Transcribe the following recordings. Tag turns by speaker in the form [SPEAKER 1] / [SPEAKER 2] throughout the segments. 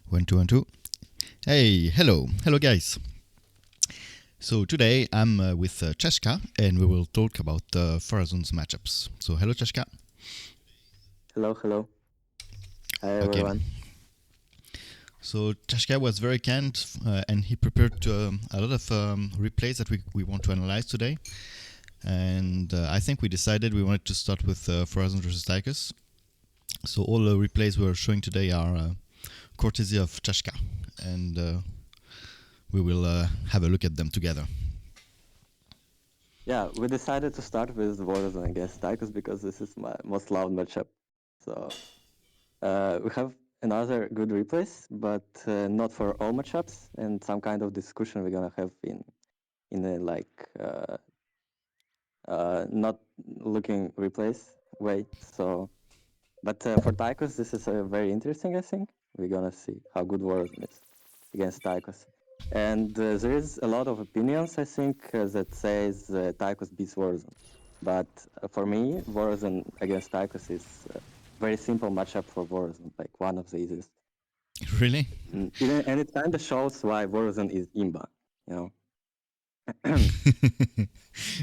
[SPEAKER 1] 1, 2, 1, 2. Hey, hello guys. So today I'm with Cheshka and we will talk about Vorazun's matchups. So hello Cheshka.
[SPEAKER 2] Hello. Hi everyone.
[SPEAKER 1] So Cheshka was very kind and he prepared a lot of replays that we want to analyze today. And I think we decided we wanted to start with Vorazun versus Tychus. So all the replays we're showing today are courtesy of Cheshka, and we will have a look at them together.
[SPEAKER 2] Yeah, we decided to start with Vorazun against Tychus because this is my most loved matchup. So we have another good replays, but not for all matchups, and some kind of discussion we're gonna have in a not looking replays way. So, but for Tychus, this is very interesting. I think we're gonna see how good Vorazun is against Tychus. And there is a lot of opinions, I think, that says Tychus beats Vorazun. But for me, Vorazun against Tychus is a very simple matchup for Vorazun, like one of the easiest.
[SPEAKER 1] Really?
[SPEAKER 2] And it kind of shows why Vorazun is imba, you know.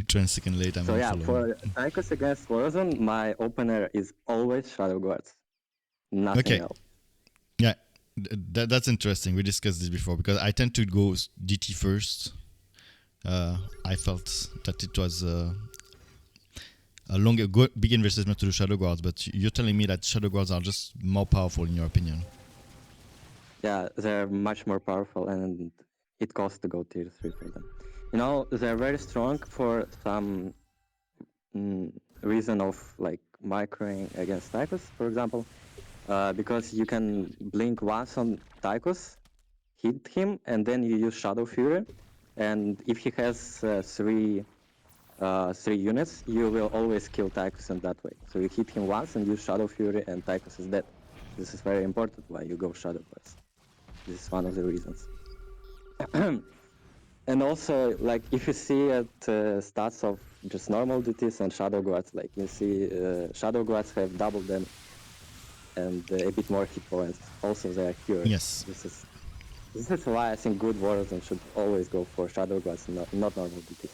[SPEAKER 1] 20 seconds later,
[SPEAKER 2] So yeah, for Tychus against Vorazun, my opener is always Shadowguards. Nothing else.
[SPEAKER 1] Yeah, that's interesting. We discussed this before because I tend to go DT first. I felt that it was a big investment to the Shadowguards, but you're telling me that Shadowguards are just more powerful in your opinion.
[SPEAKER 2] Yeah, they're much more powerful and it costs to go tier 3 for them. You know, they're very strong for some reason of like microing against Tychus, for example, because you can blink once on Tychus, hit him, and then you use Shadow Fury, and if he has three units, you will always kill Tychus in that way. So you hit him once and use Shadow Fury, and Tychus is dead. This is very important why you go Shadowguards. This is one of the reasons. And also, like, if you see at stats of just normal DTs and Shadowguards, like, you see Shadowguards have double them and a bit more hit points. Also, they are cured.
[SPEAKER 1] Yes.
[SPEAKER 2] This is why I think good Vorazun should always go for Shadowguards and not normal DTs.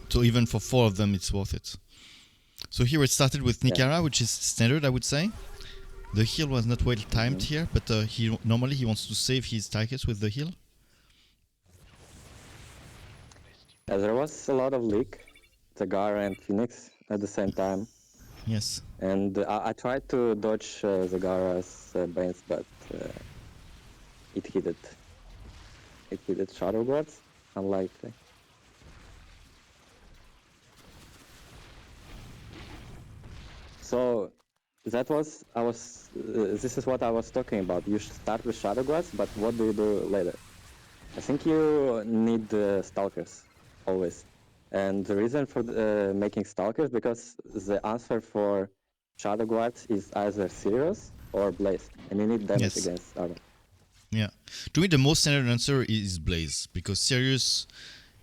[SPEAKER 1] So even for 4 of them, it's worth it. So here it started with Nikara, which is standard, I would say. The heal was not well timed here, but normally he wants to save his Tychus with the heal.
[SPEAKER 2] Yeah, there was a lot of leak, Zagara and Fenix at the same time.
[SPEAKER 1] Yes.
[SPEAKER 2] And I tried to dodge Zagara's Banes, but it hit it. It hit it Shadowguards, unlikely. So that was this is what I was talking about. You should start with Shadowguards, but what do you do later? I think you need Stalkers always, and the reason for making Stalkers because the answer for Shadowguards is either Sirius or Blaze, and you need damage against Armor.
[SPEAKER 1] Yeah, to me the most standard answer is Blaze because Sirius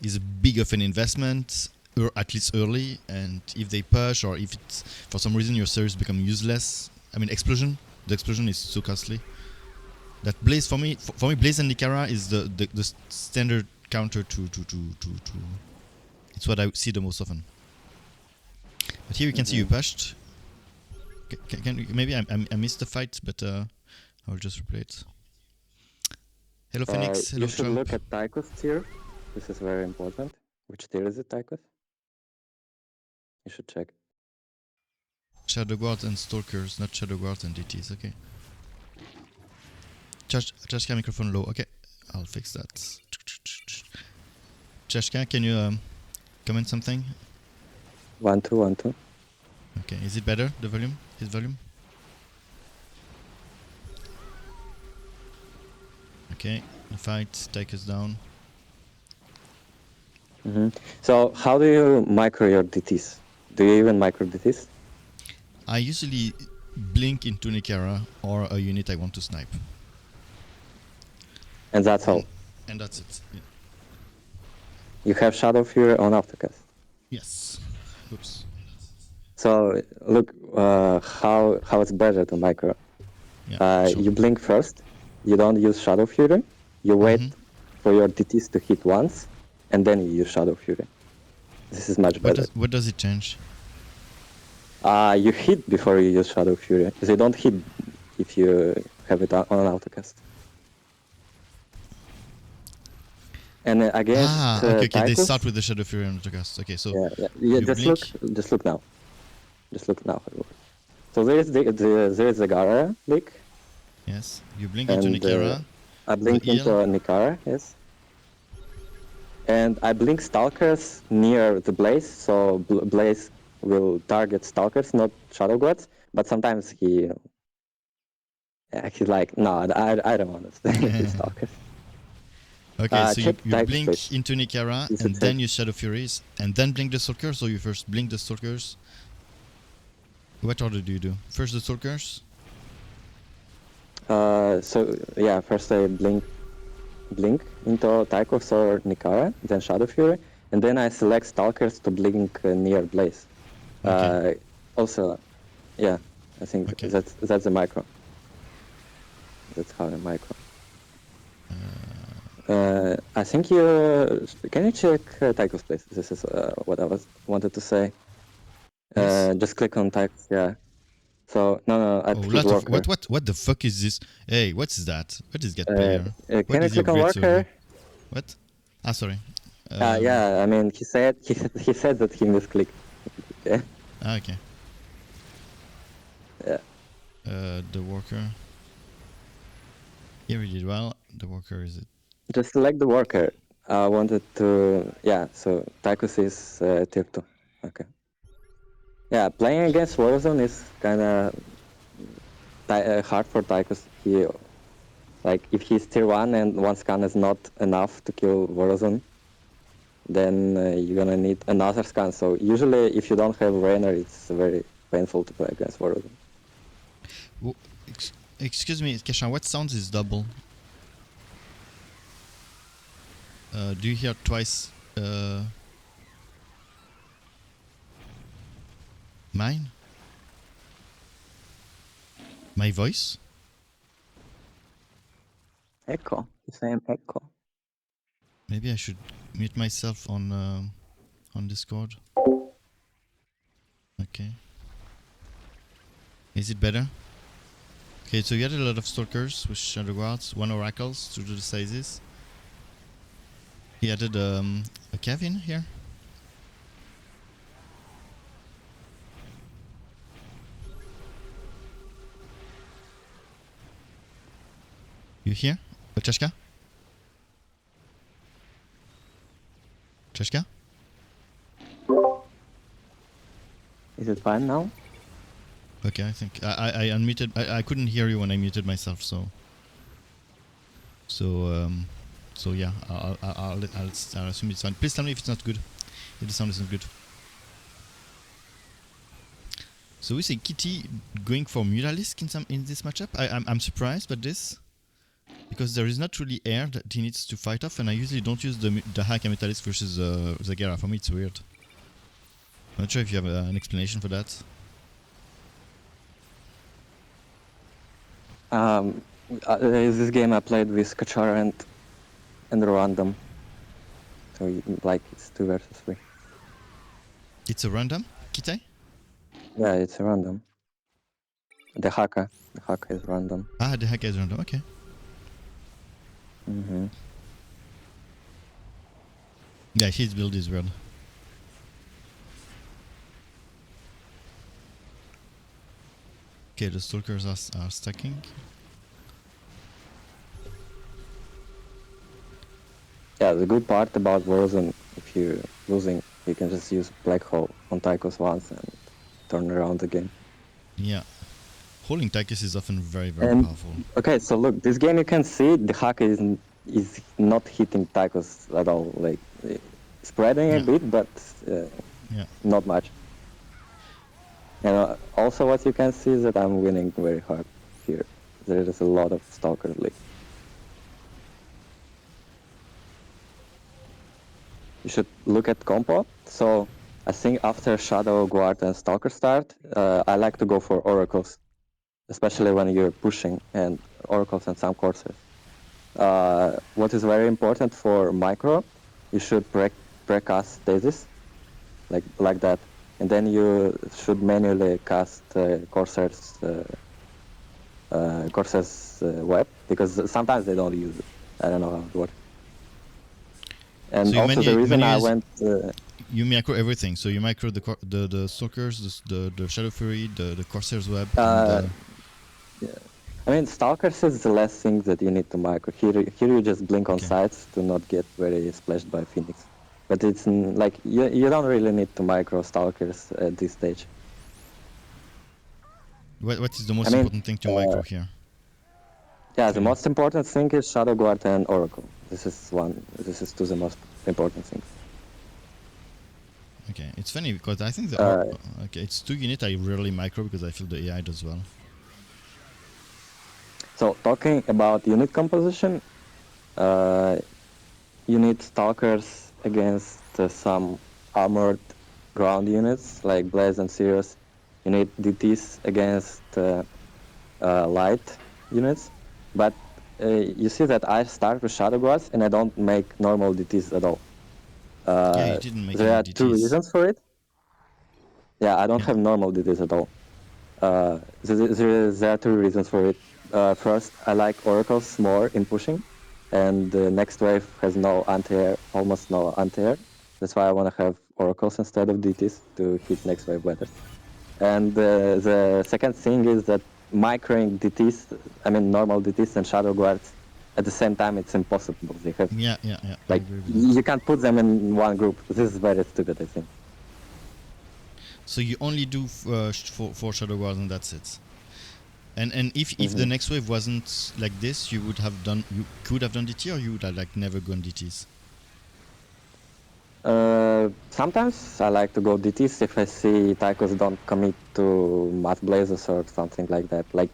[SPEAKER 1] is a big of an investment, or at least early, and if they push or if it's for some reason your Sirius become useless, I mean the explosion is so costly. That Blaze for me Blaze and Nikara is the standard counter to it's what I see the most often. But here you can see you pushed. Maybe I missed the fight, but I'll just replay it. Hello Fenix, hello
[SPEAKER 2] You should
[SPEAKER 1] Trump.
[SPEAKER 2] look at Tychus tier. This is very important. Which tier is it, Tychus? You should check.
[SPEAKER 1] Shadowguards and Stalkers, not Shadowguards and DTs, okay. Cheshka microphone low, okay. I'll fix that. Cheshka, can you comment something?
[SPEAKER 2] 1 2 1 2.
[SPEAKER 1] Okay, is it better, the volume? His volume? Okay, the fight, Tychus down.
[SPEAKER 2] So how do you micro your DTs? Do you even micro DTs?
[SPEAKER 1] I usually blink into Nikara or a unit I want to snipe.
[SPEAKER 2] And that's all?
[SPEAKER 1] And that's it, yeah.
[SPEAKER 2] You have Shadow Fury on Autocast?
[SPEAKER 1] Yes. Oops.
[SPEAKER 2] So look how it's better to micro.
[SPEAKER 1] Yeah, sure.
[SPEAKER 2] You blink first. You don't use Shadow Fury. You wait for your DTs to hit once, and then you use Shadow Fury. This is much better.
[SPEAKER 1] What does it change?
[SPEAKER 2] You hit before you use Shadow Fury. They don't hit if you have it on autocast. And against
[SPEAKER 1] okay. They
[SPEAKER 2] Tychus,
[SPEAKER 1] start with the Shadow Fury on the cast. Okay, so
[SPEAKER 2] yeah.
[SPEAKER 1] you
[SPEAKER 2] Just
[SPEAKER 1] blink.
[SPEAKER 2] look now. Just look now. So there is there is Zagara leak.
[SPEAKER 1] Yes, you blink into Nikara.
[SPEAKER 2] I blink into Nikara, yes. And I blink Stalkers near the Blaze, so Blaze will target Stalkers, not Shadowguards. But sometimes he's like, no, I don't want to stay with Stalkers.
[SPEAKER 1] Okay, so you
[SPEAKER 2] Tychus,
[SPEAKER 1] blink
[SPEAKER 2] please.
[SPEAKER 1] into Nikara, and then you Shadow Furies, and then blink the Stalkers, or you first blink the Stalkers? What order do you do? First the Stalkers?
[SPEAKER 2] So yeah, first I blink into Tychus or Nikara, then Shadow Fury, and then I select Stalkers to blink near Blaze.
[SPEAKER 1] Okay.
[SPEAKER 2] Also, yeah, I think that's a micro. That's how a micro. I think you can you check Tychus, please? This is what I wanted to say. Just click on Tychus, yeah. So no, at his worker.
[SPEAKER 1] What the fuck is this? Hey, what is that? What is get player?
[SPEAKER 2] Can you click on worker?
[SPEAKER 1] What? Ah, sorry.
[SPEAKER 2] Yeah, I mean he said that he misclicked. Yeah.
[SPEAKER 1] Ah, okay.
[SPEAKER 2] Yeah.
[SPEAKER 1] The worker. Here we did well. The worker is it?
[SPEAKER 2] Just select the worker. I wanted to, yeah. So Tychus is tier 2. Okay. Yeah, playing against Vorazun is kind of hard for Tychus. Like if he's tier 1 and one scan is not enough to kill Vorazun, then you're gonna need another scan. So usually, if you don't have Raynor, it's very painful to play against Vorazun.
[SPEAKER 1] Well, excuse me, Keshan. What sounds is double? Do you hear twice? Mine? My voice?
[SPEAKER 2] Echo. The same echo.
[SPEAKER 1] Maybe I should mute myself on Discord. Okay. Is it better? Okay, so you had a lot of Stalkers with Shadowguards, 1 Oracles to do the sizes. He added a Kevin here. You here? Cheshka? Cheshka?
[SPEAKER 2] Is it fine now?
[SPEAKER 1] Okay, I think I unmuted. I couldn't hear you when I muted myself, so yeah. I'll assume it's fine. Please tell me if it's not good. If the sound isn't good. So we see Kitty going for Mutalisk in this matchup. I'm surprised by this, because there is not really air that he needs to fight off, and I usually don't use the Dehaka Mutalisk versus Zagara. For me, it's weird. I'm not sure if you have an explanation for that.
[SPEAKER 2] This game I played with Kachara and random. So like it's 2 versus 3.
[SPEAKER 1] It's a random, Kitty?
[SPEAKER 2] Yeah, it's a random. Dehaka is random.
[SPEAKER 1] Ah, Dehaka is random. Okay. Yeah, his build is weird. Okay, the Stalkers are stacking.
[SPEAKER 2] Yeah, the good part about Vorazun, if you're losing, you can just use Black Hole on Tychus once and turn around the game.
[SPEAKER 1] Yeah. Holding Tychus is often very powerful.
[SPEAKER 2] Okay, so look, this game you can see Dehaka is not hitting Tychus at all. Like spreading a bit, but not much. And also what you can see is that I'm winning very hard here. There is a lot of Stalker league. You should look at compo. So I think after Shadowguard and Stalker start, I like to go for Oracles. especially when you're pushing and oracles and some coursers. What is very important for micro, you should precast stasis, like that, and then you should manually cast coursers web, because sometimes they don't use it. I don't know how it works. And
[SPEAKER 1] So you
[SPEAKER 2] also the reason I went.
[SPEAKER 1] You macro everything. So you macro the stalkers, the Shadow Fury, the Corsair's web. And
[SPEAKER 2] Yeah. I mean, stalkers is the last thing that you need to micro. Here you just blink on sides to not get very splashed by Phoenix. But it's like you don't really need to micro stalkers at this stage.
[SPEAKER 1] What is the most important thing to micro here?
[SPEAKER 2] Yeah, the most important thing is Shadowguard and Oracle. This is two of the most important things.
[SPEAKER 1] Okay, it's funny because I think it's two units I rarely micro because I feel the AI does well.
[SPEAKER 2] So talking about unit composition, you need stalkers against some armored ground units like Blaze and Sirius. You need DTs against light units, but you see that I start with Shadowguards and I don't make normal DTs at all.
[SPEAKER 1] Yeah, you didn't make
[SPEAKER 2] there
[SPEAKER 1] any
[SPEAKER 2] are
[SPEAKER 1] DTs.
[SPEAKER 2] Two reasons for it. Yeah, I don't have normal DTs at all. There are two reasons for it. First, I like oracles more in pushing, and the next wave has no anti-air, almost no anti-air. That's why I want to have oracles instead of DTs to hit next wave better. And the second thing is that microing DTs, I mean normal DTs and Shadow Guards at the same time, it's impossible. They have
[SPEAKER 1] like
[SPEAKER 2] you can't put them in one group. This is very stupid, I think.
[SPEAKER 1] So you only do for Shadow Guards and that's it. And if the next wave wasn't like this, you could have done DT, or you would have like never gone DTs.
[SPEAKER 2] Sometimes I like to go DTs if I see Tychus don't commit to math blazes or something like that. Like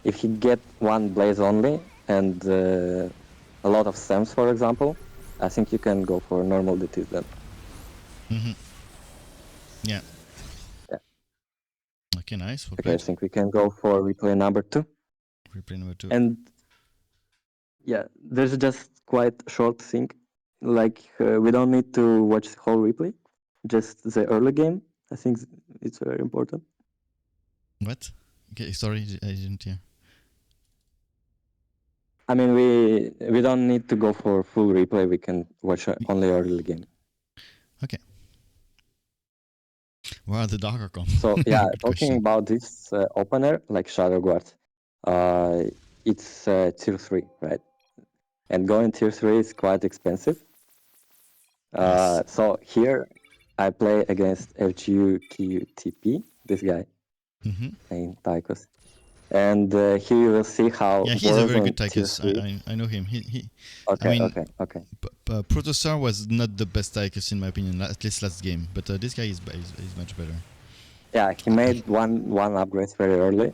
[SPEAKER 2] if he get one blaze only and a lot of stems, for example, I think you can go for normal DTs then.
[SPEAKER 1] Yeah. Okay, nice.
[SPEAKER 2] Okay, I think we can go for replay number 2.
[SPEAKER 1] Replay number 2.
[SPEAKER 2] And yeah, there's just quite a short thing. Like we don't need to watch the whole replay, just the early game. I think it's very important.
[SPEAKER 1] What? Okay, sorry, I didn't hear.
[SPEAKER 2] I mean, we don't need to go for full replay. We can watch only early game.
[SPEAKER 1] Okay. Where are the Dark Archons?
[SPEAKER 2] So yeah, talking about this opener, like Shadowguards, it's tier 3, right? And going tier 3 is quite expensive.
[SPEAKER 1] Yes.
[SPEAKER 2] So here I play against FGUQTP, this guy, named Tychus. And here you will see how.
[SPEAKER 1] Yeah, he's a very good Tychus. I know him.
[SPEAKER 2] Okay,
[SPEAKER 1] I mean,
[SPEAKER 2] okay.
[SPEAKER 1] Protostar was not the best Tychus in my opinion, at least last game. But this guy is much better.
[SPEAKER 2] Yeah, he made one upgrade very early.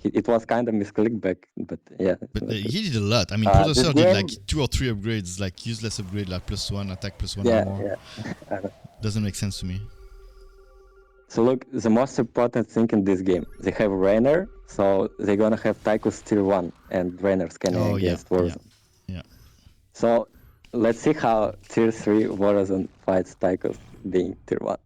[SPEAKER 2] It was kind of misclick back, but yeah.
[SPEAKER 1] But he did a lot. I mean, Protostar did like 2 or 3 upgrades, like useless upgrade, like +1 attack, +1 armor.
[SPEAKER 2] Yeah.
[SPEAKER 1] Doesn't make sense to me.
[SPEAKER 2] So look, the most important thing in this game, they have Raynor, so they're gonna have Tychus tier 1 and Raynor scanning against Vorazun.
[SPEAKER 1] Yeah.
[SPEAKER 2] So let's see how tier 3 Vorazun fights Tychus being tier 1.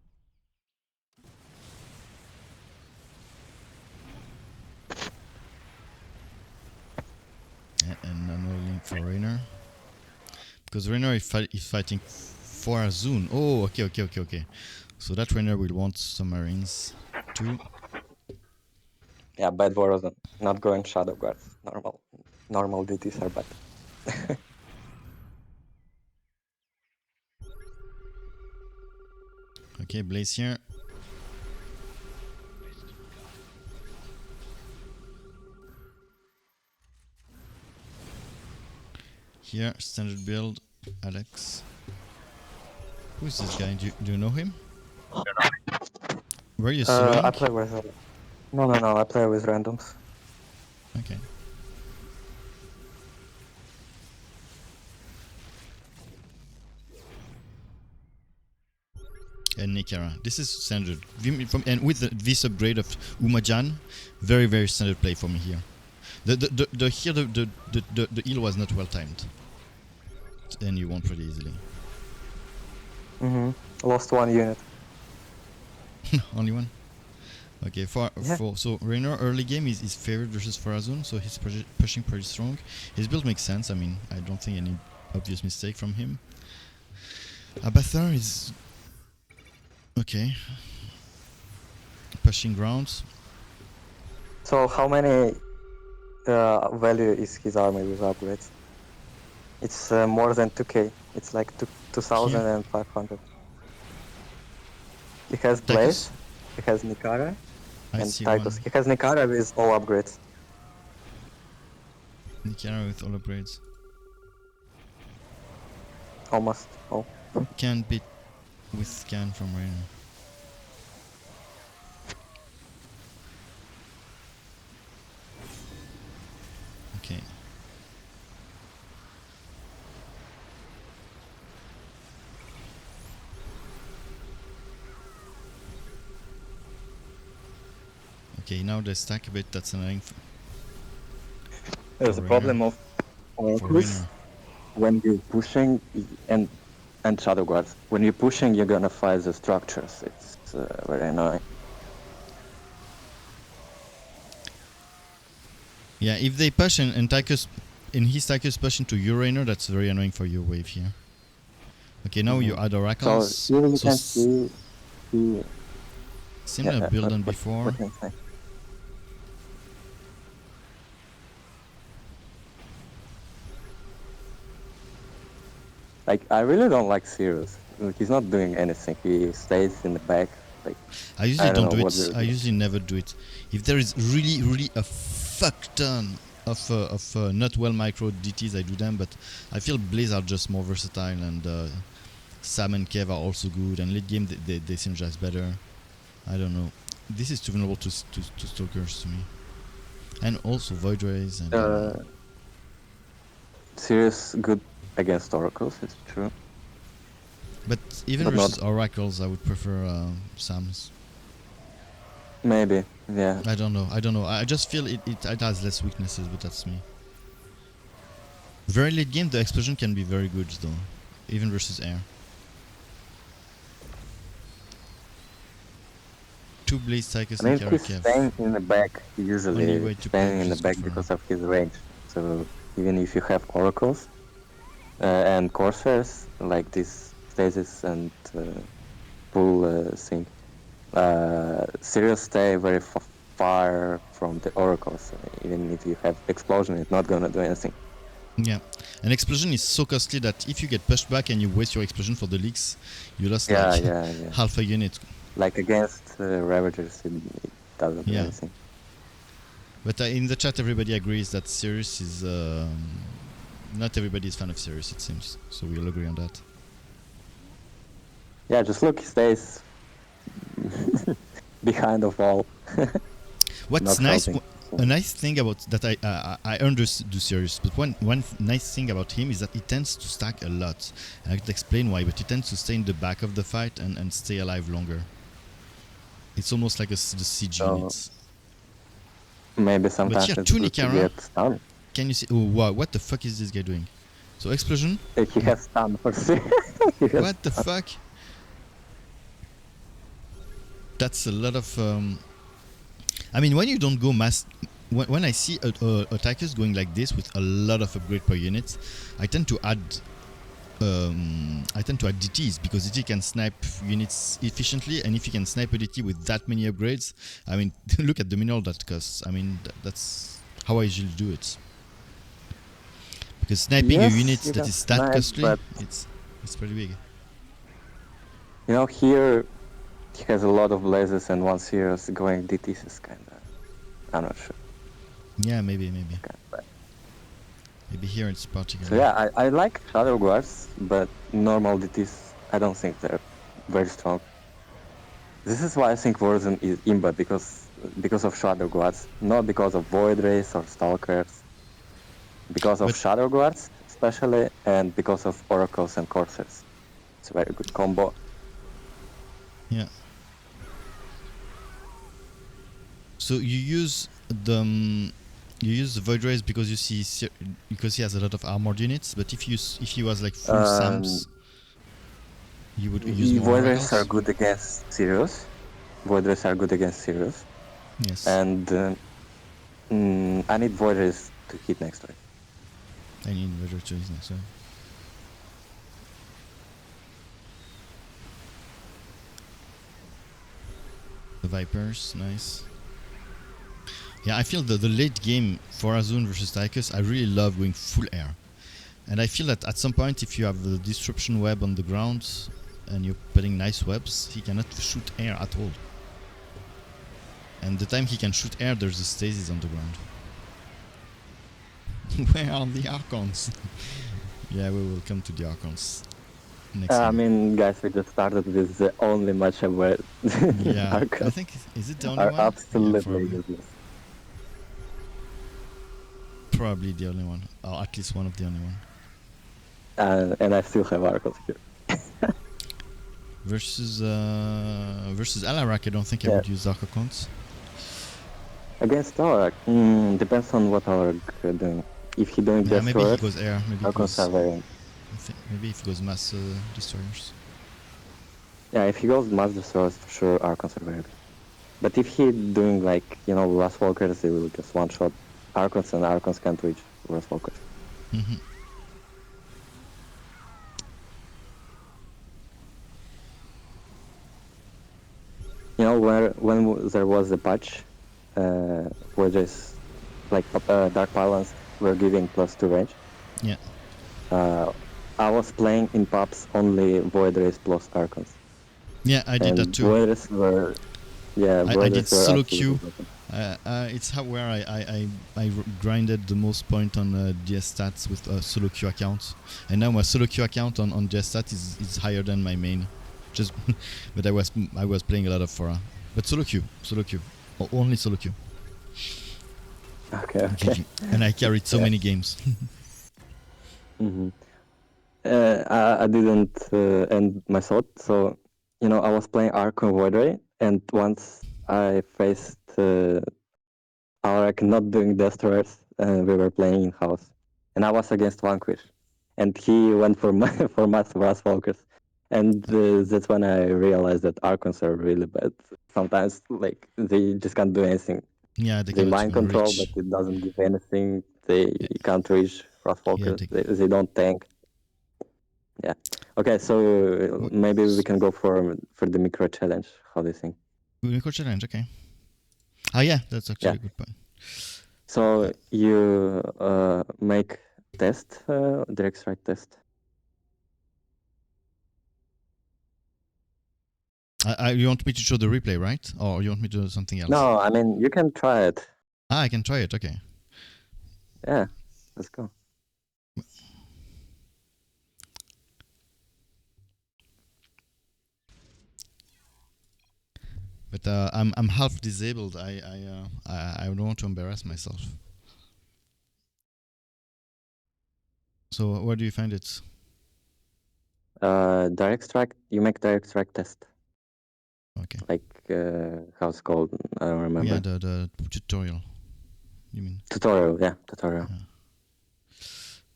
[SPEAKER 1] And another link for Raynor. Because Raynor is fighting Vorazun. Oh, okay. So that Raynor will want submarines too.
[SPEAKER 2] Yeah, bad Vorazun. Not going Shadowguards. Normal DTs are bad.
[SPEAKER 1] Okay, Blaze here. Here, standard build, Alex. Who is this guy? Do you know him? Where are you soloing?
[SPEAKER 2] I play with... No, I play with randoms.
[SPEAKER 1] Okay. and Nikara. This is standard. And with this upgrade of Umajan, very very standard play for me here. The heal was not well timed, and you won pretty easily.
[SPEAKER 3] Lost 1 unit.
[SPEAKER 1] Only one. Okay, so Raynor early game is favored versus Vorazun, so he's pushing pretty strong. His build makes sense. I mean, I don't think any obvious mistake from him. Abathur is okay. Pushing grounds.
[SPEAKER 3] So how many value is his army with upgrades? It's more than 2k. It's like 2,500. He has Blaze, he has Nikara, and Tychus. He has Nikara with all upgrades.
[SPEAKER 1] Nikara with all upgrades.
[SPEAKER 3] Almost all.
[SPEAKER 1] Can beat with scan from Raynor. Okay. Okay, now they stack a bit, that's annoying.
[SPEAKER 2] There's a problem of Orcus when you're pushing and Shadowguards. When you're pushing, you're gonna fight the structures. It's very annoying.
[SPEAKER 1] Yeah, if they push and Tychus, in his Tychus push into your Raynor, that's very annoying for your wave here. Okay, now you add Oracles.
[SPEAKER 2] So here you can see
[SPEAKER 1] similar build than before.
[SPEAKER 2] Like, I really don't like Sirius. He's not doing anything. He stays in the back. Like,
[SPEAKER 1] I usually don't do it. I usually never do it. If there is really a fuck ton of not well micro DTs, I do them. But I feel Blaze are just more versatile, and Sam and Kev are also good. And late game they synergize better. I don't know. This is too vulnerable to Stalkers to me. And also Void Rays. And,
[SPEAKER 2] Sirius good against Oracles, it's true.
[SPEAKER 1] But even versus Oracles, I would prefer Sam's.
[SPEAKER 2] Maybe, yeah.
[SPEAKER 1] I don't know. I just feel it has less weaknesses, but that's me. Very late game, the explosion can be very good though, even versus air. 2 Blaze Tychus and
[SPEAKER 2] Kev. He's staying in the back, usually staying in the back because of his range. So even if you have Oracles and Corsairs, like this Stasis and Pool thing, Sirius stay very far from the Oracles. Even if you have Explosion, it's not gonna do anything.
[SPEAKER 1] Yeah, an explosion is so costly that if you get pushed back and you waste your explosion for the leaks, you lost half a unit.
[SPEAKER 2] Like against Ravagers, it doesn't do anything.
[SPEAKER 1] But in the chat, everybody agrees that Sirius is... not everybody is fan of Sirius, it seems. So we'll agree on that.
[SPEAKER 2] Yeah, just look, he stays behind of all.
[SPEAKER 1] What's nice... A nice thing about that I understand Sirius, but one nice thing about him is that he tends to stack a lot. And I could explain why, but he tends to stay in the back of the fight and stay alive longer. It's almost like the siege units.
[SPEAKER 2] Maybe sometimes
[SPEAKER 1] but
[SPEAKER 2] it's good to get stun.
[SPEAKER 1] Can you see? Oh wow! What the fuck is this guy doing? So explosion.
[SPEAKER 2] He has stun for sure.
[SPEAKER 1] What the fuck? That's a lot of. I mean, when you don't go mass, when I see a Tychus going like this with a lot of upgrade per unit, I tend to add DTs because DT can snipe units efficiently, and if you can snipe a DT with that many upgrades, I mean, look at the mineral that costs. I mean, that's how I usually do it. Because sniping a unit that is that costly, it's pretty big.
[SPEAKER 2] You know, here he has a lot of blazes and one Sirius going DTs is kinda... I'm not sure.
[SPEAKER 1] Yeah, maybe. Maybe here it's particular.
[SPEAKER 2] So yeah, I like Shadowguards, but normal DTs, I don't think they're very strong. This is why I think Vorazun is imba, because of Shadowguards, not because of Void Rays or Stalkers. Because of Shadowguards, especially, and because of Oracles and Corsairs. It's a very good combo.
[SPEAKER 1] Yeah. So you use the Void Rays because you see because he has a lot of armored units. But if he was like full Sams, you would use more
[SPEAKER 3] Void Rays are
[SPEAKER 1] oracles.
[SPEAKER 3] good against Sirius. Void Rays are good against Sirius.
[SPEAKER 1] Yes.
[SPEAKER 3] And I need Void Rays to hit next turn.
[SPEAKER 1] I need Void Rays to use next turn. The Vipers, nice. Yeah, I feel the late game Vorazun versus Tychus, I really love going full air. And I feel that at some point, if you have the disruption web on the ground and you're putting nice webs, he cannot shoot air at all. And the time he can shoot air, there's a stasis on the ground. Where are the Archons? Yeah, we will come to the Archons next
[SPEAKER 3] I
[SPEAKER 1] game.
[SPEAKER 3] mean, guys, we just started with the only match where
[SPEAKER 1] Yeah, I
[SPEAKER 3] Archons
[SPEAKER 1] think, is it the only
[SPEAKER 3] are
[SPEAKER 1] one? Yeah,
[SPEAKER 3] absolutely
[SPEAKER 1] probably.
[SPEAKER 3] useless.
[SPEAKER 1] Probably the only one, or at least one of the only one.
[SPEAKER 3] And I still have Archons here.
[SPEAKER 1] Versus Alarak, I don't think I
[SPEAKER 3] Yeah.
[SPEAKER 1] would use Archons.
[SPEAKER 3] Against Alarak, depends on what Alarak doing. If he doing
[SPEAKER 1] Yeah, maybe he
[SPEAKER 3] destroyers,
[SPEAKER 1] goes air. Maybe he
[SPEAKER 3] Archons
[SPEAKER 1] goes.
[SPEAKER 3] are very...
[SPEAKER 1] Maybe if he goes mass destroyers.
[SPEAKER 3] Yeah, if he goes mass destroyers, for sure Archons are very good. But if he doing like, Last Walkers, they will just one-shot Archons, and Archons can't reach Last Walkers.
[SPEAKER 1] Mm-hmm.
[SPEAKER 3] When there was a patch, where there's like Dark Pylons were giving +2 range.
[SPEAKER 1] Yeah.
[SPEAKER 3] I was playing in pubs only Void Rays plus Archons.
[SPEAKER 1] Yeah, I did that too.
[SPEAKER 3] Void Rays were... Yeah,
[SPEAKER 1] I did solo queue.
[SPEAKER 3] broken.
[SPEAKER 1] It's where I grinded the most point on DS stats with a solo queue account, and now my solo queue account on DS stats is higher than my main. Just, but I was playing a lot of Fora, but solo queue, or only solo queue.
[SPEAKER 3] Okay.
[SPEAKER 1] And I carried so many games.
[SPEAKER 3] Mm-hmm. I didn't end my thought, so I was playing Archon Void Ray, and once I faced Alarak not doing destroyers, and we were playing in house, and I was against Vanquish, and he went for mass Walkers, and that's when I realized that Archons are really bad. Sometimes like they just can't do anything.
[SPEAKER 1] Yeah,
[SPEAKER 3] They mind control,
[SPEAKER 1] reach.
[SPEAKER 3] but it doesn't give anything. They can't reach Walkers. They don't tank. Yeah. Okay, so maybe we can go for the micro challenge. How do you think?
[SPEAKER 1] Micro challenge, okay. Ah, yeah, that's actually a good point.
[SPEAKER 3] So you make test, direct strike test.
[SPEAKER 1] You want me to show the replay, right? Or you want me to do something else?
[SPEAKER 3] No, I mean you can try it.
[SPEAKER 1] I can try it. Okay.
[SPEAKER 3] Yeah, let's go.
[SPEAKER 1] But I'm half disabled. I don't want to embarrass myself. So where do you find it?
[SPEAKER 3] Direct strike. You make direct strike test.
[SPEAKER 1] Okay.
[SPEAKER 3] Like how it's called? I don't remember.
[SPEAKER 1] Yeah, the tutorial. You mean?
[SPEAKER 3] Tutorial. Yeah, tutorial.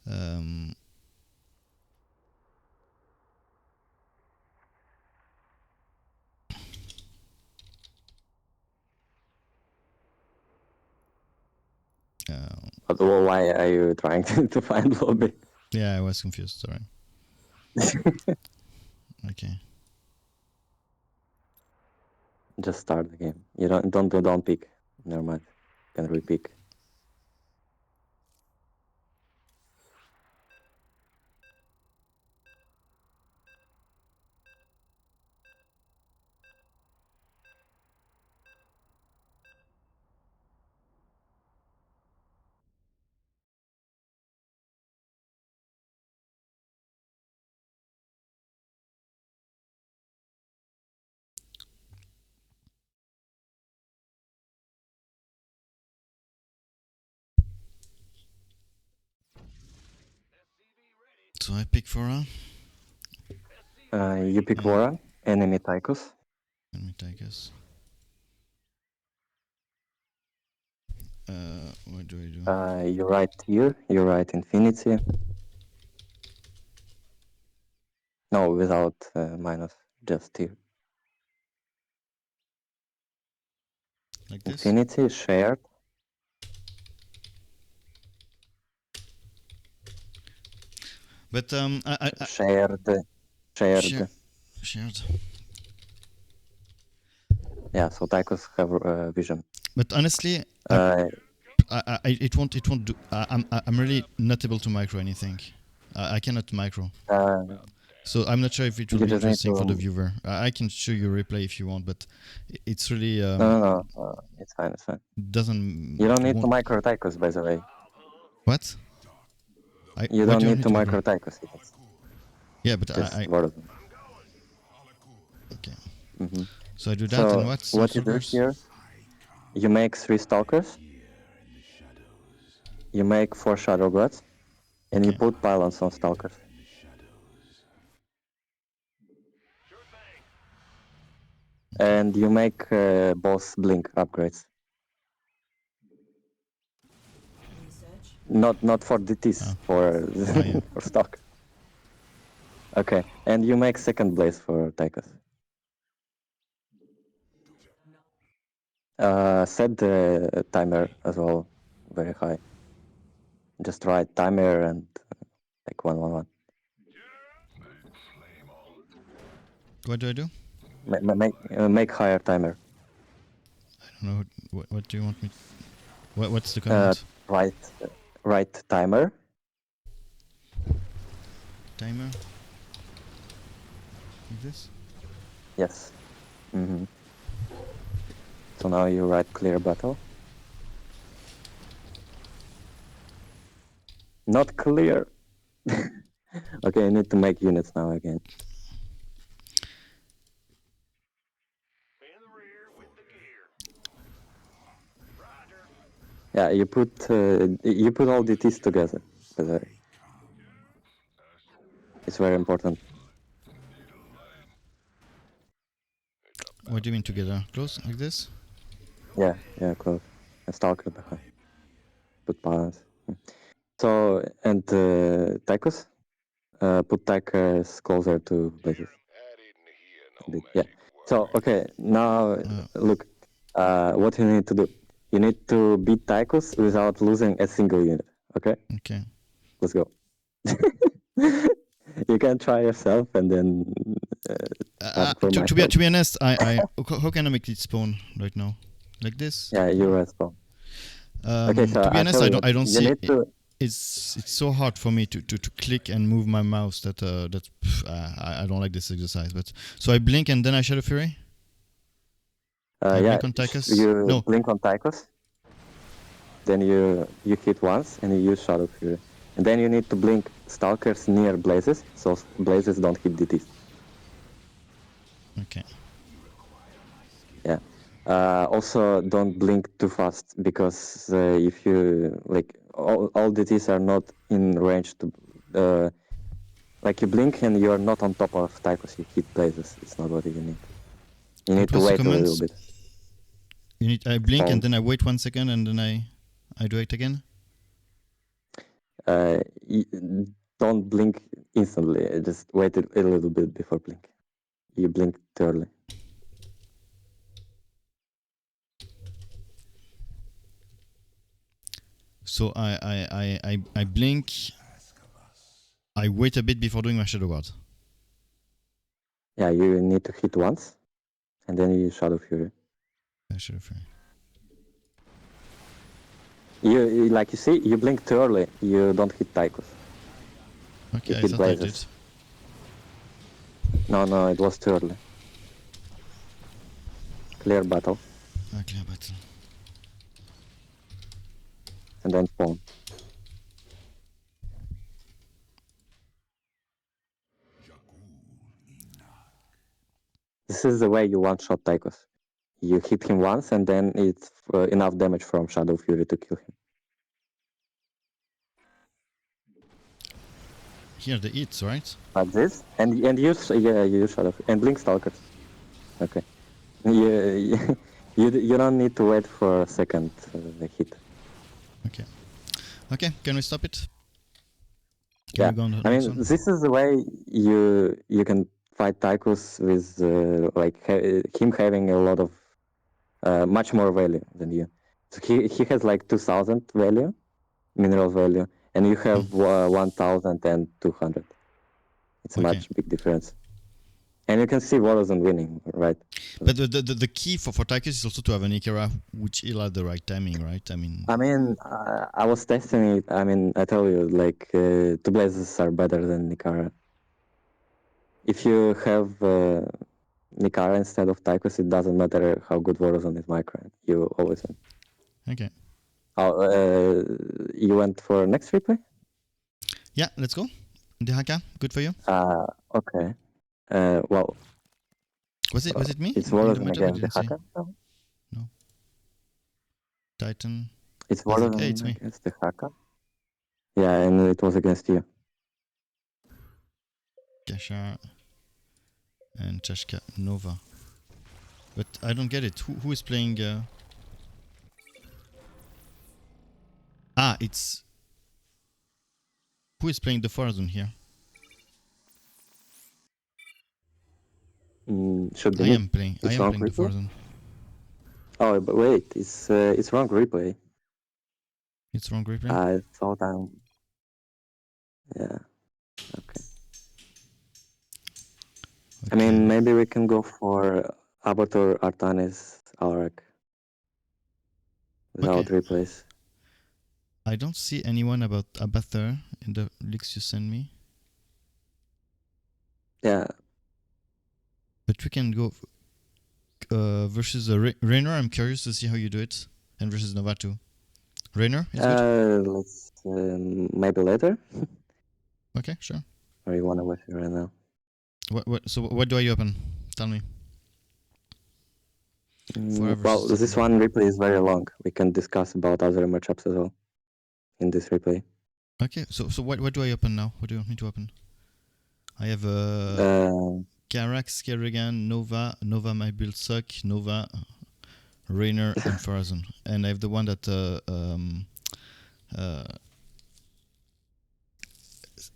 [SPEAKER 1] Yeah.
[SPEAKER 3] But why are you trying to find lobby?
[SPEAKER 1] Yeah, I was confused. Sorry. Okay.
[SPEAKER 3] Just start the game. You don't pick. Never mind. You can re-pick.
[SPEAKER 1] So I pick Fora.
[SPEAKER 3] You pick Vora, enemy Tychus.
[SPEAKER 1] Let me Tychus. What do I do?
[SPEAKER 3] You write here, you write Infinity. No, without minus, just here.
[SPEAKER 1] Like this?
[SPEAKER 3] Infinity, shared.
[SPEAKER 1] But I
[SPEAKER 3] Shared.
[SPEAKER 1] shared.
[SPEAKER 3] Yeah, so Tychus have vision.
[SPEAKER 1] But honestly, it won't do. I'm really not able to micro anything. I cannot micro. So I'm not sure if it will
[SPEAKER 3] You
[SPEAKER 1] be
[SPEAKER 3] just need
[SPEAKER 1] interesting for the
[SPEAKER 3] to-
[SPEAKER 1] viewer. I can show you a replay if you want, but it's really
[SPEAKER 3] No, it's fine, it's fine.
[SPEAKER 1] doesn't.
[SPEAKER 3] You don't need to
[SPEAKER 1] won't-
[SPEAKER 3] micro Tychus, by the way.
[SPEAKER 1] What?
[SPEAKER 3] You
[SPEAKER 1] why
[SPEAKER 3] don't
[SPEAKER 1] do I
[SPEAKER 3] need to micro Tychus.
[SPEAKER 1] Yeah, but
[SPEAKER 3] Just
[SPEAKER 1] I
[SPEAKER 3] Vorazun.
[SPEAKER 1] okay.
[SPEAKER 3] Mm-hmm.
[SPEAKER 1] So I do that,
[SPEAKER 3] So
[SPEAKER 1] and what's
[SPEAKER 3] what you do here? You make 3 stalkers. You make 4 Shadowguards, and you
[SPEAKER 1] Okay.
[SPEAKER 3] put pylons on stalkers. And you make both blink upgrades. Not for DTs, for
[SPEAKER 1] yeah.
[SPEAKER 3] for stock. Okay, and you make second blaze for Tychus. Set the timer as well, very high. Just write timer and like 111.
[SPEAKER 1] What do I do?
[SPEAKER 3] Make higher timer.
[SPEAKER 1] I don't know. What do you want me? What's the command?
[SPEAKER 3] Write timer.
[SPEAKER 1] Timer. Like this.
[SPEAKER 3] Yes. Mm-hmm. So now you write clear battle. Not clear. Okay, I need to make units now again. Yeah, you put all DTs together. By the way. It's very important.
[SPEAKER 1] What do you mean together? Close like this?
[SPEAKER 3] Yeah, close. A stalker behind. Put balance. So and Tychus, put Tychus closer to places. Yeah. So okay, now look, what you need to do. You need to beat Tychus without losing a single unit. Okay.
[SPEAKER 1] Okay.
[SPEAKER 3] Let's go. You can try yourself and then.
[SPEAKER 1] To be honest, how can I make it spawn right now? Like this?
[SPEAKER 3] Yeah, you respawn. Okay, so
[SPEAKER 1] to be honest, I don't see.
[SPEAKER 3] Need to...
[SPEAKER 1] It's so hard for me to click and move my mouse that I don't like this exercise. But so I blink and then I Shadow Fury.
[SPEAKER 3] Yeah,
[SPEAKER 1] blink on Tychus?
[SPEAKER 3] you blink on Tychus. Then you hit once and you use Shadow Fury. And then you need to blink Stalkers near Blazes, so Blazes don't hit DTs.
[SPEAKER 1] Okay.
[SPEAKER 3] Yeah. Also, don't blink too fast, because if you, like, all DTs are not in range to... like, you blink and you're not on top of Tychus, you hit Blazes. It's not what you need. You need to wait a little bit.
[SPEAKER 1] I blink and then I wait 1 second and then I do it again?
[SPEAKER 3] Don't blink instantly. Just wait a little bit before blink. You blink too early.
[SPEAKER 1] So I blink. I wait a bit before doing my Shadowguard.
[SPEAKER 3] Yeah, you need to hit once, and then you use Shadow Fury.
[SPEAKER 1] Shadow Fury.
[SPEAKER 3] You like, you see, you blink too early. You don't hit Tychus.
[SPEAKER 1] Okay, I
[SPEAKER 3] hit
[SPEAKER 1] thought
[SPEAKER 3] Blazes.
[SPEAKER 1] I did.
[SPEAKER 3] No, it was too early. Clear battle.
[SPEAKER 1] Clear battle.
[SPEAKER 3] And then spawn. This is the way you one-shot Tychus. You hit him once, and then it's enough damage from Shadow Fury to kill him.
[SPEAKER 1] Here the hits, right?
[SPEAKER 3] Like this, and use Shadow Fury and blink Stalkers. Okay. You don't need to wait for a second hit.
[SPEAKER 1] Okay. Okay, can we stop it? Can
[SPEAKER 3] Yeah,
[SPEAKER 1] we go on the
[SPEAKER 3] I
[SPEAKER 1] next
[SPEAKER 3] mean,
[SPEAKER 1] one?
[SPEAKER 3] this is the way you can fight Tychus with him having a lot of much more value than you. So he has like 2,000 value, mineral value, and you have 1,200. It's a
[SPEAKER 1] Okay.
[SPEAKER 3] much big difference. And you can see Vorazun winning, right?
[SPEAKER 1] But the key for Tychus is also to have an Ikara which heal at the right timing, right? I mean,
[SPEAKER 3] I was testing it. I mean, I tell you, like, two blazes are better than Nikara. If you have Nikara instead of Tychus, it doesn't matter how good Vorazun is micro. You always win.
[SPEAKER 1] okay.
[SPEAKER 3] Oh, you went for next replay?
[SPEAKER 1] Yeah, let's go. Dehaka, good for you.
[SPEAKER 3] Okay. Well,
[SPEAKER 1] Was it me
[SPEAKER 3] it's
[SPEAKER 1] in the
[SPEAKER 3] Vorazun
[SPEAKER 1] matchup? I
[SPEAKER 3] against
[SPEAKER 1] didn't see.
[SPEAKER 3] Dehaka.
[SPEAKER 1] No. Titan.
[SPEAKER 3] It's
[SPEAKER 1] Was it? Hey, it's
[SPEAKER 3] Vorazun
[SPEAKER 1] me.
[SPEAKER 3] against Dehaka. Yeah, and it was against you.
[SPEAKER 1] Kasha and Chashka Nova. But I don't get it. Who is playing? It's who is playing the Vorazun here?
[SPEAKER 3] Should be
[SPEAKER 1] I
[SPEAKER 3] me.
[SPEAKER 1] am playing. I
[SPEAKER 3] It's
[SPEAKER 1] am
[SPEAKER 3] wrong
[SPEAKER 1] playing the
[SPEAKER 3] replay?
[SPEAKER 1] Vorazun.
[SPEAKER 3] Oh, but wait, it's wrong replay.
[SPEAKER 1] It's wrong replay.
[SPEAKER 3] I thought yeah. Okay. I mean, maybe we can go for Abathur, Artanis, Alarak without replays.
[SPEAKER 1] I don't see anyone about Abathur in the leaks you send me.
[SPEAKER 3] Yeah.
[SPEAKER 1] But we can go versus Raynor. I'm curious to see how you do it, and versus Nova too. Raynor is good.
[SPEAKER 3] Let's maybe later.
[SPEAKER 1] Okay, sure.
[SPEAKER 3] Or you wanna watch it right now?
[SPEAKER 1] So what do I open? Tell me.
[SPEAKER 3] Well, this one replay is very long. We can discuss about other matchups as well in this replay.
[SPEAKER 1] Okay, so what do I open now? What do you want me to open? I have Karax, kerrigan, Nova. Nova my build suck. Nova, Raynor, and Vorazun. And I have the one that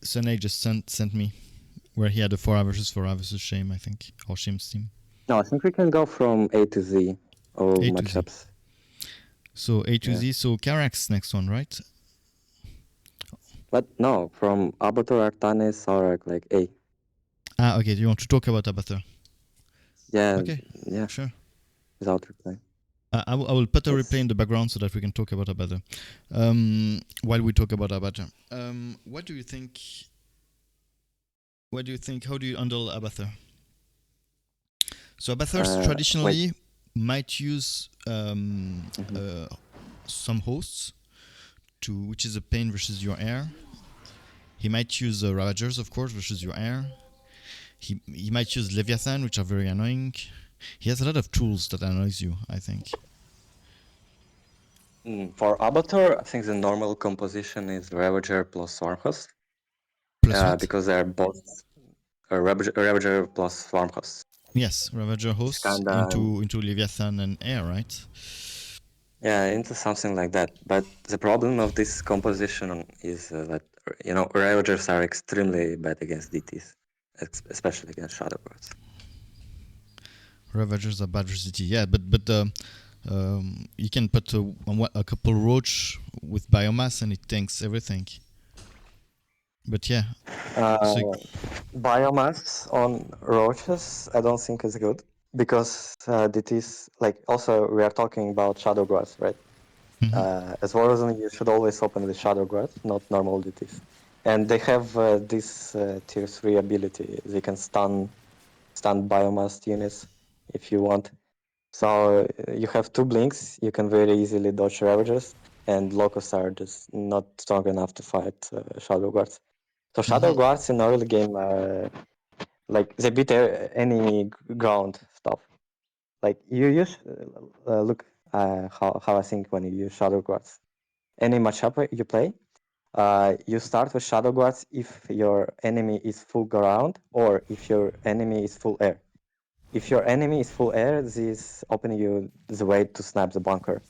[SPEAKER 1] Sunay just sent me, where he had a 4 versus 4 versus Shame, I think, or Shame's team.
[SPEAKER 3] No, I think we can go from A to Z, all
[SPEAKER 1] A
[SPEAKER 3] matchups.
[SPEAKER 1] Z. So A to Z, so Karax next one, right?
[SPEAKER 3] But no, from Abathur, Artanis, Alarak, like A.
[SPEAKER 1] Okay, do you want to talk about Abathur?
[SPEAKER 3] Yeah.
[SPEAKER 1] Okay,
[SPEAKER 3] yeah.
[SPEAKER 1] Sure.
[SPEAKER 3] Without replay.
[SPEAKER 1] I will put a replay in the background so that we can talk about Abathur. While we talk about Abathur. What do you think? How do you handle Abathur? So Abathur traditionally might use some hosts, which is a pain versus your air. He might use Ravagers, of course, versus your air. He might use Leviathan, which are very annoying. He has a lot of tools that annoys you, I think.
[SPEAKER 3] For Abathur, I think the normal composition is Ravager plus Swarm Host. Because they're both Ravager plus Swarm Host.
[SPEAKER 1] Yes, Ravager hosts into Leviathan and air, right?
[SPEAKER 3] Yeah, into something like that. But the problem of this composition is that, Ravagers are extremely bad against DTs, especially against Shadowguards.
[SPEAKER 1] Ravagers are bad versus DT, yeah, but you can put a couple roach with biomass and it tanks everything. But yeah.
[SPEAKER 3] Biomass on roaches, I don't think is good. Because DTs, also we are talking about Shadowguards, right? As well as you should always open with Shadowguards, not normal DTs. And they have this tier 3 ability. They can stun biomass units if you want. So you have 2 blinks, you can very easily dodge Ravagers, and Locusts are just not strong enough to fight Shadowguards. So Shadowguards in early game, they beat any ground stuff. Like you use, look how I think when you use Shadowguards. Any matchup you play, you start with Shadowguards if your enemy is full ground or if your enemy is full air. if your enemy is full air, this opening you the way to snipe the bunker.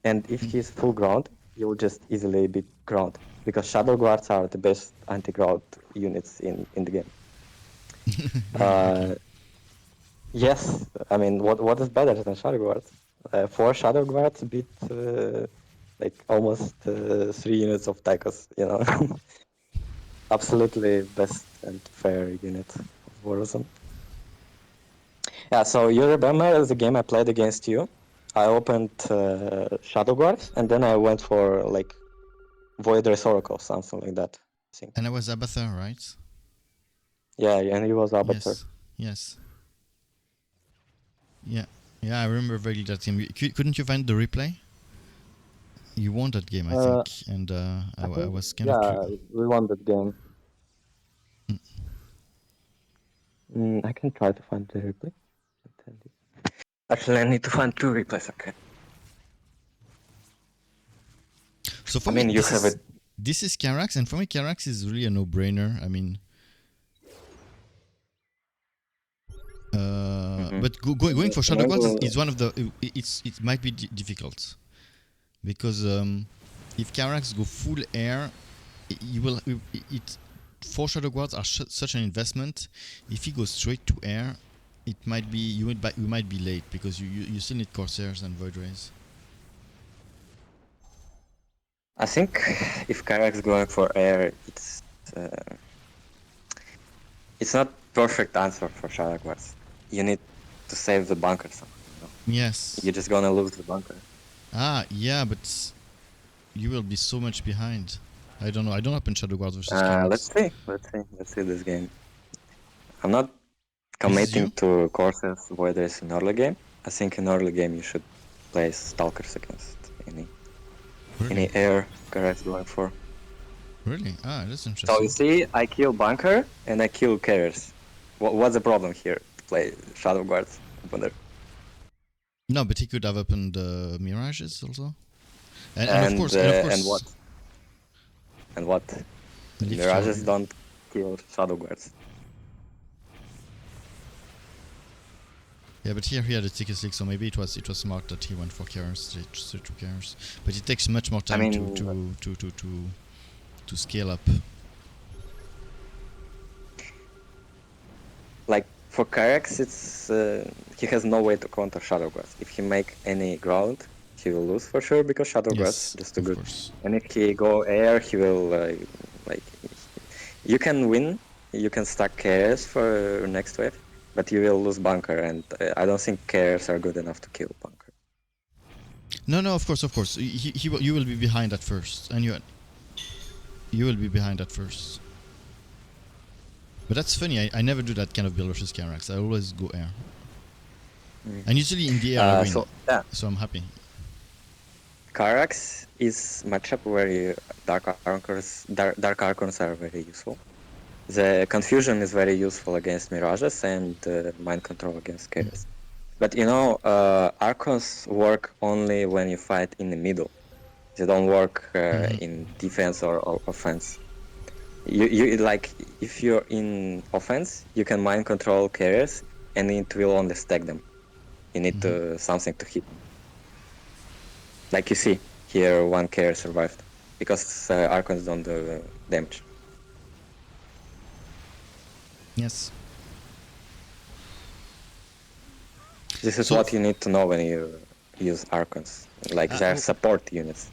[SPEAKER 3] And if he's full ground, you'll just easily beat ground. Because Shadowguards are the best anti-ground units in the game. Yes, I mean, what is better than Shadowguards? 4 Shadowguards beat like almost 3 units of Tychus, you know? Absolutely best and fair unit of Vorazun. Yeah, so you remember the game I played against you? I opened Shadowguards and then I went for like Void Race Oracle, something like that, I think.
[SPEAKER 1] And I was Abathur, right?
[SPEAKER 3] Yeah, and he was Abathur.
[SPEAKER 1] Yes. Yeah. Yeah, I remember vaguely that game. Couldn't you find the replay? You won that game, I think, and I was kind of.
[SPEAKER 3] We won that game. I can try to find the replay. Actually, I need to find 2 replays. Okay.
[SPEAKER 1] So for
[SPEAKER 3] I
[SPEAKER 1] me,
[SPEAKER 3] mean, you have it.
[SPEAKER 1] This is Karax, and for me, Karax is really a no-brainer. I mean, but going for Shadowguards is one of the. It might be difficult because if Karax go full air, you will. For Shadowguards are such an investment. If he goes straight to air, it might be you might be late because you still need Corsairs and Void Rays.
[SPEAKER 3] I think if Karax going for air, it's not perfect answer for Shadowguards. You need to save the bunker somehow. You know?
[SPEAKER 1] Yes.
[SPEAKER 3] You're just gonna lose the bunker.
[SPEAKER 1] Yeah, but you will be so much behind. I don't know. I don't open Shadowguards versus Karax.
[SPEAKER 3] Let's see this game. I'm not committing to Corsairs Void Race in early game. I think in early game you should play Stalkers against any air Karax going for.
[SPEAKER 1] Really? That's interesting.
[SPEAKER 3] So you see, I kill bunker and I kill carriers. What's the problem here to play Shadowguards over there?
[SPEAKER 1] No, but he could have opened the Mirages also. And of course.
[SPEAKER 3] And what? Mirages don't kill Shadowguards.
[SPEAKER 1] Yeah, but here he had a Tychus league, so maybe it was smart that he went for carriers, straight to carriers. But it takes much more time to scale up.
[SPEAKER 3] Like for Karax, it's he has no way to counter Shadowguards. If he make any ground, he will lose for sure because Shadowguards just too good.
[SPEAKER 1] Course.
[SPEAKER 3] And if he go air, he will you can win. You can stack carriers for next wave, but you will lose bunker, and I don't think carriers are good enough to kill bunker.
[SPEAKER 1] No, of course. You will be behind at first, and you will be behind at first. But that's funny. I never do that kind of build versus Karax. I always go air, and usually in the air I win. So I'm happy.
[SPEAKER 3] Karax is matchup where Dark Archons are very useful. The confusion is very useful against Mirages and mind control against carriers. But you know, Archons work only when you fight in the middle. They don't work in defense or offense. You like if you're in offense, you can mind control carriers, and it will only stack them. You need something to hit. Like you see here, one carrier survived because Archons don't do damage.
[SPEAKER 1] Yes.
[SPEAKER 3] This is what you need to know when you use Archons. Like they're support units.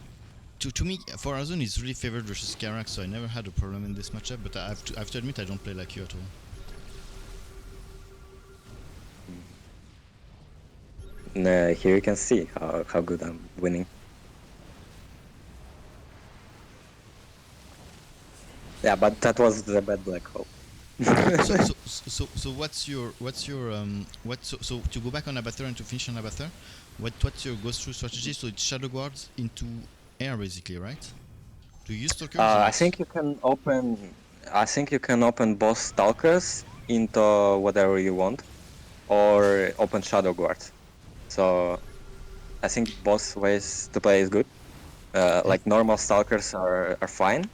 [SPEAKER 1] To me, Vorazun is really favored versus Karax, so I never had a problem in this matchup. But I have to admit, I don't play like you at all.
[SPEAKER 3] Here you can see how good I'm winning. Yeah, but that was the bad black hole.
[SPEAKER 1] So what's your so to go back on Abathur and to finish on Abathur, what's your ghost through strategy? So it's Shadowguards into air basically, right? Do you use Stalkers?
[SPEAKER 3] I think you can open both Stalkers into whatever you want, or open Shadowguards. So I think both ways to play is good. Like normal Stalkers are fine,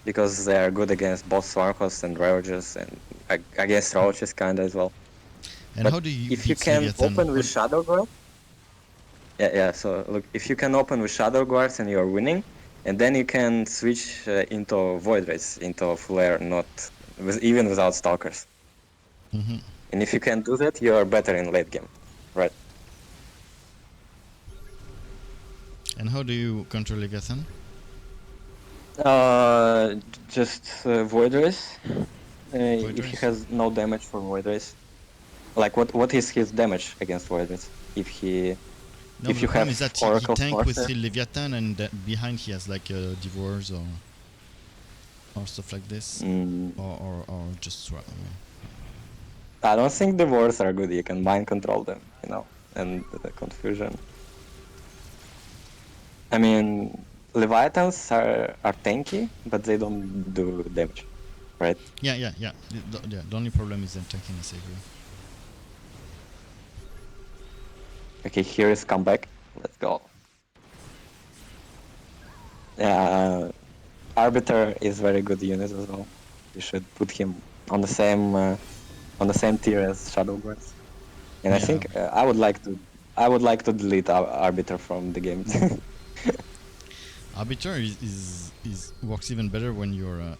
[SPEAKER 3] because they are good against both Swann and Roaches, and against Roaches kinda as well.
[SPEAKER 1] And
[SPEAKER 2] But
[SPEAKER 1] how do you
[SPEAKER 2] if you
[SPEAKER 1] beat
[SPEAKER 2] can
[SPEAKER 1] Leviathan?
[SPEAKER 2] open with Shadowguards, yeah. So look, if you can open with Shadowguards and you're winning, and then you can switch into Void Rays, into Flare, not even without Stalkers.
[SPEAKER 1] Mm-hmm.
[SPEAKER 2] And if you can do that, you are better in late game, right?
[SPEAKER 1] And how do you control Leviathan?
[SPEAKER 2] Just Void Rays.
[SPEAKER 1] Void
[SPEAKER 2] If he
[SPEAKER 1] Rays?
[SPEAKER 2] has no damage for Void Rays, like what is his damage against Void Rays?
[SPEAKER 1] No,
[SPEAKER 2] If
[SPEAKER 1] but
[SPEAKER 2] you
[SPEAKER 1] the problem
[SPEAKER 2] have
[SPEAKER 1] is that he
[SPEAKER 2] Oracle
[SPEAKER 1] tank with
[SPEAKER 2] Sorcerer,
[SPEAKER 1] still Leviathan, and behind he has like Devours or stuff like this, or just swap.
[SPEAKER 2] I don't think the wars are good. You can mind control them, and the confusion. I mean, Leviathans are tanky, but they don't do damage, right?
[SPEAKER 1] Yeah. The only problem is the tankiness, I agree.
[SPEAKER 2] Okay, here is comeback. Let's go. Yeah, Arbiter is very good unit as well. You should put him on the same tier as Shadowguards. And I
[SPEAKER 1] Yeah,
[SPEAKER 2] think I would like to delete Arbiter from the game.
[SPEAKER 1] Abathur is works even better when you're.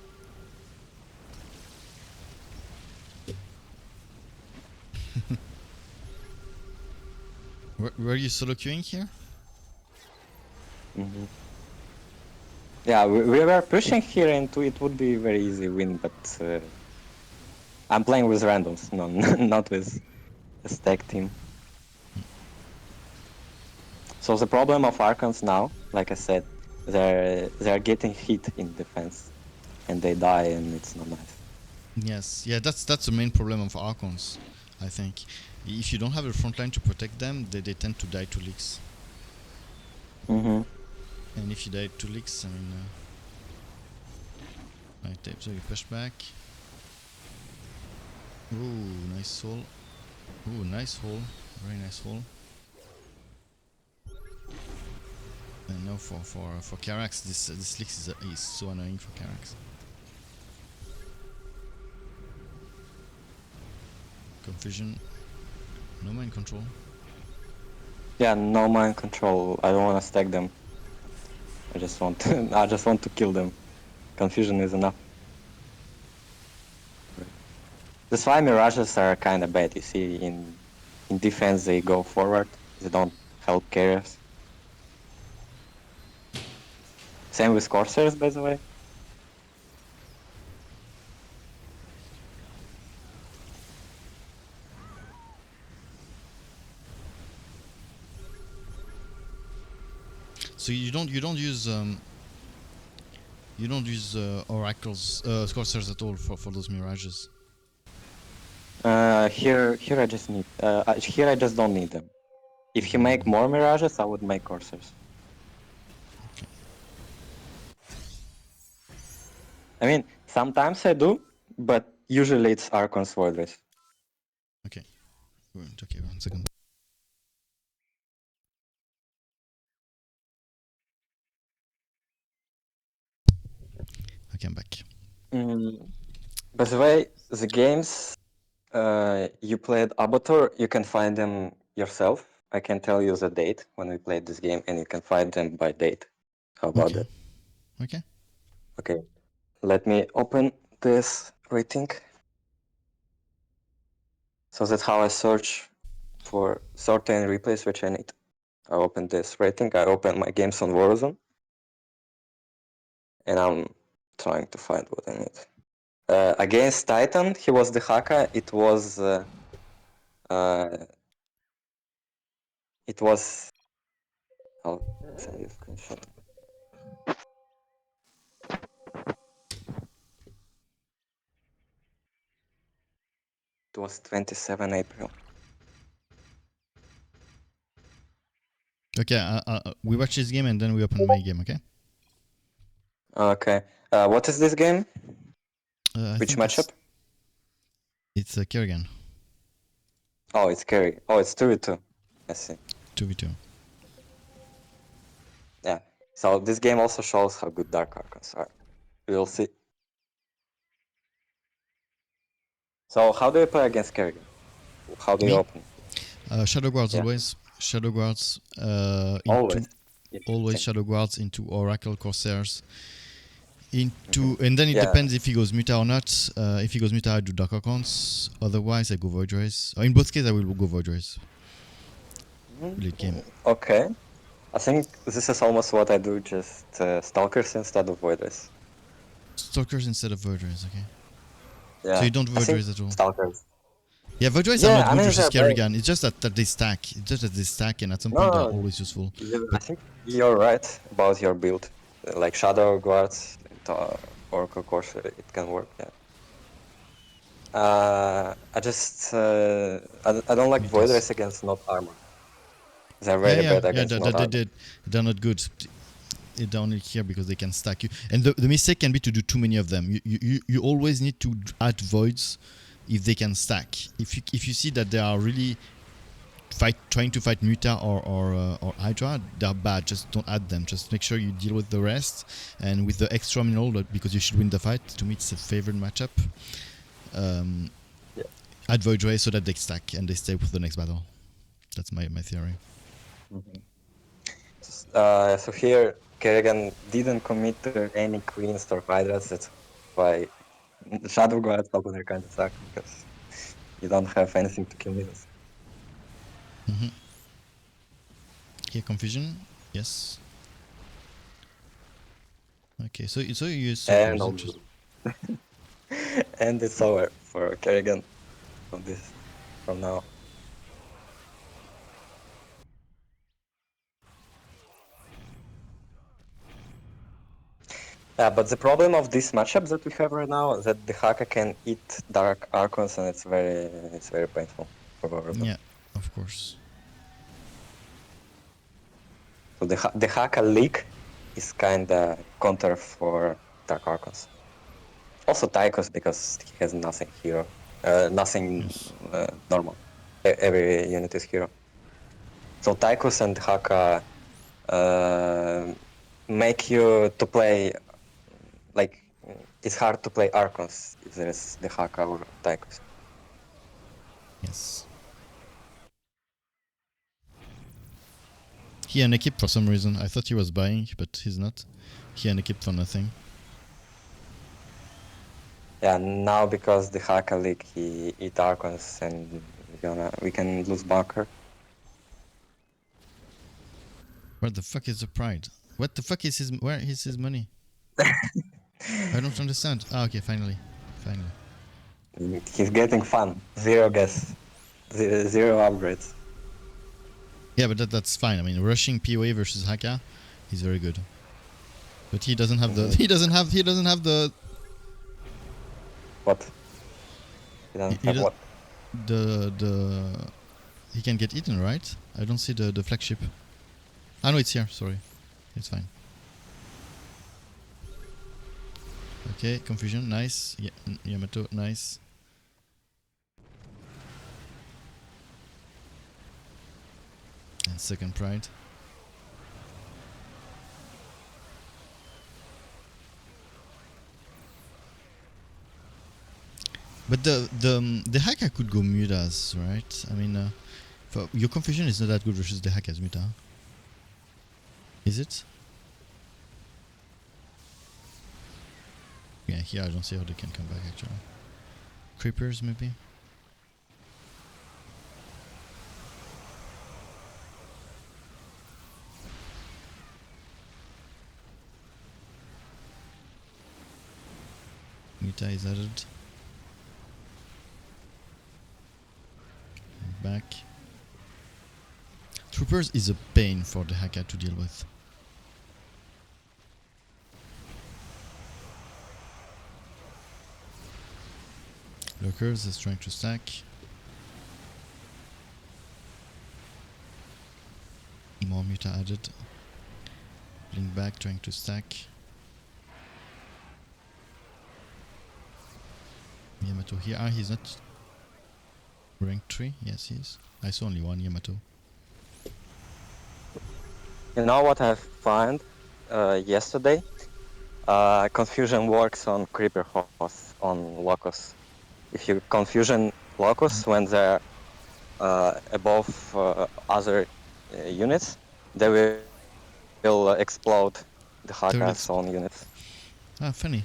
[SPEAKER 1] Were you solo queuing here?
[SPEAKER 2] Mhm. Yeah, we were pushing here into it would be very easy win, but I'm playing with randoms, no, not with a stack team. So the problem of Archons now, like I said, they're getting hit in defense, and they die, and it's not nice.
[SPEAKER 1] Yes, yeah, that's the main problem of Archons, I think. If you don't have a front line to protect them, they tend to die to leaks.
[SPEAKER 2] Mm-hmm.
[SPEAKER 1] And if you die to leaks, I mean, right, so you push back. Ooh, nice hole. Ooh, nice hole. Very nice hole. And now for Karax, this leak is so annoying for Karax. Confusion. No mind control.
[SPEAKER 2] Yeah, no mind control. I don't want to stack them. I just want to kill them. Confusion is enough. That's why mirages are kind of bad. You see, in defense they go forward. They don't help carriers. Same with Corsairs, by the way.
[SPEAKER 1] So you don't use oracles Corsairs at all for those mirages.
[SPEAKER 2] Here I just need. Here I just don't need them. If you make more mirages, I would make Corsairs.
[SPEAKER 1] Okay.
[SPEAKER 2] I mean, sometimes I do, but usually it's Archon's Void Rays.
[SPEAKER 1] Okay. Okay, 1 second. Okay, I'm back.
[SPEAKER 2] By the way, the games you played Abathur, you can find them yourself. I can tell you the date when we played this game, and you can find them by date. How about that?
[SPEAKER 1] Okay.
[SPEAKER 2] Okay, let me open this rating. So that's how I search for certain replays which I need. I open this rating, I open my games on Vorazun, and I'm trying to find what I need. Against Titan, he was Dehaka. It was. I'll send you a screenshot. It was 27 April.
[SPEAKER 1] Okay, we watch this game and then we open my game, okay?
[SPEAKER 2] Okay. What is this game?
[SPEAKER 1] I
[SPEAKER 2] Which
[SPEAKER 1] think
[SPEAKER 2] matchup?
[SPEAKER 1] It's kerrigan.
[SPEAKER 2] Oh, it's Kerry. Oh, it's 2v2. I see.
[SPEAKER 1] 2v2.
[SPEAKER 2] Yeah. So this game also shows how good Dark Archons are. We'll see. So how do you play against kerrigan?
[SPEAKER 3] How do
[SPEAKER 1] Me?
[SPEAKER 3] you open?
[SPEAKER 1] Shadowguards
[SPEAKER 3] Yeah.
[SPEAKER 1] always. Shadowguards
[SPEAKER 3] Always.
[SPEAKER 1] always
[SPEAKER 3] Interesting.
[SPEAKER 1] Shadowguards into Oracle Corsairs. And then it
[SPEAKER 3] Yeah.
[SPEAKER 1] depends if he goes Muta or not. If he goes Muta, I do Dark Archons. Otherwise, I go Void Rays. In both cases, I will go Void Rays. Late game.
[SPEAKER 3] Okay. I think this is almost what I do, just Stalkers instead of Voiders.
[SPEAKER 1] Stalkers instead of Void Rays, okay.
[SPEAKER 3] Yeah.
[SPEAKER 1] So you don't
[SPEAKER 3] I
[SPEAKER 1] Void
[SPEAKER 3] think
[SPEAKER 1] Rays at all?
[SPEAKER 3] Stalkers.
[SPEAKER 1] Yeah, Void Rays are
[SPEAKER 3] Yeah,
[SPEAKER 1] not
[SPEAKER 3] I
[SPEAKER 1] good
[SPEAKER 3] mean,
[SPEAKER 1] versus
[SPEAKER 3] they're very...
[SPEAKER 1] kerrigan. It's just that they stack. It's just that they stack, and at some
[SPEAKER 3] No,
[SPEAKER 1] point, they're
[SPEAKER 3] no,
[SPEAKER 1] always useful.
[SPEAKER 3] I think you're right about your build. Like Shadow Guards, Oracle Course, it can work, yeah. I just... I don't like
[SPEAKER 1] It
[SPEAKER 3] Void
[SPEAKER 1] does.
[SPEAKER 3] Rays against not armor. They're very bad against not armor.
[SPEAKER 1] They're not good. They're only here because they can stack you. And the mistake can be to do too many of them. You always need to add voids if they can stack. If you see that they are really trying to fight Muta or Hydra, they're bad. Just don't add them. Just make sure you deal with the rest and with the extra mineral because you should win the fight. To me, it's a favorite matchup.
[SPEAKER 3] Yeah.
[SPEAKER 1] Add Void Ray so that they stack and they stay with the next battle. That's my theory.
[SPEAKER 3] So here, Kerrigan didn't commit to any queens or hydras. That's why the Shadow Guards opener kind of suck, because you don't have anything to kill with us.
[SPEAKER 1] Here, confusion. Yes. Okay, so you use
[SPEAKER 3] And,
[SPEAKER 1] Stalkers,
[SPEAKER 3] and it's over for Kerrigan from now. Yeah, but the problem of this matchup that we have right now is that Dehaka can eat Dark Archons, and it's very painful for our opponent.
[SPEAKER 1] Yeah, of course.
[SPEAKER 3] So the Dehaka leak is kinda counter for Dark Archons. Also Tychus, because he has nothing hero, nothing normal. Every unit is hero. So Tychus and Dehaka make you to play, like, it's hard to play Archons if there's Dehaka or Tychus.
[SPEAKER 1] Yes. He unequipped for some reason. I thought he was buying, but he's not. He unequipped for nothing.
[SPEAKER 3] Yeah, now because the Dehaka leak, he eat Archons, and we can lose bunker.
[SPEAKER 1] Where the fuck is the pride? What the fuck is where is his money? I don't understand. Ah, okay, finally.
[SPEAKER 3] He's getting fun. Zero guess. Zero upgrades.
[SPEAKER 1] Yeah, but that's fine. I mean, rushing PoE versus Haka, he's very good. But he doesn't have the. He doesn't have the.
[SPEAKER 3] What? He doesn't have what?
[SPEAKER 1] The. He can get eaten, right? I don't see the flagship. Ah no, it's here. Sorry, it's fine. Okay, confusion. Nice. Yeah, Yamato. Nice. And second pride. But the Haka could go mutas, right? I mean, your confusion is not that good versus the Haka's muta. Is it? Yeah, here I don't see how they can come back actually. Creepers maybe? Muta is added. Back. Troopers is a pain for the Haka to deal with. Lurkers is trying to stack. More Muta added. Blink back, trying to stack. Yamato here. Ah, he's not rank 3? Yes, he is. I saw only one Yamato.
[SPEAKER 3] You know what I found yesterday? Confusion works on creeper hosts on Locus. If you confusion Locus when they're above other units, they will explode the Dehaka's own units.
[SPEAKER 1] Ah, funny.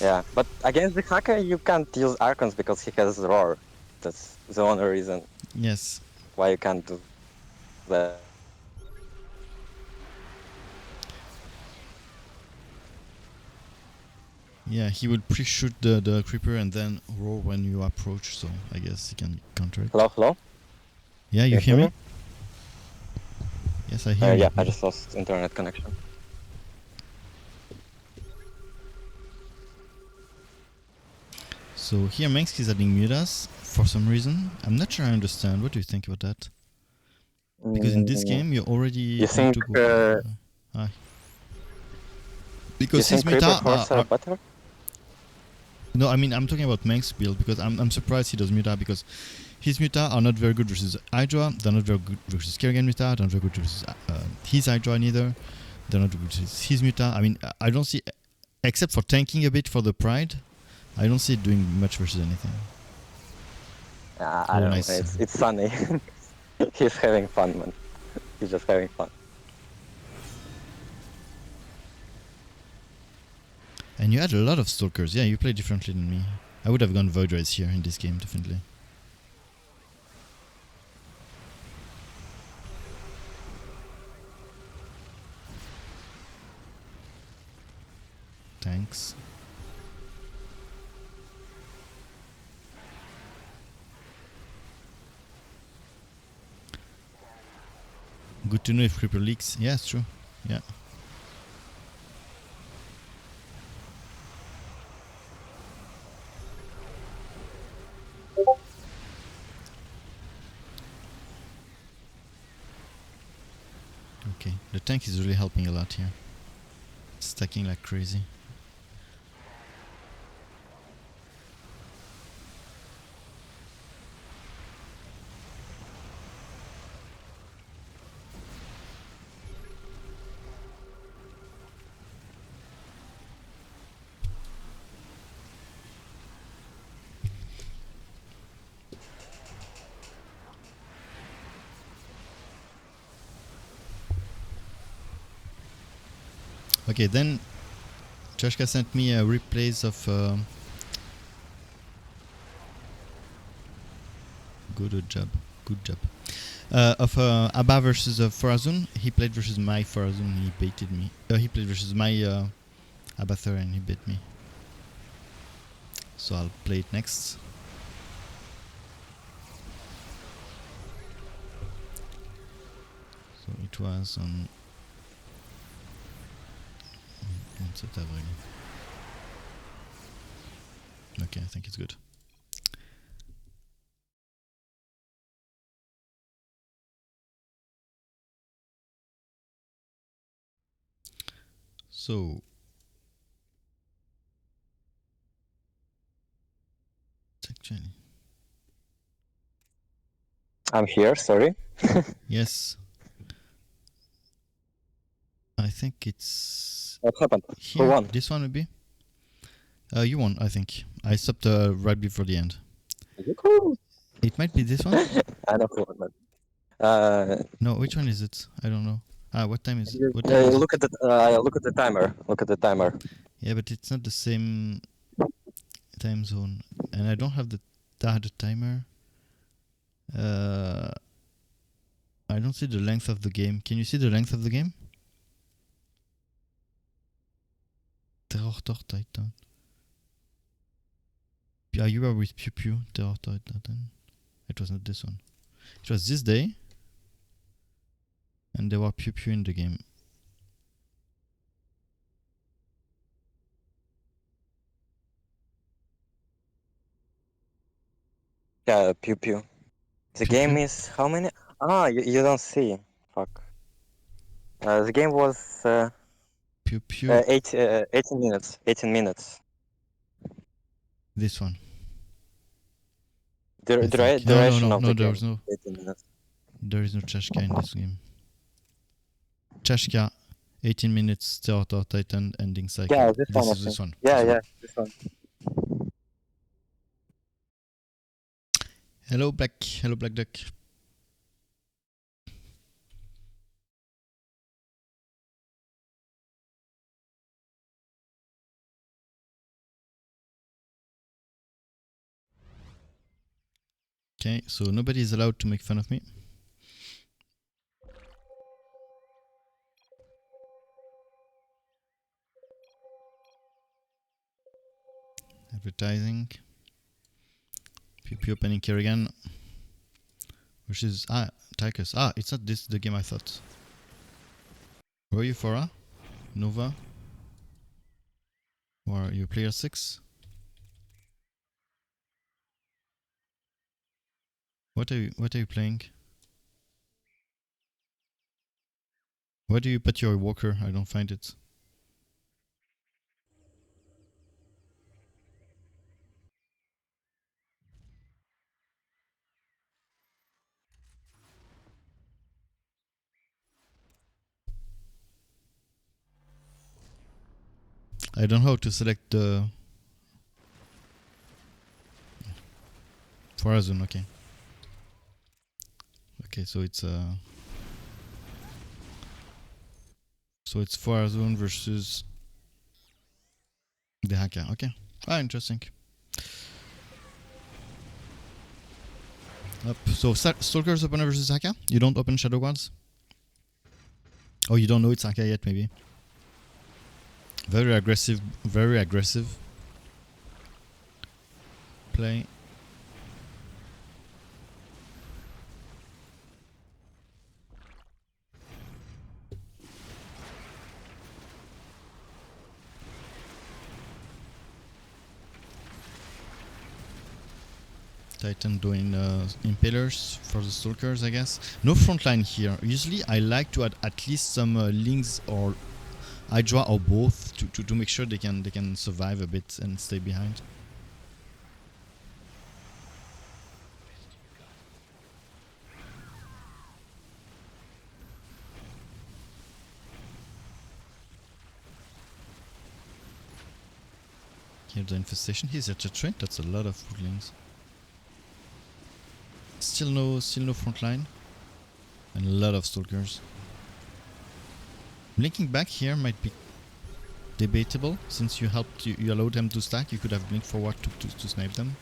[SPEAKER 3] Yeah, but against the Dehaka, you can't use Archons because he has Roar. That's the only reason
[SPEAKER 1] Yes.
[SPEAKER 3] why you can't do that.
[SPEAKER 1] Yeah, he would pre-shoot the creeper and then roar when you approach, so I guess he can counter it.
[SPEAKER 3] Hello, hello?
[SPEAKER 1] Yeah, you hear me? Yes, I hear you.
[SPEAKER 3] Yeah, I just lost internet connection.
[SPEAKER 1] So here Mengsk is adding mutas for some reason. I'm not sure I understand. What do you think about that? Because in this game you already
[SPEAKER 3] You
[SPEAKER 1] have
[SPEAKER 3] think,
[SPEAKER 1] to go. Because
[SPEAKER 3] you
[SPEAKER 1] his
[SPEAKER 3] think Creeper
[SPEAKER 1] muta
[SPEAKER 3] hordes are better?
[SPEAKER 1] No, I mean I'm talking about Mengsk build because I'm surprised he does muta because his muta are not very good versus Hydra. They're not very good versus kerrigan muta. They're not very good versus his Hydra neither. They're not good versus his muta. I mean I don't see, except for tanking a bit for the pride, I don't see it doing much versus anything.
[SPEAKER 3] I don't know. It's sunny. He's having fun, man. He's just having fun.
[SPEAKER 1] And you had a lot of stalkers. Yeah, you play differently than me. I would have gone Void Rays here in this game, definitely. Thanks. Good to know if Creeper leaks. Yeah, it's true. Yeah. Okay, the tank is really helping a lot here. Stacking like crazy. Okay, then Trashka sent me a replays of good job of Abba versus Vorazun. He played versus my Vorazun. He baited me. He played versus my Abathur and he bait me. So I'll play it next. So it was on 7 avril. Okay, I think it's good. So actually,
[SPEAKER 3] I'm here, sorry.
[SPEAKER 1] yes. I think it's
[SPEAKER 3] What happened?
[SPEAKER 1] here.
[SPEAKER 3] Who won?
[SPEAKER 1] This one maybe? You won, I think. I stopped right before the end. It might be this one?
[SPEAKER 3] I don't know, man.
[SPEAKER 1] No, which one is it? I don't know. Ah, what time is it? What
[SPEAKER 3] Look
[SPEAKER 1] time is
[SPEAKER 3] at
[SPEAKER 1] it?
[SPEAKER 3] look at the timer. Look at the timer.
[SPEAKER 1] Yeah, but it's not the same time zone. And I don't have the timer. I don't see the length of the game. Can you see the length of the game? Terror Titan. Yeah, you were with Pew Pew, Terror Titan. It was not this one. It was this day. And there were Pew Pew in the game.
[SPEAKER 3] Yeah, pew pew. The
[SPEAKER 1] Pew
[SPEAKER 3] game
[SPEAKER 1] Pew?
[SPEAKER 3] is how many? Ah, you don't see. Fuck. The game was
[SPEAKER 1] Pew Pew.
[SPEAKER 3] 18 minutes. 18 minutes.
[SPEAKER 1] This one.
[SPEAKER 3] The
[SPEAKER 1] I think.
[SPEAKER 3] duration of
[SPEAKER 1] No,
[SPEAKER 3] the
[SPEAKER 1] there
[SPEAKER 3] game.
[SPEAKER 1] was no.
[SPEAKER 3] 18 minutes.
[SPEAKER 1] There is no Chashka in this game. Chashka, 18 minutes, Terror Titan, ending cycle.
[SPEAKER 3] Yeah, this one.
[SPEAKER 1] Is this one.
[SPEAKER 3] Yeah, this one.
[SPEAKER 1] Hello, Black. Hello, Black Duck. Okay, so nobody is allowed to make fun of me. Advertising. PP opening kerrigan. Which is Tychus. It's not this the game I thought. Where are you, Fora? Nova? Or are you player 6? What are you playing? Where do you put your walker? I don't find it. I don't know how to select the Vorazun, okay. Okay, so it's Vorazun versus Dehaka. Okay. Interesting. Up. So Stalkers opener versus Haka? You don't open Shadowguards? Oh, you don't know it's Haka yet, maybe. Very aggressive play. Titan doing impalers for the stalkers, I guess. No front line here. Usually I like to add at least some links or Hydra or both to make sure they can survive a bit and stay behind. Here the infestation. He's at a train. That's a lot of foodlings. Still no front line. And a lot of stalkers. Blinking back here might be debatable, since you allowed them to stack. You could have blinked forward to snipe them.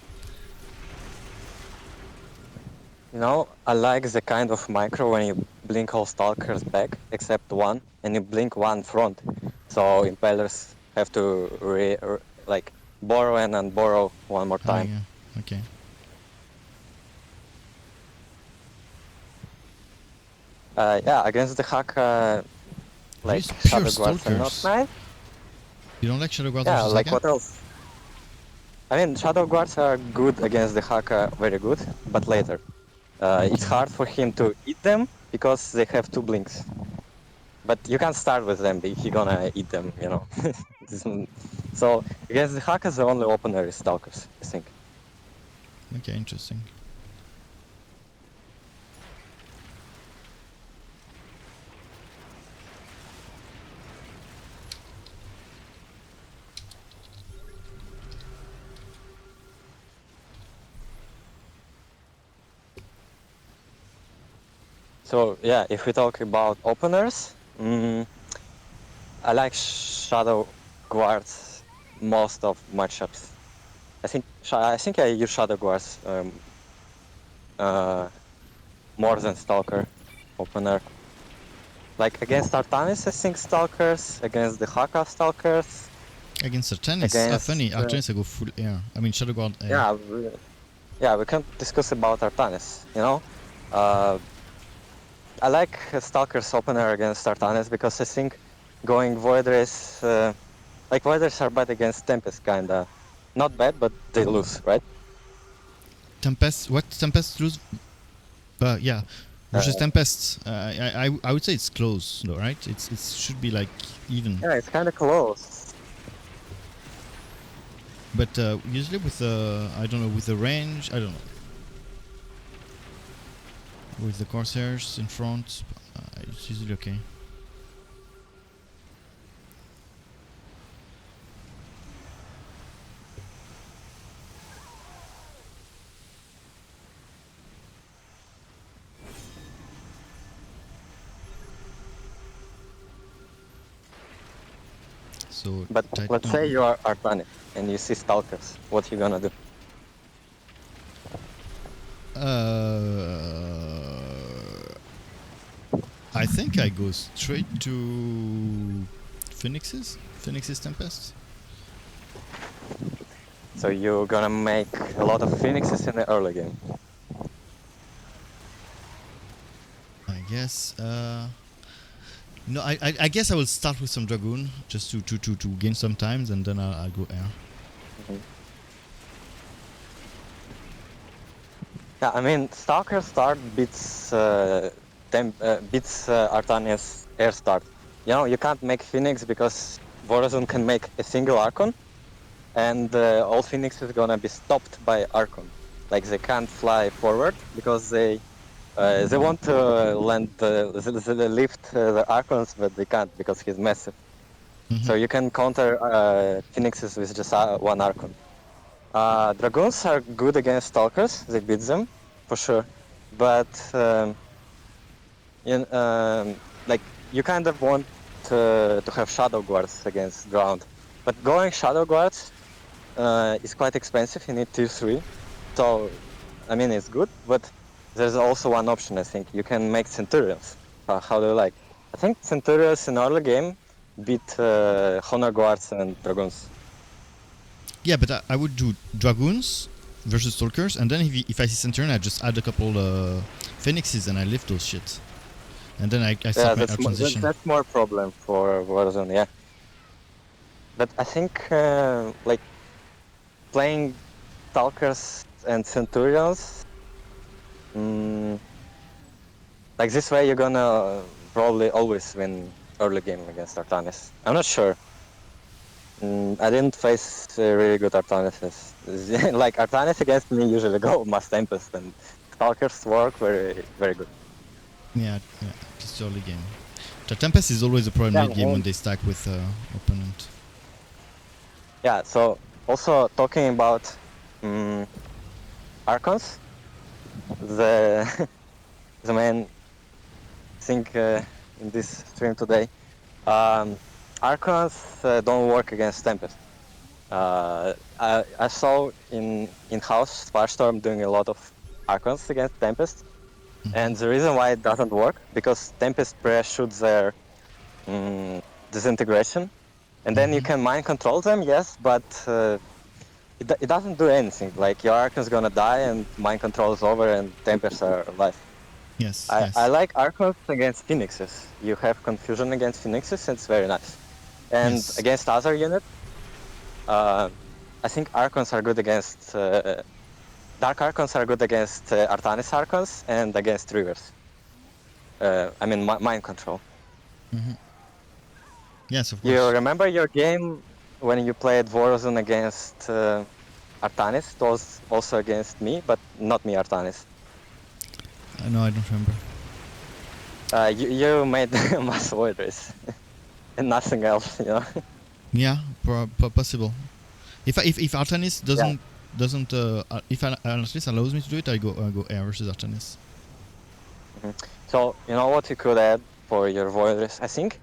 [SPEAKER 3] You know, I like the kind of micro when you blink all stalkers back except one, and you blink one front. So impalers have to like borrow and unborrow one more time.
[SPEAKER 1] Yeah. Okay.
[SPEAKER 3] Yeah, against the Dehaka, like
[SPEAKER 1] These pure
[SPEAKER 3] Shadowguards are not
[SPEAKER 1] stalkers.
[SPEAKER 3] nice.
[SPEAKER 1] You don't like Shadowguards
[SPEAKER 3] Yeah,
[SPEAKER 1] versus
[SPEAKER 3] like
[SPEAKER 1] Haka?
[SPEAKER 3] what else? I mean, Shadowguards are good against the Dehaka, very good, but later. It's
[SPEAKER 1] Okay.
[SPEAKER 3] hard for him to eat them because they have 2 blinks. But you can't start with them, he gonna eat them, you know. So against the Dehaka, the only opener is Stalkers, I think.
[SPEAKER 1] Okay, interesting.
[SPEAKER 3] So yeah, if we talk about openers, I like Shadowguards most of matchups. I think I use Shadowguards more than Stalker opener. Like against Artanis, I think Stalkers. Against the Dehaka, Stalkers.
[SPEAKER 1] Against Artanis?
[SPEAKER 3] Against,
[SPEAKER 1] Funny. Artanis I go full air. I mean Shadowguard air.
[SPEAKER 3] Yeah, we can discuss about Artanis, you know? I like Stalker's opener against Artanis because I think going Void Race, like Void Race are bad against Tempest, kinda. Not bad, but they lose, right?
[SPEAKER 1] Tempest? What? Tempest lose? Yeah. Versus Tempest, I would say it's close, though, right? It should be like even.
[SPEAKER 3] Yeah, it's kind of close.
[SPEAKER 1] But usually with the with the range, I don't know. With the Corsairs in front, it's usually okay. So,
[SPEAKER 3] but let's say you are Artanis and you see Stalkers. What you gonna do?
[SPEAKER 1] I think I go straight to Phoenix's Tempest.
[SPEAKER 3] So you're gonna make a lot of Phoenixes in the early game.
[SPEAKER 1] I guess. No, I guess I will start with some Dragoon just to gain some times, and then I'll go air.
[SPEAKER 3] Yeah, I mean, Stalker start beats Artanis air start. You know, you can't make Phoenix because Vorazun can make a single Archon, and all Phoenix is gonna be stopped by Archon. Like they can't fly forward because they want to land lift the Archons, but they can't because he's massive. So you can counter Phoenixes with just one Archon. Dragoons are good against Stalkers, they beat them, for sure. But, like, you kind of want to have Shadowguards against ground. But going Shadowguards is quite expensive, you need tier 3. So, I mean, it's good, but there's also one option, I think. You can make Centurions. How do you like? I think Centurions in early game beat Honor Guards and Dragoons.
[SPEAKER 1] Yeah, but I would do Dragoons versus Stalkers, and then if I see Centurion, I just add a couple Phoenixes and I lift those shit. And then I start my transition.
[SPEAKER 3] That's more problem for Warzone, yeah. But I think like playing Stalkers and Centurions, like this way you're gonna probably always win early game against Artanis. I'm not sure. I didn't face really good Artanises. Like Artanis against me usually go Mass Tempest, and Stalkers work very, very good.
[SPEAKER 1] Yeah, just early game. The Tempest is always a problem late game when they stack with opponent.
[SPEAKER 3] Yeah, so also talking about Archons, the the main thing in this stream today. Archons don't work against Tempest. I saw in-house Firestorm doing a lot of Archons against Tempest, and the reason why it doesn't work because Tempest press shoots their disintegration, and then you can mind control them, yes, but it doesn't do anything. Like your Archon's gonna die, and mind control is over, and Tempests are alive.
[SPEAKER 1] Yes,
[SPEAKER 3] I like Archons against Phoenixes. You have confusion against Phoenixes, and it's very nice. And against other units, I think Archons are good against Dark Archons are good against Artanis Archons and against Rivers. I mean, mind control.
[SPEAKER 1] Yes, of course.
[SPEAKER 3] You remember your game when you played Vorazun against Artanis? It was also against me, but not me, Artanis.
[SPEAKER 1] No, I don't remember.
[SPEAKER 3] You made mass voiders and nothing else, you know.
[SPEAKER 1] Yeah, possible. If Artanis doesn't if Artanis allows me to do it, I go air versus Artanis.
[SPEAKER 3] So you know what you could add for your voiders? I think,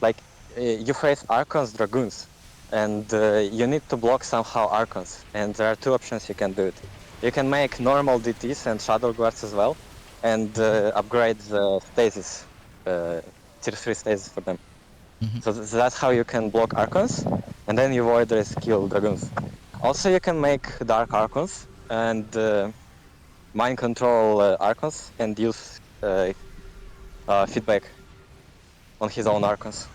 [SPEAKER 3] like you face Archons, Dragoons, and you need to block somehow Archons. And there are two options you can do it. You can make normal DTs and Shadowguards as well, and upgrade the stasis, tier 3 stasis for them. So that's how you can block Archons, and then you voiders kill Dragoons. Also, you can make Dark Archons and mind control Archons and use feedback on his own Archons.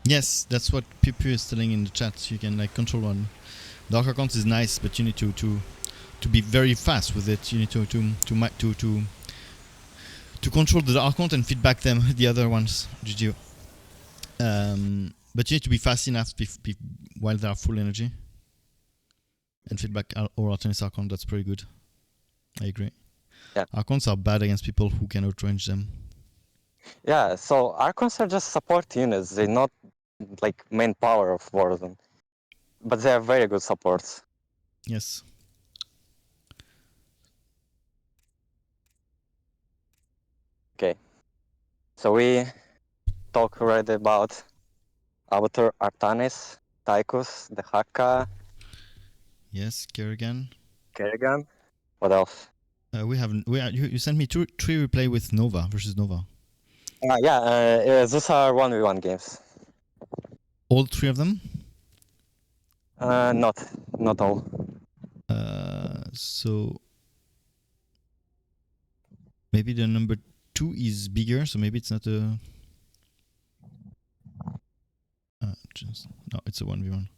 [SPEAKER 1] Yes, that's what Pipu is telling in the chat. You can like control one. Dark Archons is nice, but you need to be very fast with it. You need to control the Archons and feedback them the other ones. GG. But you need to be fast enough while they are full energy. And feedback or Artanis Archon, that's pretty good. I agree.
[SPEAKER 3] Yeah.
[SPEAKER 1] Archons are bad against people who can outrange them.
[SPEAKER 3] Yeah, so Archons are just support units. They're not like main power of Warzone. But they are very good supports.
[SPEAKER 1] Yes.
[SPEAKER 3] Okay. So we talked already about Abathur, Artanis, Tychus, Dehaka.
[SPEAKER 1] Yes, kerrigan.
[SPEAKER 3] Kerrigan. What else?
[SPEAKER 1] We haven't. You sent me three replay with Nova versus Nova.
[SPEAKER 3] Those are 1v1 games.
[SPEAKER 1] All three of them.
[SPEAKER 3] Not all.
[SPEAKER 1] So maybe the number 2 is bigger, so maybe it's not a. No, it's a 1v1.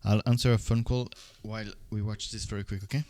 [SPEAKER 1] I'll answer a phone call while we watch this very quick, okay?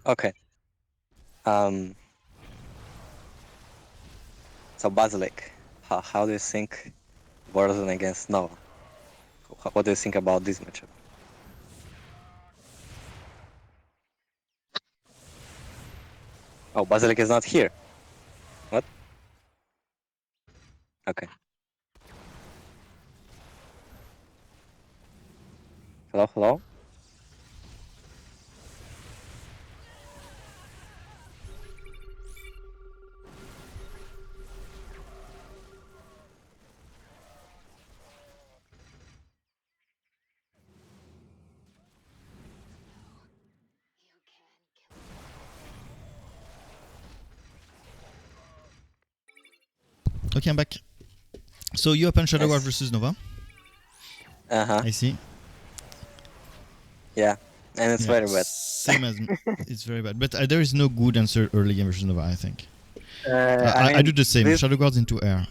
[SPEAKER 3] Okay. So Basilic, how do you think Vorazun against Nova? What do you think about this matchup? Oh, Basilic is not here. What? Okay. Hello?
[SPEAKER 1] Okay, I'm back. So you open Shadowguard
[SPEAKER 3] Yes.
[SPEAKER 1] versus Nova.
[SPEAKER 3] Uh-huh.
[SPEAKER 1] I see.
[SPEAKER 3] Yeah. And it's very bad.
[SPEAKER 1] Same as it's very bad. But there is no good answer early game versus Nova, I think.
[SPEAKER 3] I
[SPEAKER 1] I
[SPEAKER 3] mean,
[SPEAKER 1] do the same.
[SPEAKER 3] this-
[SPEAKER 1] Shadowguards into air.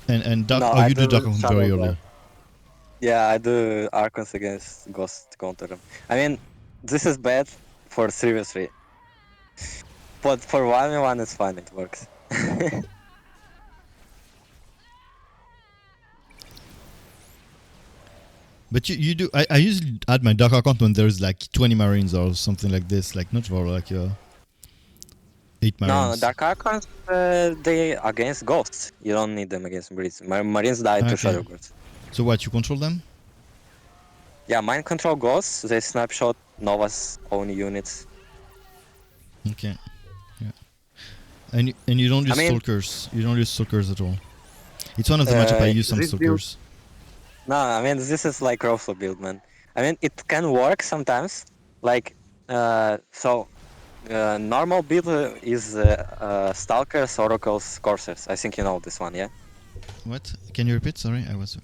[SPEAKER 1] And Dark.
[SPEAKER 3] No,
[SPEAKER 1] Oh,
[SPEAKER 3] I
[SPEAKER 1] you do
[SPEAKER 3] do
[SPEAKER 1] Dark Archon very
[SPEAKER 3] Shadowguard.
[SPEAKER 1] early.
[SPEAKER 3] Yeah, I do Archons against Ghost counter them. I mean, this is bad for 3v3. But for 1v1 it's fine, it works.
[SPEAKER 1] But you do. I usually add my Dark Archon when there's like 20 Marines or something like this. Like not for like 8
[SPEAKER 3] No,
[SPEAKER 1] Marines.
[SPEAKER 3] Dark Archons, they against Ghosts. You don't need them against Marines. Marines die to
[SPEAKER 1] Okay.
[SPEAKER 3] Shadowguards.
[SPEAKER 1] So what? You control them?
[SPEAKER 3] Yeah, mind control Ghosts, they snapshot Nova's own units.
[SPEAKER 1] Okay. Yeah. And you don't use
[SPEAKER 3] I mean-
[SPEAKER 1] Stalkers. You don't use Stalkers at all. It's one of the matchup I use some
[SPEAKER 3] this build-
[SPEAKER 1] Stalkers.
[SPEAKER 3] No, I mean, this is like Roslo build, man. I mean, it can work sometimes. Like, normal build is Stalkers, Oracles, Coursers. I think you know this one, yeah?
[SPEAKER 1] What? Can you repeat? Sorry, I was.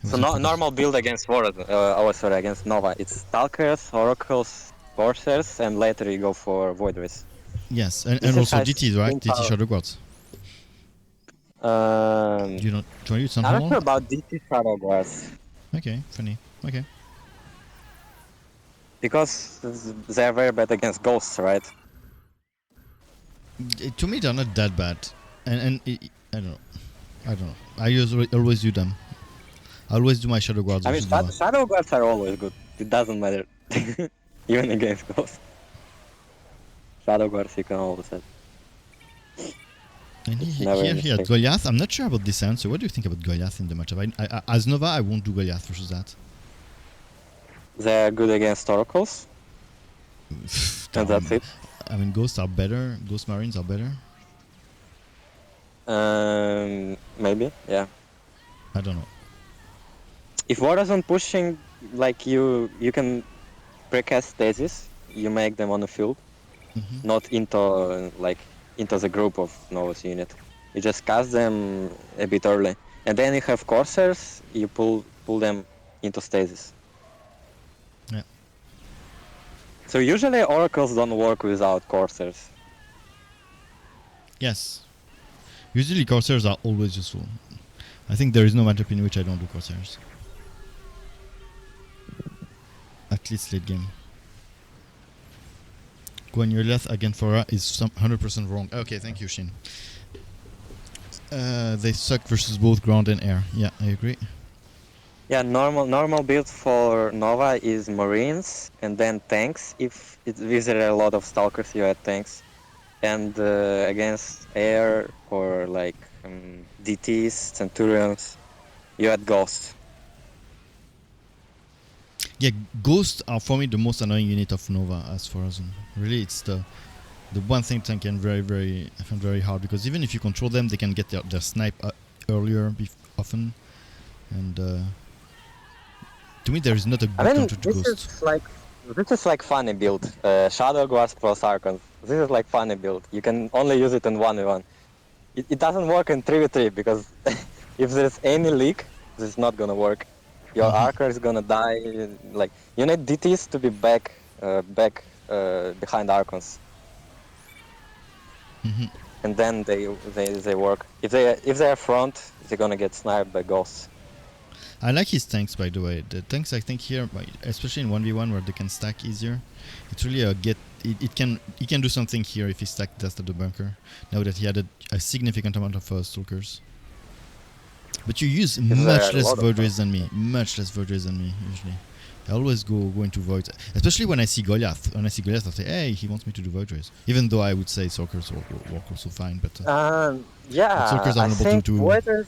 [SPEAKER 3] So normal build against against Nova. It's Stalkers, Oracles, Coursers, and later you go for Void Race.
[SPEAKER 1] Yes,
[SPEAKER 3] This
[SPEAKER 1] and
[SPEAKER 3] is
[SPEAKER 1] also
[SPEAKER 3] has
[SPEAKER 1] DT, right?
[SPEAKER 3] been
[SPEAKER 1] DT
[SPEAKER 3] power.
[SPEAKER 1] Shadowguards. Do you want to use
[SPEAKER 3] I'm not
[SPEAKER 1] Sun
[SPEAKER 3] sure about DT Shadowguards
[SPEAKER 1] Okay, funny. Okay.
[SPEAKER 3] because they're very bad against ghosts, right?
[SPEAKER 1] To me, they're not that bad, and I don't know. I always do them. I always do my Shadowguards.
[SPEAKER 3] I mean,
[SPEAKER 1] versus Nova.
[SPEAKER 3] Shadowguards are always good. It doesn't matter, even against ghosts. Shadowguards you can always have.
[SPEAKER 1] And
[SPEAKER 3] never
[SPEAKER 1] here
[SPEAKER 3] a
[SPEAKER 1] he had
[SPEAKER 3] mistake.
[SPEAKER 1] Goliath. I'm not sure about this answer. What do you think about Goliath in the matchup? I as Nova, I won't do Goliath versus that.
[SPEAKER 3] They're good against Oracles, and that's it.
[SPEAKER 1] I mean, Ghosts are better. Ghost Marines are better.
[SPEAKER 3] Maybe, yeah.
[SPEAKER 1] I don't know.
[SPEAKER 3] If Vorazun pushing, like you can precast stasis, you make them on the field. not into the group of Nova's unit. You just cast them a bit early, and then you have Corsairs. You pull them into stasis.
[SPEAKER 1] Yeah.
[SPEAKER 3] So usually Oracles don't work without Corsairs.
[SPEAKER 1] Yes. Usually Corsairs are always useful. I think there is no matchup in which I don't do Corsairs. At least late game. Go on your left again for is 100% wrong. Okay, thank you, Shin. They suck versus both ground and air. Yeah, I agree.
[SPEAKER 3] Yeah, normal build for Nova is Marines and then tanks. If there are a lot of Stalkers, you add tanks. And against air or like DTs, Centurions, you add Ghosts.
[SPEAKER 1] Yeah, ghosts are for me the most annoying unit of Nova as Vorazun. Really, it's the one thing that can I find very hard, because even if you control them, they can get their snipe earlier often, and to me there is not a good counter to ghost.
[SPEAKER 3] This is like funny build. Shadowguards plus Archons. This is like funny build. You can only use it in 1v1. It doesn't work in 3v3 because if there's any leak, this is not gonna work. Your Archer is gonna die. Like you need DTs to be back behind Archons, and then they work. If they are front, they're gonna get sniped by ghosts.
[SPEAKER 1] I like his tanks, by the way. The tanks I think here, especially in 1v1 where they can stack easier, it's really he can do something here if he stacked just at the bunker. Now that he added a significant amount of stalkers. But you use much less void rays than me. Much less void rays than me usually. I always go into void, especially when I see Goliath. When I see Goliath, I say, "Hey, he wants me to do void rays." Even though I would say stalkers work also fine, but
[SPEAKER 3] yeah,
[SPEAKER 1] stalkers are able to.
[SPEAKER 3] Voiders,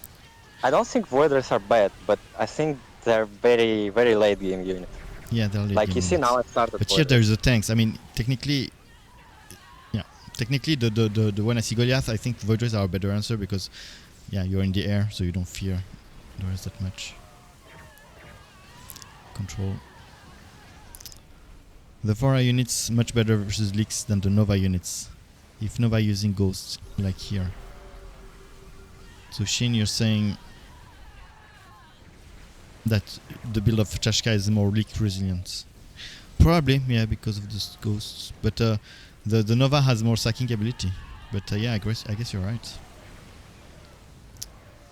[SPEAKER 3] I don't think voiders are bad, but I think they're very very late game unit.
[SPEAKER 1] Yeah, they're late
[SPEAKER 3] like
[SPEAKER 1] game
[SPEAKER 3] you see
[SPEAKER 1] units.
[SPEAKER 3] now it started.
[SPEAKER 1] But here there's the tanks. I mean, technically, the when I see Goliath, I think void rays are a better answer because, yeah, you're in the air, so you don't fear the rest that much. Control. The Vora units much better versus leaks than the Nova units. If Nova using ghosts like here. So Shin, you're saying that the build of Chashka is more leak resilient. Probably, yeah, because of the ghosts. But the Nova has more sacking ability. But yeah, I guess you're right.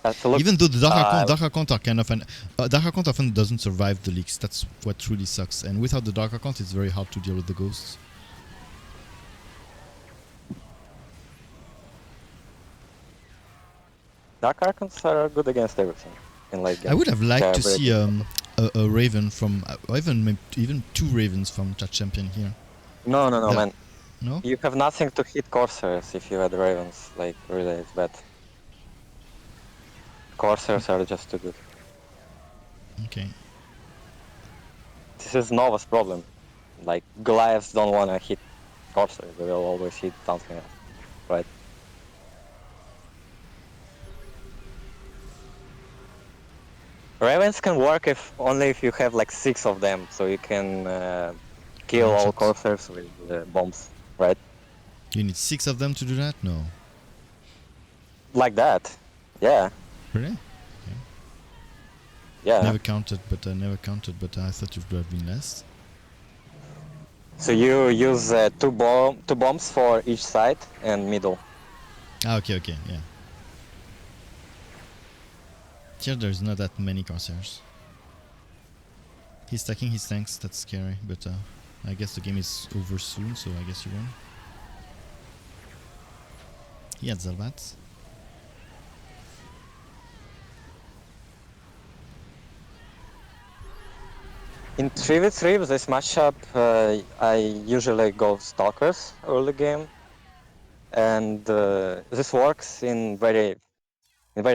[SPEAKER 1] Even though the Dark Archon are kind of Dark Archon often doesn't survive the leaks. That's what really sucks. And without the Dark Archon, it's very hard to deal with the ghosts.
[SPEAKER 3] Dark Archons are good against everything in late game.
[SPEAKER 1] I would have liked to see a Raven from, even two Ravens from Chat Champion here.
[SPEAKER 3] No, man.
[SPEAKER 1] No?
[SPEAKER 3] You have nothing to hit Corsairs if you had Ravens. Like, really, it's bad. Corsairs are just too good.
[SPEAKER 1] Okay.
[SPEAKER 3] This is Nova's problem. Like, Goliaths don't want to hit Corsairs. They will always hit something else, right? Ravens can work only if you have like 6 of them, so you can kill all Corsairs with bombs, right?
[SPEAKER 1] You need 6 of them to do that? No.
[SPEAKER 3] Like that, yeah.
[SPEAKER 1] Really? Okay.
[SPEAKER 3] Yeah.
[SPEAKER 1] Never counted, but I thought it would have been less.
[SPEAKER 3] So you use two bombs for each side and middle.
[SPEAKER 1] Ah, okay, yeah. Here there's not that many Corsairs. He's stacking his tanks, that's scary, but I guess the game is over soon, so I guess you won. He had Zelvat.
[SPEAKER 3] In 3v3, this matchup, I usually go Stalkers early game, and this works in very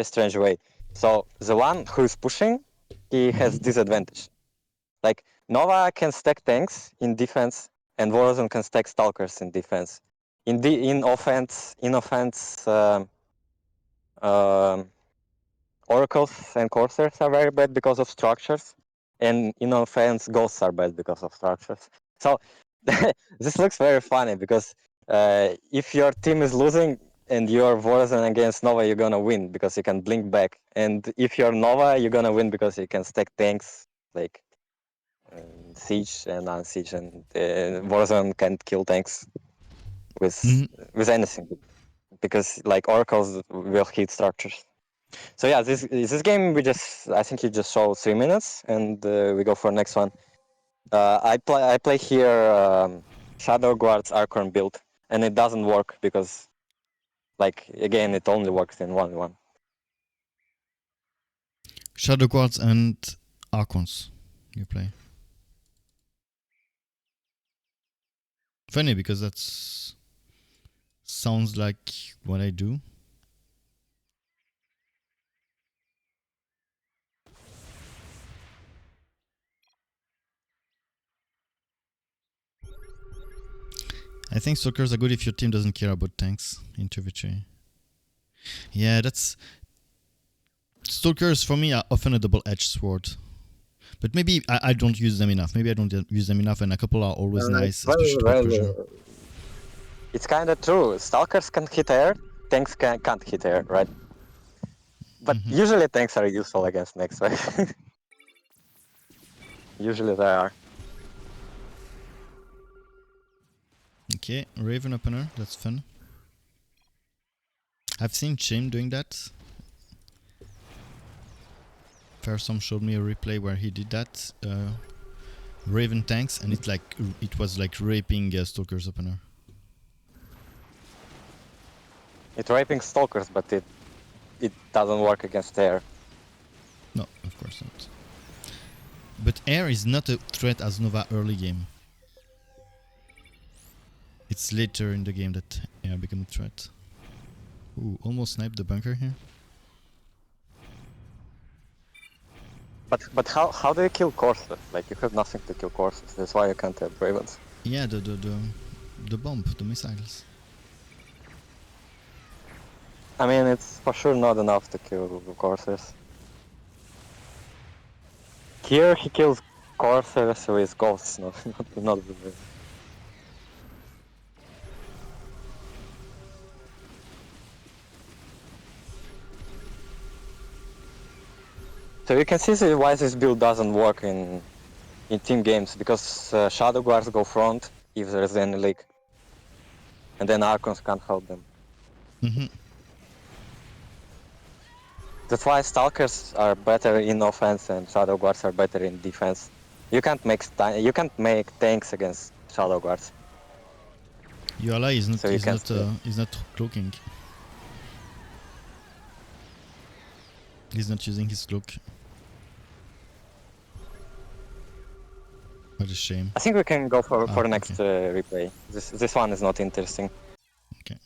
[SPEAKER 3] strange way. So the one who is pushing, he has disadvantage. Like Nova can stack tanks in defense, and Vorazun can stack Stalkers in defense. In offense, Oracles and Corsairs are very bad because of structures. And in offense, ghosts are bad because of structures. So this looks very funny because if your team is losing and you're Vorazun against Nova, you're gonna win because you can blink back. And if you're Nova, you're gonna win because you can stack tanks like Siege and non-Siege, and Vorazun can't kill tanks with anything because like oracles will hit structures. So yeah, this game I think you just show 3 minutes and we go for next one. I play here Shadowguards Archon build, and it doesn't work because like again it only works in 1v1.
[SPEAKER 1] Shadowguards and Archons you play. Funny because that's sounds like what I do. I think stalkers are good if your team doesn't care about tanks in 2v3. Yeah, that's... Stalkers for me are often a double-edged sword. But maybe I don't use them enough. Maybe I don't use them enough and a couple are always nice, especially to put pressure.
[SPEAKER 3] It's kind of true. Stalkers can hit air, tanks can't hit air, right? But usually tanks are useful against mechs, right? Usually they are.
[SPEAKER 1] Okay, Raven opener, that's fun. I've seen Chim doing that. Fersom showed me a replay where he did that. Raven tanks, and it was like raping Stalker's opener.
[SPEAKER 3] It's raping Stalkers, but it doesn't work against air.
[SPEAKER 1] No, of course not. But air is not a threat as Nova early game. It's later in the game that air become a threat. Ooh, almost sniped the bunker here.
[SPEAKER 3] But how do you kill Corsairs? Like you have nothing to kill Corsairs. That's why you can't have Ravens.
[SPEAKER 1] Yeah, the bomb, the missiles.
[SPEAKER 3] I mean, it's for sure not enough to kill Corsairs. Here he kills Corsairs with ghosts, not with Ravens. So you can see why this build doesn't work in team games, because Shadowguards go front if there's any leak, and then Archons can't help them. That's why Stalkers are better in offense and Shadowguards are better in defense. You can't make tanks against Shadowguards.
[SPEAKER 1] Your ally is not cloaking. He's not using his cloak. What a shame.
[SPEAKER 3] I think we can go for the next replay. This one is not interesting.
[SPEAKER 1] Okay.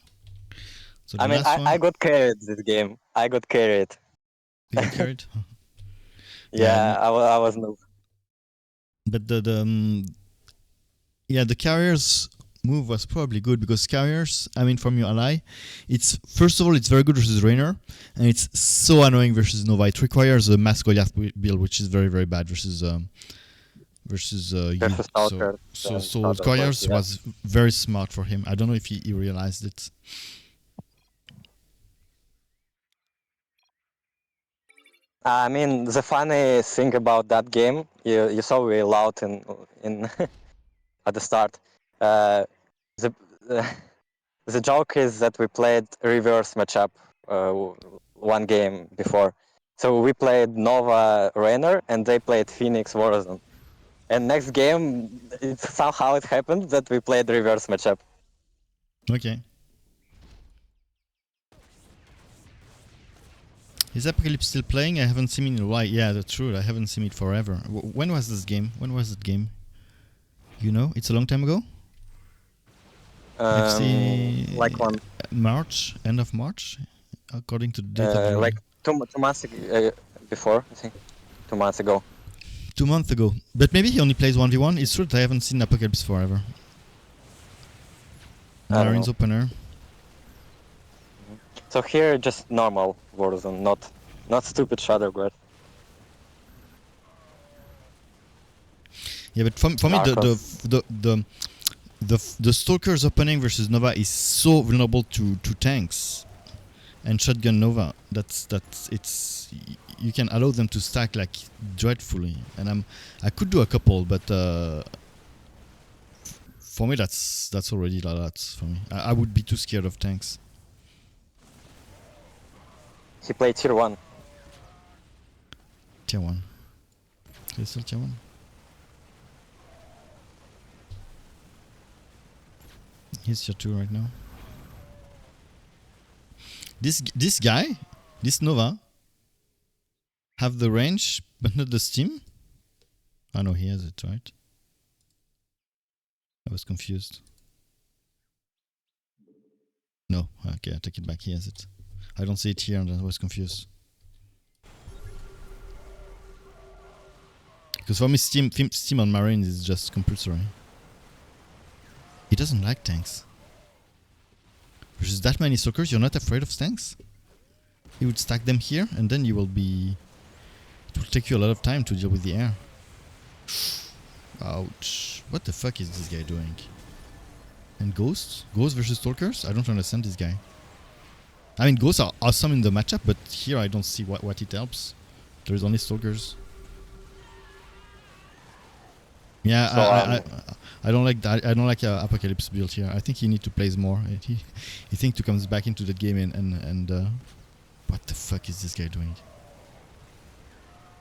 [SPEAKER 1] So
[SPEAKER 3] I mean, I got carried this game. I got carried.
[SPEAKER 1] You got carried?
[SPEAKER 3] Yeah, I was noob.
[SPEAKER 1] But the carriers move was probably good because carriers, I mean, from your ally, it's first of all it's very good versus Raynor, and it's so annoying versus Nova. It requires a mass Goliath build, which is very very bad versus you. So carriers was very smart for him. I don't know if he realized it.
[SPEAKER 3] I mean, the funny thing about that game, you saw we loud in at the start. The joke is that we played reverse matchup one game before. So we played Nova Raynor and they played Fenix Vorazun. And next game, somehow it happened that we played reverse matchup.
[SPEAKER 1] Okay. Is Apocalypse still playing? I haven't seen it in a while. Yeah, that's true. I haven't seen it forever. When was this game? When was that game? You know, it's a long time ago.
[SPEAKER 3] Like one
[SPEAKER 1] March, end of March, according to the date of the
[SPEAKER 3] like 2 months before, I think. 2 months ago.
[SPEAKER 1] 2 months ago. But maybe he only plays 1v1. It's true that I haven't seen Apocalypse forever. Marines opener.
[SPEAKER 3] So here, just normal Vorazun, not stupid Shadowguard.
[SPEAKER 1] Yeah, but for me, the Stalker's opening versus Nova is so vulnerable to tanks and shotgun Nova. That's you can allow them to stack like dreadfully, and I could do a couple, but for me that's already a lot for me. I would be too scared of tanks.
[SPEAKER 3] He played tier 1.
[SPEAKER 1] Tier 1. Okay, still tier 1. He's tier 2 right now. This guy, this Nova, have the range but not the steam? Oh no, he has it, right? I was confused. No, okay, I take it back, he has it. I don't see it here and I was confused. Because for me steam on Marine is just compulsory. He doesn't like tanks. Versus that many Stalkers, you're not afraid of tanks? You would stack them here and then you will be... It will take you a lot of time to deal with the air. Ouch. What the fuck is this guy doing? And Ghosts? Ghosts versus Stalkers? I don't understand this guy. I mean, Ghosts are awesome in the matchup, but here I don't see what it helps. There's only Stalkers. Yeah, so, I don't like that. I don't like Apocalypse build here. I think he need to place more. He think to comes back into the game and what the fuck is this guy doing?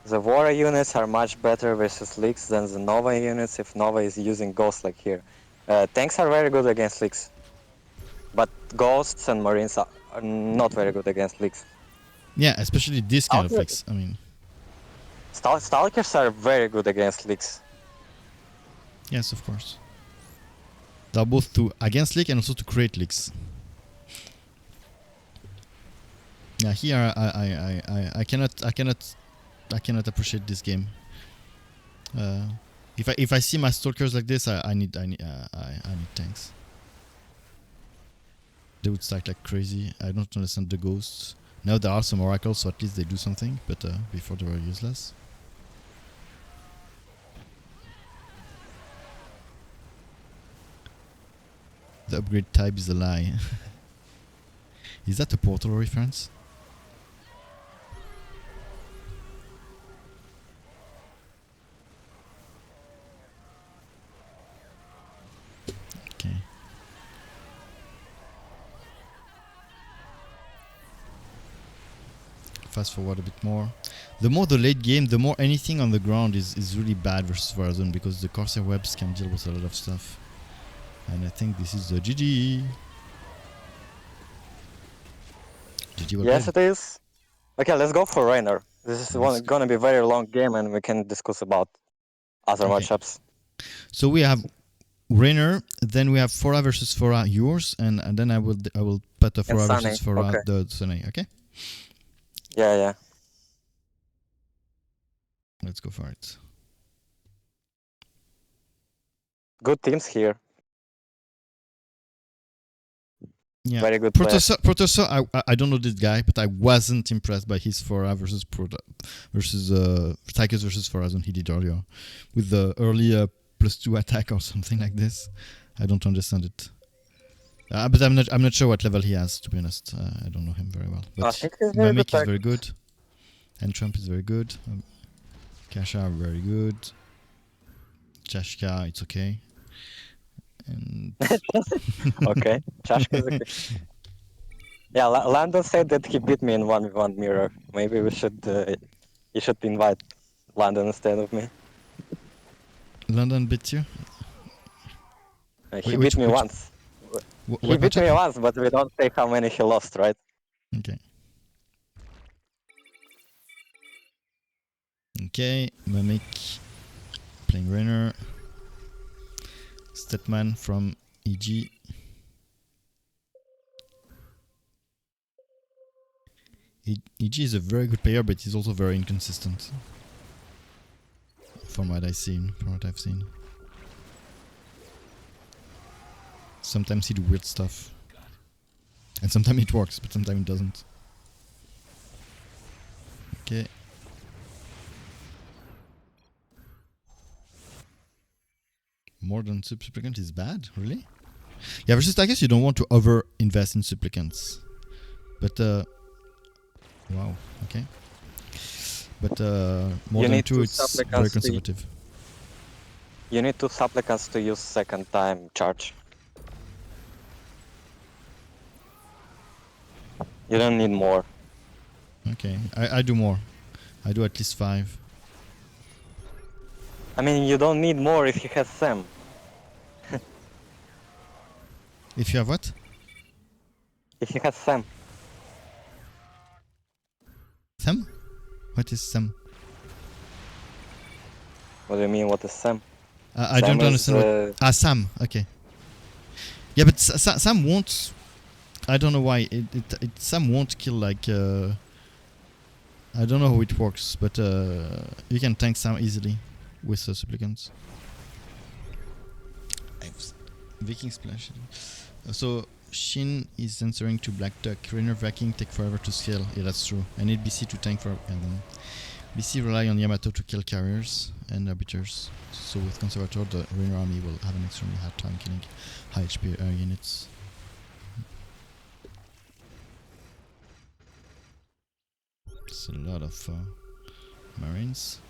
[SPEAKER 3] The Vora units are much better versus leaks than the Nova units if Nova is using Ghosts like here. Tanks are very good against leaks, but Ghosts and Marines are not very good against leaks.
[SPEAKER 1] Yeah, especially this kind of leaks. I mean,
[SPEAKER 3] Stalkers are very good against leaks.
[SPEAKER 1] Yes, of course. They're both against leak and also to create leaks. Yeah, here I cannot appreciate this game. If I see my Stalkers like this, I need tanks. They would stack like crazy. I don't understand the Ghosts. Now there are some oracles, so at least they do something. But before they were useless. The upgrade type is a lie. Is that a Portal reference? Okay. Fast forward a bit more. The more the late game, the more anything on the ground is really bad versus Vorazun because the Corsair webs can deal with a lot of stuff. And I think this is the GG. GG well
[SPEAKER 3] Yes,
[SPEAKER 1] played.
[SPEAKER 3] it is. Okay, let's go for Raynor. This is gonna be a very long game, and we can discuss about other matchups.
[SPEAKER 1] So we have Raynor, then we have Fora versus Fora yours, and then I will put a Fora versus Fora the Sunny. Okay.
[SPEAKER 3] Yeah.
[SPEAKER 1] Let's go for it.
[SPEAKER 3] Good teams here.
[SPEAKER 1] Yeah,
[SPEAKER 3] very good.
[SPEAKER 1] Protossa, I don't know this guy, but I wasn't impressed by his Fora versus Tychus versus Vorazun he did earlier, with the early +2 attack or something like this. I don't understand it. But I'm not sure what level he has, to be honest. I don't know him very well. But Mengsk is very good, and Trump is very good. Kasha very good. Chashka, it's okay. And
[SPEAKER 3] okay, Chashka is okay. Yeah, Landon said that he beat me in 1v1 mirror. Maybe we should, you should invite Landon instead of me.
[SPEAKER 1] Landon beat you?
[SPEAKER 3] He beat me once. He beat me once, but we don't say how many he lost, right?
[SPEAKER 1] Okay. Okay, Mengsk playing Raynor. Stetmann from EG. EG is a very good player, but he's also very inconsistent. From what I've seen. Sometimes he do weird stuff. And sometimes it works, but sometimes it doesn't. Okay. More than supplicant is bad, really? Yeah, versus Tychus you don't want to over invest in supplicants. But wow, okay. But more
[SPEAKER 3] You
[SPEAKER 1] than
[SPEAKER 3] need
[SPEAKER 1] 2
[SPEAKER 3] two
[SPEAKER 1] it's very
[SPEAKER 3] supplicants to
[SPEAKER 1] conservative.
[SPEAKER 3] You need 2 supplicants to use second time charge. You don't need more.
[SPEAKER 1] Okay, I do more. I do at least 5.
[SPEAKER 3] I mean, you don't need more if he has Sam.
[SPEAKER 1] If you have what?
[SPEAKER 3] If he has Sam.
[SPEAKER 1] Sam? What is Sam?
[SPEAKER 3] What do you mean, what is Sam?
[SPEAKER 1] I
[SPEAKER 3] Sam
[SPEAKER 1] don't
[SPEAKER 3] is,
[SPEAKER 1] understand what... Sam, okay. Yeah, but Sam won't... I don't know why. Sam won't kill like... I don't know how it works, but you can tank Sam easily with supplicants. Viking Splash. So Shin is answering to Black Duck. Raynor Viking take forever to scale. Yeah, that's true. I need BC to tank for... And then BC rely on Yamato to kill carriers and arbiters. So with Conservator, the Raynor army will have an extremely hard time killing high HP units. It's a lot of marines.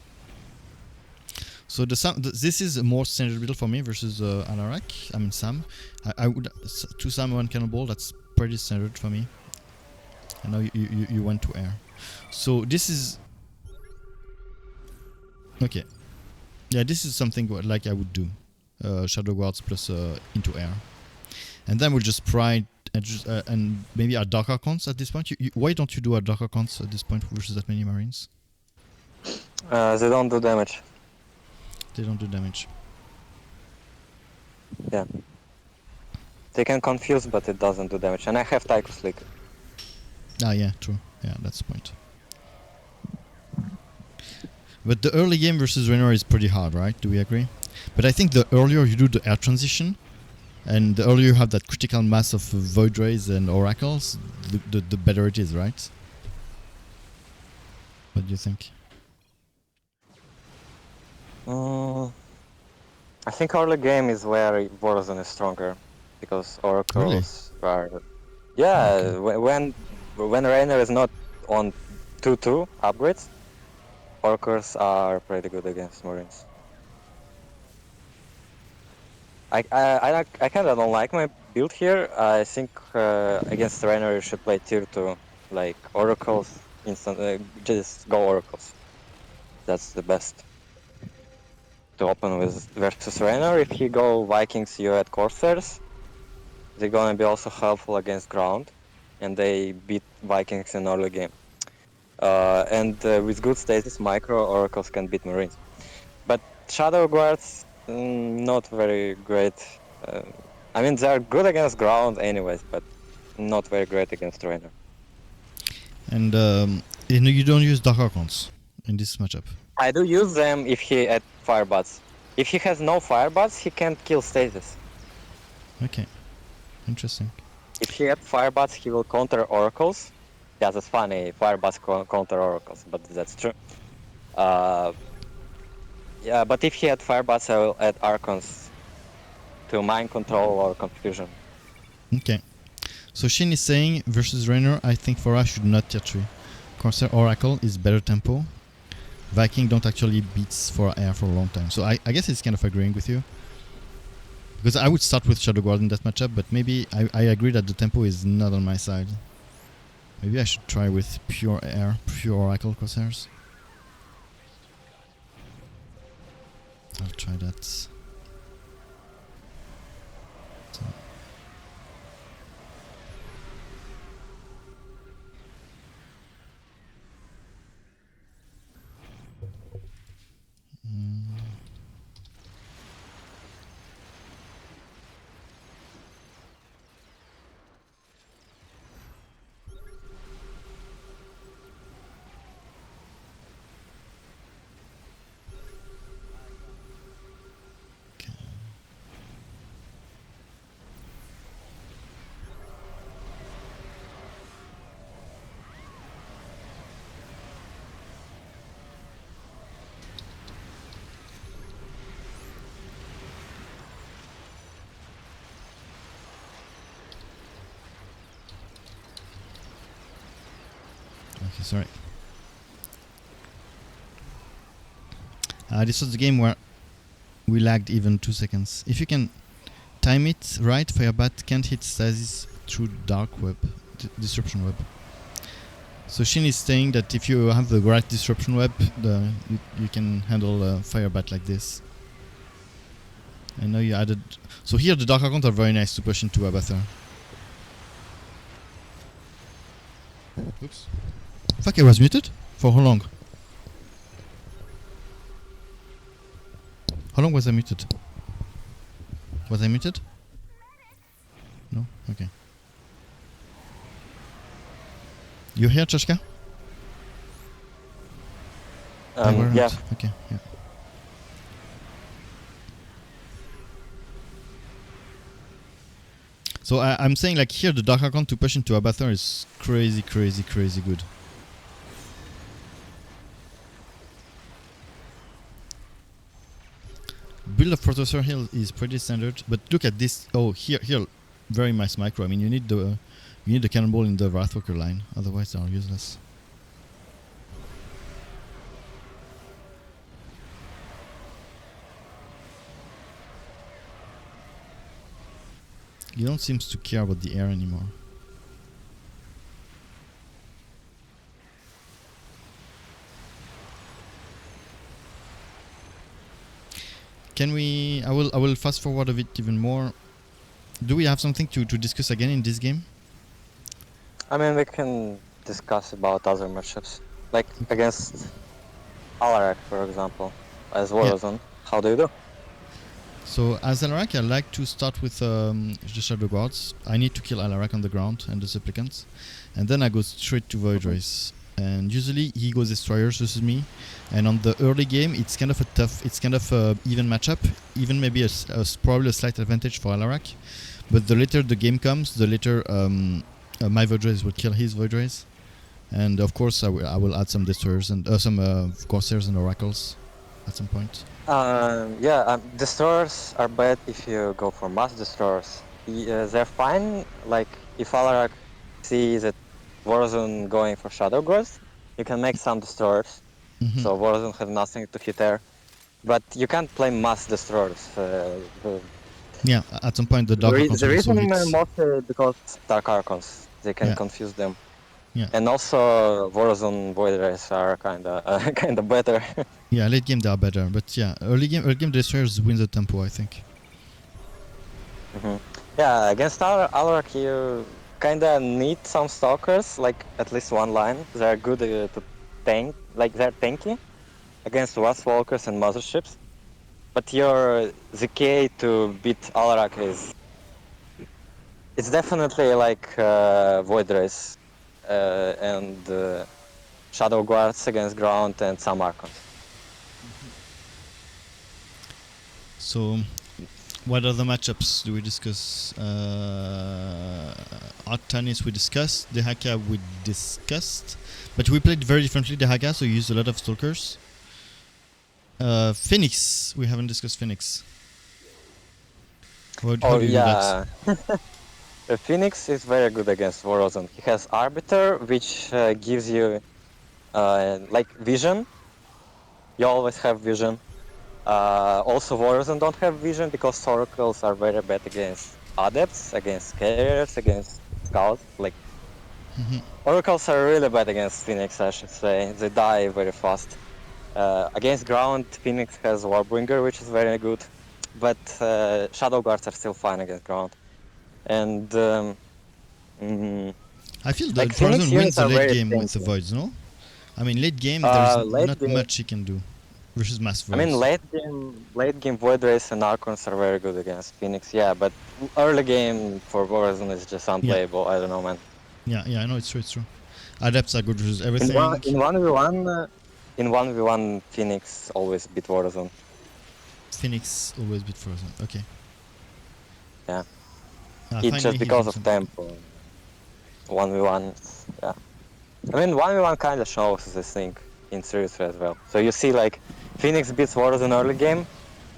[SPEAKER 1] So this is a more standard build for me versus Alarak. I mean Sam. I would 2 Sam 1 cannonball. That's pretty standard for me. I know you went to air. So this is okay. Yeah, this is something like I would do. Shadowguards plus into air, and then we'll just pride and maybe a Dark Archons at this point. Why don't you do a Dark Archons at this point versus that many marines?
[SPEAKER 3] They don't do damage.
[SPEAKER 1] They don't do damage.
[SPEAKER 3] Yeah. They can confuse, but it doesn't do damage. And I have Tychus Leak.
[SPEAKER 1] Ah, yeah, true. Yeah, that's the point. But the early game versus Raynor is pretty hard, right? Do we agree? But I think the earlier you do the air transition, and the earlier you have that critical mass of Void Rays and Oracles, the better it is, right? What do you think?
[SPEAKER 3] I think early game is where Vorazun is stronger, because Oracles are... Yeah,
[SPEAKER 1] Okay.
[SPEAKER 3] when Raynor is not on 2-2 upgrades, Oracles are pretty good against Marines. I kind of don't like my build here. I think against Raynor you should play tier 2, like Oracles, just go Oracles. That's the best to open with versus Raynor. If you go Vikings, you add Corsairs. They're gonna be also helpful against ground, and they beat Vikings in early game. With good status, micro Oracles can beat Marines. But Shadowguards, not very great. I mean, they're good against ground anyways, but not very great against Raynor.
[SPEAKER 1] And you don't use Dark Archons in this matchup.
[SPEAKER 3] I do use them if he had Firebats. If he has no Firebats, he can't kill status.
[SPEAKER 1] Okay, interesting.
[SPEAKER 3] If he had Firebats, he will counter Oracles. Yeah, that's funny. Firebats counter Oracles, but that's true. Yeah, but if he had Firebats, I will add Archons to Mind Control or Confusion.
[SPEAKER 1] Okay. So Shin is saying versus Raynor, I think Fora should not tier 3. Corsair Oracle is better tempo. Viking don't actually beat for air for a long time. So I guess it's kind of agreeing with you. Because I would start with Shadowguard in that matchup, but maybe I agree that the tempo is not on my side. Maybe I should try with pure air, pure Oracle Corsairs. I'll try that. So. Okay, sorry. This was the game where we lagged even 2 seconds. If you can time it right, Firebat can't hit stasis through dark web, disruption web. So Shin is saying that if you have the right disruption web, you can handle Firebat like this. I know you added... So here the Dark Archons are very nice to push into Abathur. Oops. Fuck, I was muted? For how long? How long was I muted? Was I muted? No? Okay. You here, Chashka?
[SPEAKER 3] Yeah.
[SPEAKER 1] Okay, yeah. So I'm saying like here the Dark Archon to push into Abathur is crazy good. Build of Processor Hill is pretty standard, but look at this. Oh, here, very nice micro. I mean, you need the cannonball in the Wrathwalker line, otherwise they are useless. You don't seem to care about the air anymore. Can we... I will fast forward a bit even more. Do we have something to discuss again in this game?
[SPEAKER 3] I mean, we can discuss about other matchups, like against Alarak, for example, as Vorazun. How do you do?
[SPEAKER 1] So as Alarak, I like to start with the Shadowguards. I need to kill Alarak on the ground and the supplicants, and then I go straight to Void Race. And usually he goes Destroyers versus me, and on the early game it's kind of a tough, it's kind of a even matchup, even maybe probably a slight advantage for Alarak. But the later the game comes, the later my Void Race will kill his Void Race, and of course I will add some Destroyers and some Corsairs and Oracles at some point.
[SPEAKER 3] Destroyers are bad if you go for mass destroyers. They're fine, like if Alarak sees that Vorazun going for Shadowguards, you can make some destroyers, so Vorazun has nothing to hit there. But you can't play mass destroyers.
[SPEAKER 1] Yeah, at some point the Dark Archons
[SPEAKER 3] The
[SPEAKER 1] also
[SPEAKER 3] reason
[SPEAKER 1] hits.
[SPEAKER 3] mostly because Dark Archons, they can confuse them.
[SPEAKER 1] Yeah.
[SPEAKER 3] And also Vorazun Void Race are kinda better.
[SPEAKER 1] Yeah, late game they are better, but yeah, early game Destroyers win the tempo, I think.
[SPEAKER 3] Yeah, against Alarak you kinda need some stalkers, like at least one line. They're good to tank, like they're tanky against Wrathwalkers and motherships. But your ZK to beat Alarak it's definitely like Void Race and Shadow Guards against ground and some Archons.
[SPEAKER 1] So, what other matchups do we discuss? Artanis we discussed, Dehaka we discussed, but we played very differently Dehaka, so you used a lot of Stalkers. Fenix, we haven't discussed Fenix. How do you do that?
[SPEAKER 3] Fenix is very good against Vorazun. He has Arbiter, which gives you like vision. You always have vision. Also Vorazun don't have vision because Oracles are very bad against Adepts, against Carriers, against Scouts. Like Oracles are really bad against Fenix, I should say. They die very fast. Against ground, Fenix has Warbringer, which is very good. But Shadow Guards are still fine against ground. And
[SPEAKER 1] I feel
[SPEAKER 3] like
[SPEAKER 1] that Vorazun wins the late
[SPEAKER 3] very
[SPEAKER 1] game with the
[SPEAKER 3] tanky.
[SPEAKER 1] Voids, no? I mean, late game, there's
[SPEAKER 3] late
[SPEAKER 1] not
[SPEAKER 3] game-
[SPEAKER 1] much he can do versus Mass Voids.
[SPEAKER 3] I mean, late game Void Race and Archons are very good against Phoenix, yeah, but early game for Vorazun is just unplayable. I don't know, man.
[SPEAKER 1] Yeah, I know, it's true. Adepts are good versus
[SPEAKER 3] In
[SPEAKER 1] everything.
[SPEAKER 3] in 1v1, Phoenix always beat Vorazun.
[SPEAKER 1] Phoenix always beat Vorazun, okay.
[SPEAKER 3] Yeah.
[SPEAKER 1] Finally
[SPEAKER 3] It's just
[SPEAKER 1] he
[SPEAKER 3] because
[SPEAKER 1] did
[SPEAKER 3] of
[SPEAKER 1] something.
[SPEAKER 3] tempo. 1v1, yeah. I mean, 1v1 kind of shows this thing in 3v3 as well. So you see, like, Phoenix beats Vorazun early game,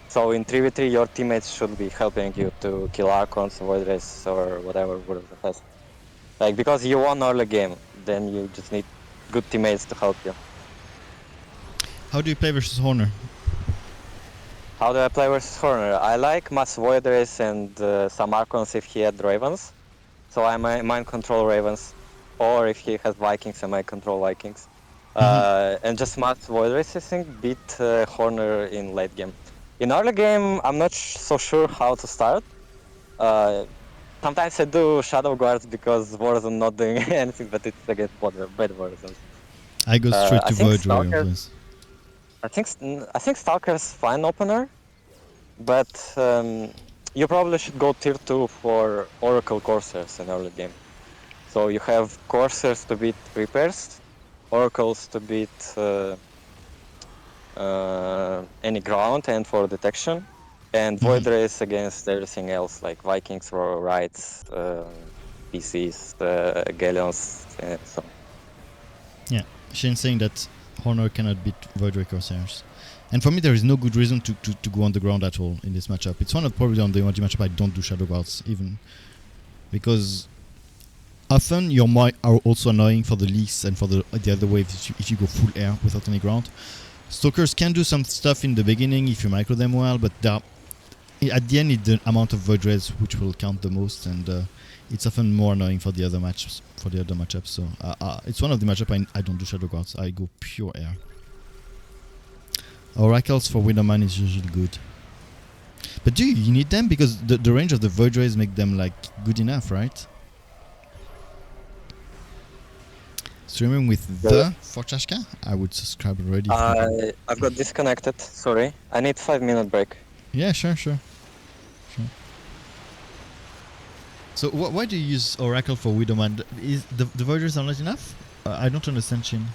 [SPEAKER 3] so in 3v3 your teammates should be helping you to kill Archons, Void Race, or whatever Vorazun has. Like, because you won early game, then you just need good teammates to help you.
[SPEAKER 1] How do you play versus Horner?
[SPEAKER 3] How do I play versus Han&Horner? I like Mass Void Race and some Archons if he had Ravens. So I might control Ravens. Or if he has Vikings, I might control Vikings. And just Mass Void Race, I think, beat Han&Horner in late game. In early game, I'm not so sure how to start. Sometimes I do Shadowguards because Vorazun not doing anything, but it's against bad Vorazun.
[SPEAKER 1] I go straight
[SPEAKER 3] I
[SPEAKER 1] to
[SPEAKER 3] think
[SPEAKER 1] Void Ray
[SPEAKER 3] Stalker.
[SPEAKER 1] always.
[SPEAKER 3] I think Stalker's fine opener, but you probably should go tier 2 for Oracle Corsairs in early game. So you have Corsairs to beat Reapers, Oracles to beat any ground and for detection, and Void Race against everything else like Vikings, Rights, PCs, Galleons, and so on.
[SPEAKER 1] Yeah, Shane saying that Honor cannot beat Void Ray Corsairs. And for me, there is no good reason to go on the ground at all in this matchup. It's one of probably on the only matchup I don't do Shadowguards even. Because often your might are also annoying for the leaks and for the other waves if you go full air without any ground. Stalkers can do some stuff in the beginning if you micro them well, but at the end it's the amount of Void Rays which will count the most, and it's often more annoying for the other matchups. So it's one of the matchups I don't do Shadowguards. I go pure air. Oracles for Widowman is usually good. But do you need them? Because the range of the Void Rays make them like good enough, right? Streaming with the for Chashka? I would subscribe already.
[SPEAKER 3] I got disconnected, sorry. I need 5-minute break.
[SPEAKER 1] Yeah, sure. So why do you use Oracle for Widowman? Is the Void Rays are not enough? I don't understand, Shin.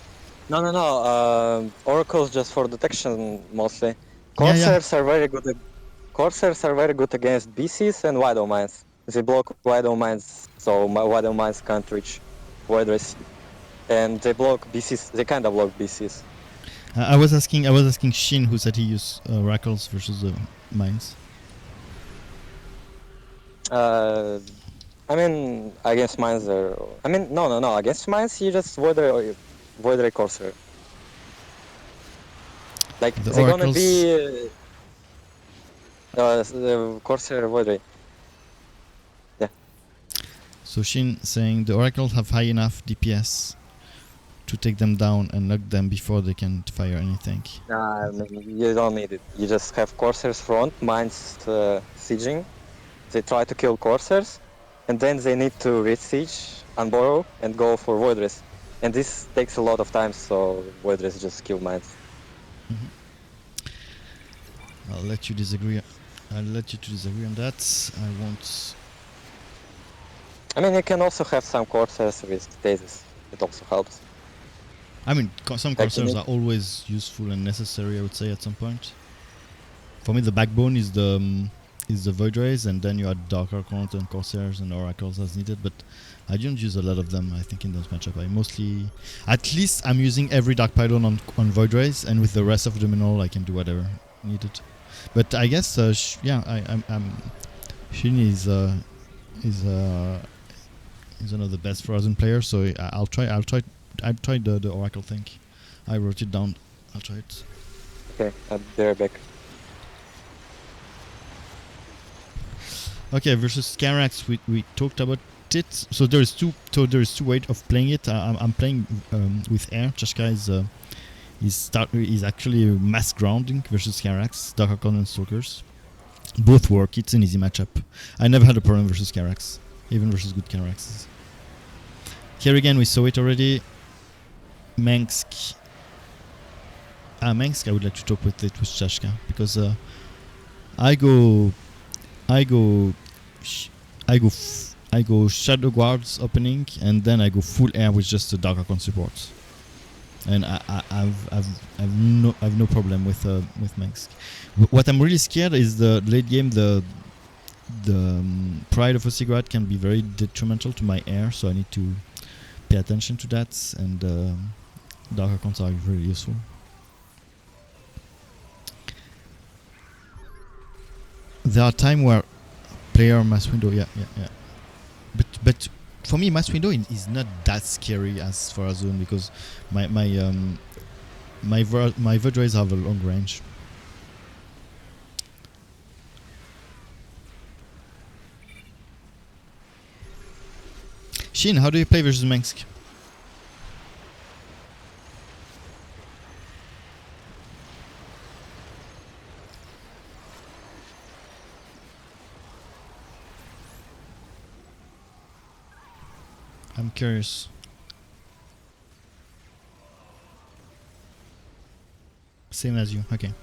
[SPEAKER 3] No. Oracles just for detection mostly.
[SPEAKER 1] Yeah.
[SPEAKER 3] Corsairs are very good. Corsairs are very good against BCs and Widow Mines. They block Widow Mines, so my Widow Mines can't reach Void Race. And they block BCs. They kind of block BCs.
[SPEAKER 1] I was asking Shin, who said he used Oracles versus mines.
[SPEAKER 3] I mean, against mines, no. Against mines, you just Void Ray Corsair. Like
[SPEAKER 1] The
[SPEAKER 3] they're gonna
[SPEAKER 1] Oracles-
[SPEAKER 3] be the Corsair Void Ray.
[SPEAKER 1] So Shin saying the Oracles have high enough DPS to take them down and knock them before they can fire anything.
[SPEAKER 3] You don't need it. You just have Corsairs front, mines sieging. They try to kill Corsairs, and then they need to re-siege, unborrow, and go for Void Race. And this takes a lot of time, so Void Race just kill mines.
[SPEAKER 1] I'll let you disagree. I'll let you to disagree on that. I won't.
[SPEAKER 3] I mean, you can also have some Corsairs with Stasis. It also helps.
[SPEAKER 1] I mean, some
[SPEAKER 3] Like
[SPEAKER 1] Corsairs
[SPEAKER 3] you
[SPEAKER 1] are always useful and necessary, I would say, at some point. For me, the backbone is the Void Rays, and then you add Dark Archons and Corsairs and Oracles as needed, but I don't use a lot of them, I think, in this matchup. I mostly... At least I'm using every Dark Pylon on Void Rays, and with the rest of the mineral I can do whatever needed. But I guess, Shin is one of the best Vorazun players, so I'll try the Oracle thing. I wrote it down. I'll try it.
[SPEAKER 3] Okay, I'll be right back.
[SPEAKER 1] Okay, versus Karax, we talked about it. So there's two ways of playing it. I'm playing with air. Chashka is actually mass grounding versus Karax, Dark Archon and Stalkers. Both work. It's an easy matchup. I never had a problem versus Karax, even versus good Karaxes. Kerrigan, we saw it already. Mengsk. Mengsk, I would like to talk with it with Chashka because I go Shadowguards opening, and then I go full air with just the Dark Archon support, and I've no problem with Mengsk. What I'm really scared is the late game. The Pride of a Cigarette can be very detrimental to my air, so I need to pay attention to that. And Dark Archons are very useful. There are times where player mass window, yeah. But for me, Mass Window is not that scary as Vorazun because my Vorays have a long range. Shin, how do you play versus Mengsk? I'm curious. Same as you, okay.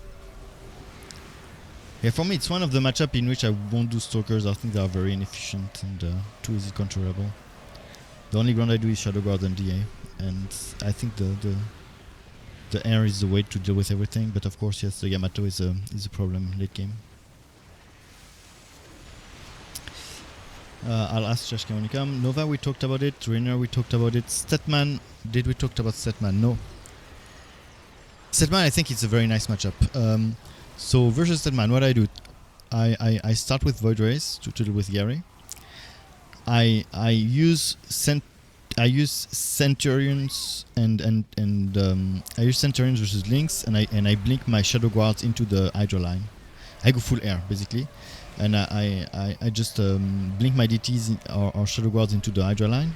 [SPEAKER 1] Yeah, for me it's one of the matchup in which I won't do Stalkers. I think they are very inefficient and too easy controllable. The only ground I do is Shadowguards and DA, and I think the air is the way to deal with everything. But of course, yes, the Yamato is a problem late game. I'll ask Shashka when you come. Nova, we talked about it. Raynor, we talked about it. Stetmann, did we talk about Stetmann? No. Stetmann, I think it's a very nice matchup. So versus Stetmann, what I do, I start with Void Rays to deal with Gary. I use Centurions and I use Centurions versus Lynx, and I blink my Shadowguards into the Hydra line. I go full air basically. And I just blink my DTs or Shadowguards into the Hydra line,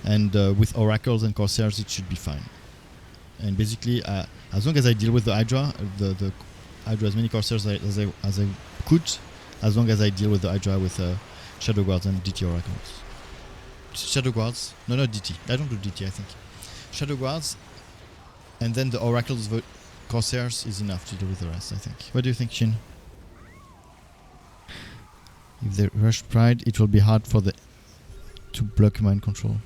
[SPEAKER 1] and with Oracles and Corsairs it should be fine. And basically, as long as I deal with the Hydra as many Corsairs as I could, as long as I deal with the Hydra with Shadowguards and DT Oracles. Shadowguards? No, not DT. I don't do DT, I think. Shadowguards, and then the Oracles Corsairs is enough to deal with the rest, I think. What do you think, Shin? If they rush Pride, it will be hard for to block mind control.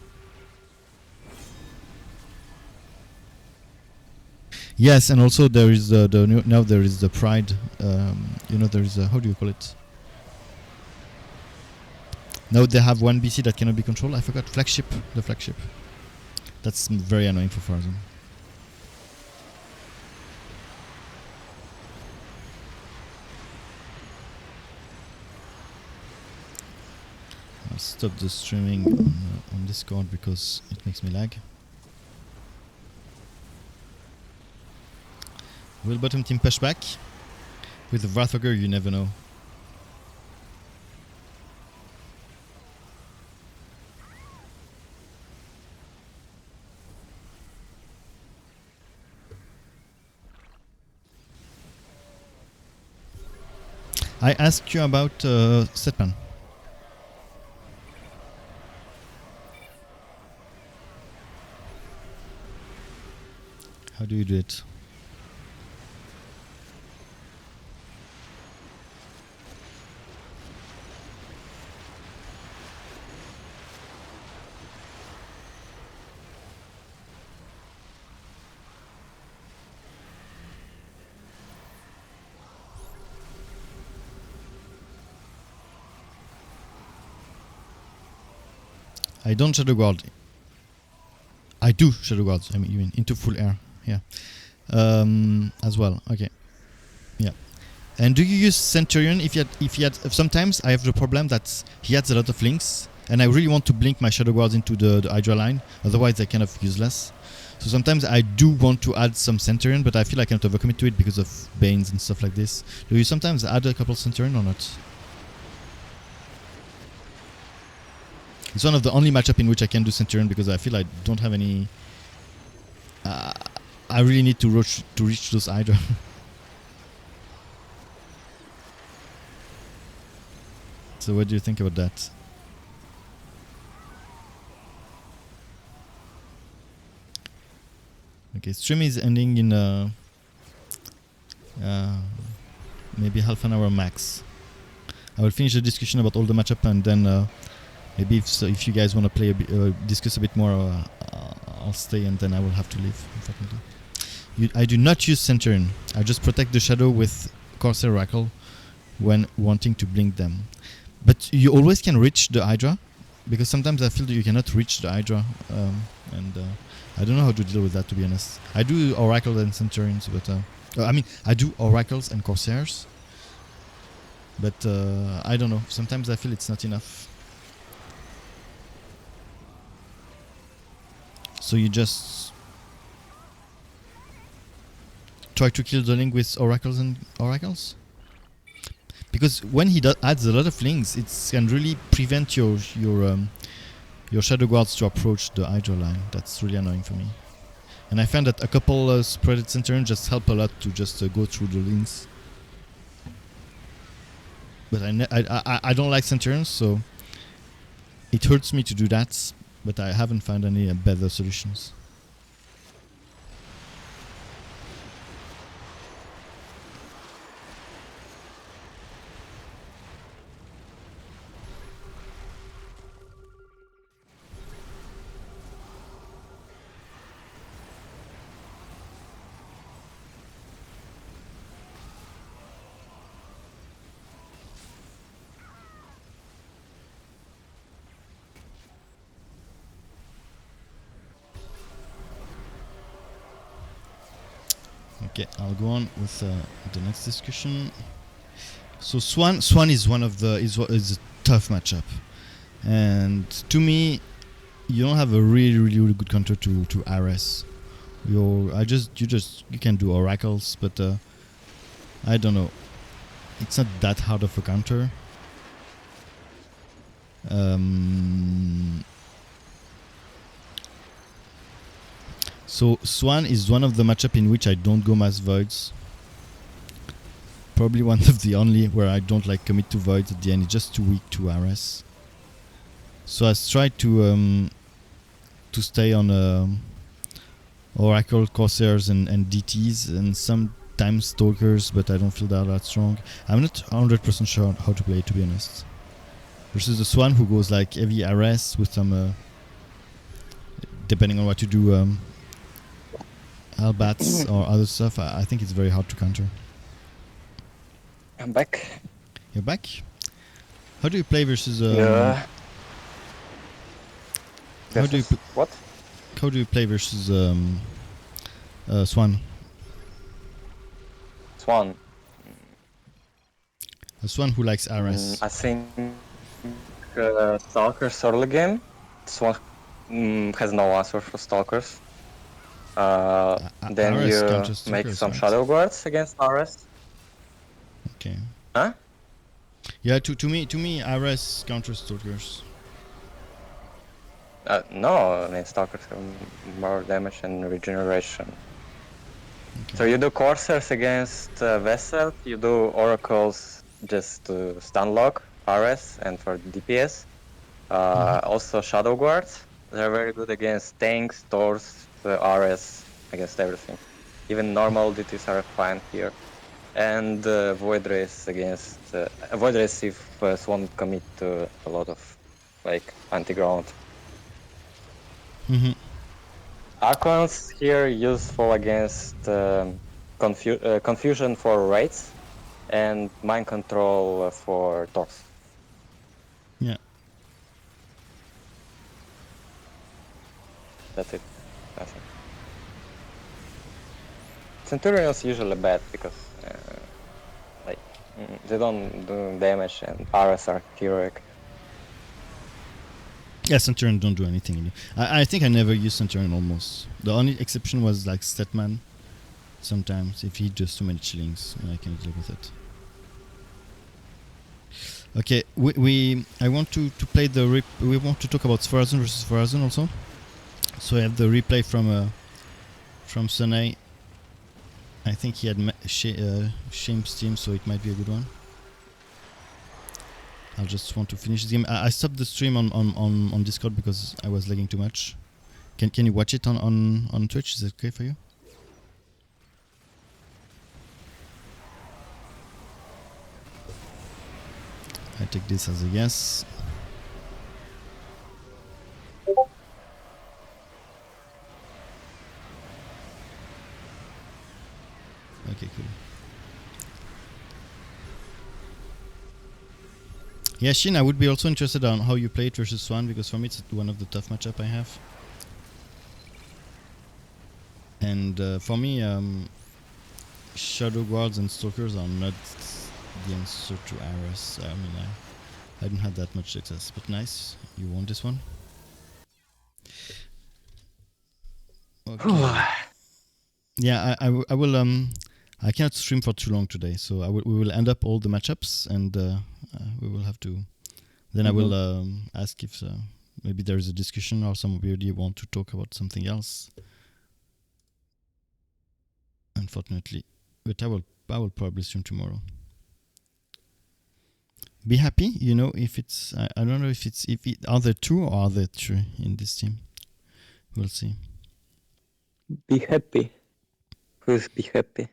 [SPEAKER 1] Yes, and also there is now there is the Pride. There is how do you call it? Now they have one BC that cannot be controlled. I forgot flagship. The flagship. That's very annoying for Vorazun. I'll stop the streaming on Discord because it makes me lag. Will bottom team push back? With the Wrathwalker, you never know. I asked you about Stetmann. How do you do it? I don't Shadowguard. I do Shadowguards. I mean, even into full air. Yeah. As well. Okay. Yeah. And do you use Centurion if you had sometimes I have the problem that he adds a lot of links and I really want to blink my Shadowguards into the Hydra line, otherwise they're kind of useless. So sometimes I do want to add some Centurion, but I feel I cannot overcommit to it because of Banes and stuff like this. Do you sometimes add a couple Centurion or not? It's one of the only matchup in which I can do Centurion because I feel I don't have any. I really need to reach those Hydra. So what do you think about that? Okay, stream is ending in maybe half an hour max. I will finish the discussion about all the matchup and then. Maybe if you guys want to play a bit, discuss a bit more, I'll stay and then I will have to leave. Unfortunately, I do not use Centurion. I just protect the shadow with Corsair Oracle when wanting to blink them. But you always can reach the Hydra, because sometimes I feel that you cannot reach the Hydra, and I don't know how to deal with that, to be honest. I do Oracles and Centurions, but I mean I do Oracles and Corsairs, but I don't know. Sometimes I feel it's not enough. So you just try to kill the link with oracles? Because when he adds a lot of links, it can really prevent your Shadowguards to approach the Hydra line. That's really annoying for me. And I find that a couple spreaded Centurion just help a lot to just go through the links. But I don't like Centurions, so it hurts me to do that, but I haven't found any better solutions. Okay, I'll go on with the next discussion. So Swann is one of the is a tough matchup, and to me, you don't have a really good counter to Ares. You can do oracles, but I don't know. It's not that hard of a counter. So Swann is one of the matchup in which I don't go mass voids. Probably one of the only where I don't like commit to voids at the end. It's just too weak to RS. So I tried to stay on Oracle, Corsairs and DTs and sometimes Stalkers, but I don't feel that strong. I'm not 100% sure how to play it, to be honest. Versus the Swann who goes like heavy RS with some depending on what you do, Albats or other stuff. I think it's very hard to counter.
[SPEAKER 3] I'm back.
[SPEAKER 1] You're back? How do you play versus
[SPEAKER 3] Yeah.
[SPEAKER 1] How do you
[SPEAKER 3] What?
[SPEAKER 1] how do you play versus Swann?
[SPEAKER 3] Swann.
[SPEAKER 1] A Swann who likes RS.
[SPEAKER 3] I think Stalkers early game. Swann has no answer for Stalkers. Then
[SPEAKER 1] RS
[SPEAKER 3] you
[SPEAKER 1] counters
[SPEAKER 3] make
[SPEAKER 1] Stalkers,
[SPEAKER 3] some
[SPEAKER 1] right?
[SPEAKER 3] Shadowguards against RS.
[SPEAKER 1] Okay.
[SPEAKER 3] Huh?
[SPEAKER 1] Yeah, to me RS counters Stalkers.
[SPEAKER 3] No, I mean Stalkers have more damage and regeneration.
[SPEAKER 1] Okay.
[SPEAKER 3] So you do Corsairs against Vessel, you do Oracles just to stun lock RS and for DPS. Also Shadowguards, they're very good against tanks, Thors, RS, against everything. Even normal DTs are fine here. And Void Race against Void Race if Swann commit to a lot of like anti-ground.
[SPEAKER 1] Mm-hmm.
[SPEAKER 3] Archons here useful against confusion for raids and mind control for Thors.
[SPEAKER 1] Yeah.
[SPEAKER 3] That's it. That's it. Centurions usually bad because they don't do damage and RS are heroic.
[SPEAKER 1] Yeah, Centurion don't do anything. I think I never used Centurion almost. The only exception was like Stetmann. Sometimes if he does too many chillings, I can deal with it. Okay, I want to play the we want to talk about Vorazun versus Vorazun also. So I have the replay from Sunay. I think he had Shame's team, so it might be a good one. I just want to finish this game. I stopped the stream on Discord because I was lagging too much. Can you watch it on Twitch? Is it okay for you? I take this as a yes. Okay, cool. Yeah, Shin, I would be also interested on how you play it versus Swann, because for me it's one of the tough matchup I have. And for me, Shadowguards and Stalkers are not the answer to Ares. I mean, I didn't have that much success, but nice. You won this one. Okay. Yeah, I will I cannot stream for too long today, so we will end up all the matchups, and we will have to. Then I will ask if maybe there is a discussion or somebody want to talk about something else. Unfortunately, but I will probably stream tomorrow. Be happy, if it's I don't know if are there 2 or are there 3 in this team. We'll see.
[SPEAKER 3] Be happy. Who's be happy?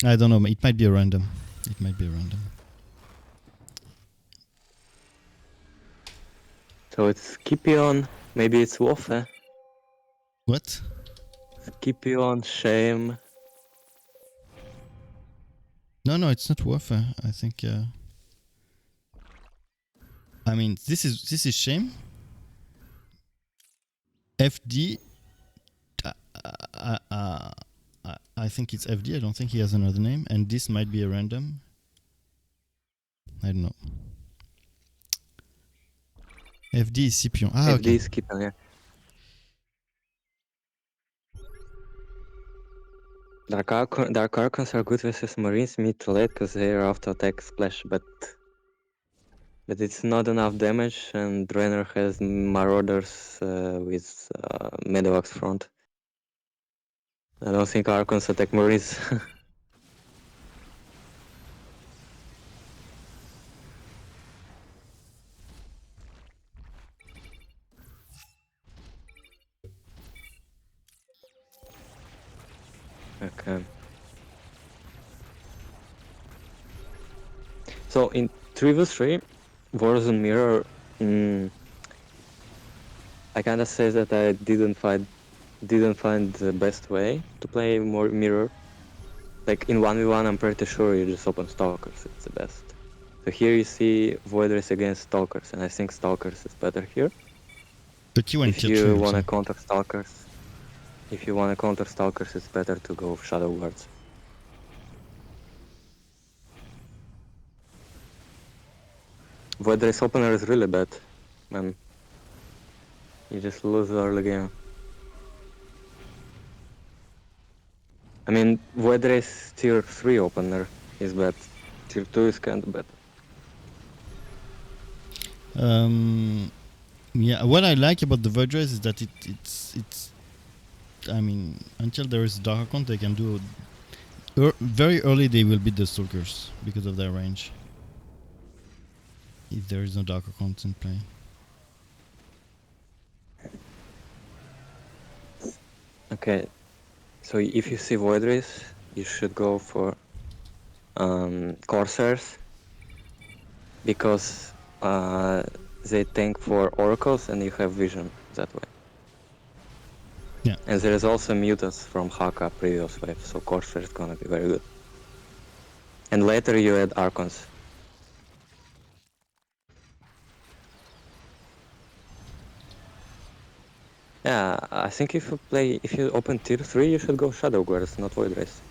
[SPEAKER 1] I don't know. It might be a random.
[SPEAKER 3] So it's Scipion. Maybe it's Woffe.
[SPEAKER 1] What?
[SPEAKER 3] Scipion, Shame.
[SPEAKER 1] No, it's not worth it. I think. I mean, this is shame. FD. I think it's FD. I don't think he has another name, and this might be a random. I don't know. FD is Scipion.
[SPEAKER 3] FD
[SPEAKER 1] Okay.
[SPEAKER 3] is Scipion, yeah. Dark Archons are good versus Marines mid to late because they are auto attack splash, but it's not enough damage, and Raynor has Marauders with Medevacs front. I don't think Archons attack Marines. Okay. So in 3v3, Vorazun Mirror, I kinda say that I didn't find the best way to play more Mirror. Like in 1v1, I'm pretty sure you just open Stalkers, it's the best. So here you see Void Race against Stalkers, and I think Stalkers is better here.
[SPEAKER 1] But you went
[SPEAKER 3] If you wanna counter Stalkers, it's better to go Shadowguards. Void Race opener is really bad, man. You just lose the early game. I mean, Void Race tier 3 opener is bad. Tier 2 is kinda bad.
[SPEAKER 1] Yeah, what I like about the Void Race is that it's I mean, until there is Dark Archon, they can do very early. They will beat the Stalkers because of their range. If there is no Dark Archon in play.
[SPEAKER 3] Okay, so if you see Void Race, you should go for Corsairs, because they tank for Oracles and you have vision that way.
[SPEAKER 1] Yeah.
[SPEAKER 3] And there is also Mutas from Dehaka previous wave, so Corsair is gonna be very good. And later you add Archons. Yeah, I think if you open tier 3, you should go Shadowguards, not Void Race.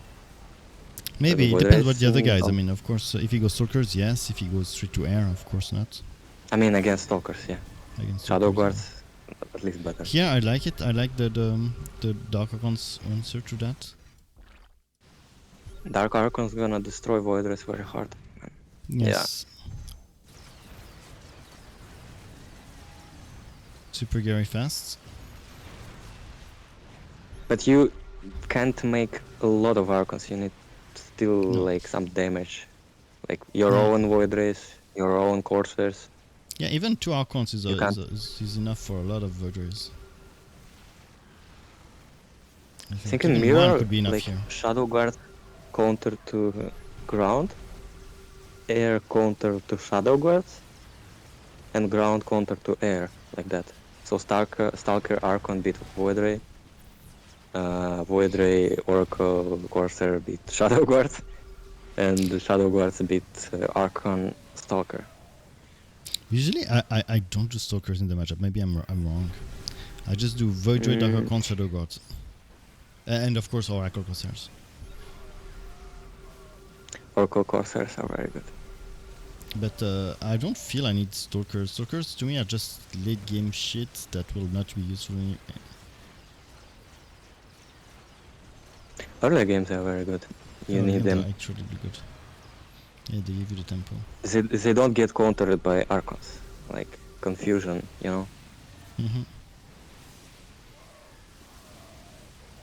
[SPEAKER 1] Maybe it
[SPEAKER 3] Void
[SPEAKER 1] depends what
[SPEAKER 3] Race
[SPEAKER 1] the other guys. I
[SPEAKER 3] in-
[SPEAKER 1] mean, of course, if he goes Stalkers, yes. If he goes straight to air, of course not.
[SPEAKER 3] I mean against Stalkers, yeah.
[SPEAKER 1] Against Stalkers,
[SPEAKER 3] Shadowguards, at least better.
[SPEAKER 1] yeah, I like it. I like the Dark Archon's answer to that.
[SPEAKER 3] Dark Archon's gonna destroy Void Race very hard.
[SPEAKER 1] Yes. Super Gary fast.
[SPEAKER 3] But you can't make a lot of Archons, you need still
[SPEAKER 1] No.
[SPEAKER 3] like some damage. Like your
[SPEAKER 1] Yeah.
[SPEAKER 3] own Void Race, your own Corsairs.
[SPEAKER 1] Yeah, even 2 Archons
[SPEAKER 3] You can't-
[SPEAKER 1] is enough for a lot of Voiders. I
[SPEAKER 3] I think
[SPEAKER 1] even
[SPEAKER 3] in
[SPEAKER 1] one
[SPEAKER 3] Mirror,
[SPEAKER 1] could be enough
[SPEAKER 3] like
[SPEAKER 1] here.
[SPEAKER 3] Shadowguard counter to ground, air counter to Shadowguards, and ground counter to air, like that. So Stalker Archon beat Void Ray, Void Ray Oracle Corsair beat Shadowguards, and the Shadowguards beat Archon Stalker.
[SPEAKER 1] Usually, I don't do Stalkers in the matchup. Maybe I'm wrong. I just do Void Ray, Dark Archon, Shadowguards. And of course, Oracle Corsairs.
[SPEAKER 3] Oracle Corsairs are very good.
[SPEAKER 1] But I don't feel I need Stalkers. Stalkers to me are just late game shit that will not be useful.
[SPEAKER 3] Early games are very good. You need them.
[SPEAKER 1] Actually be good. Yeah, they give you the tempo.
[SPEAKER 3] They don't get countered by Archons. Like, confusion, you know?
[SPEAKER 1] Mm-hmm.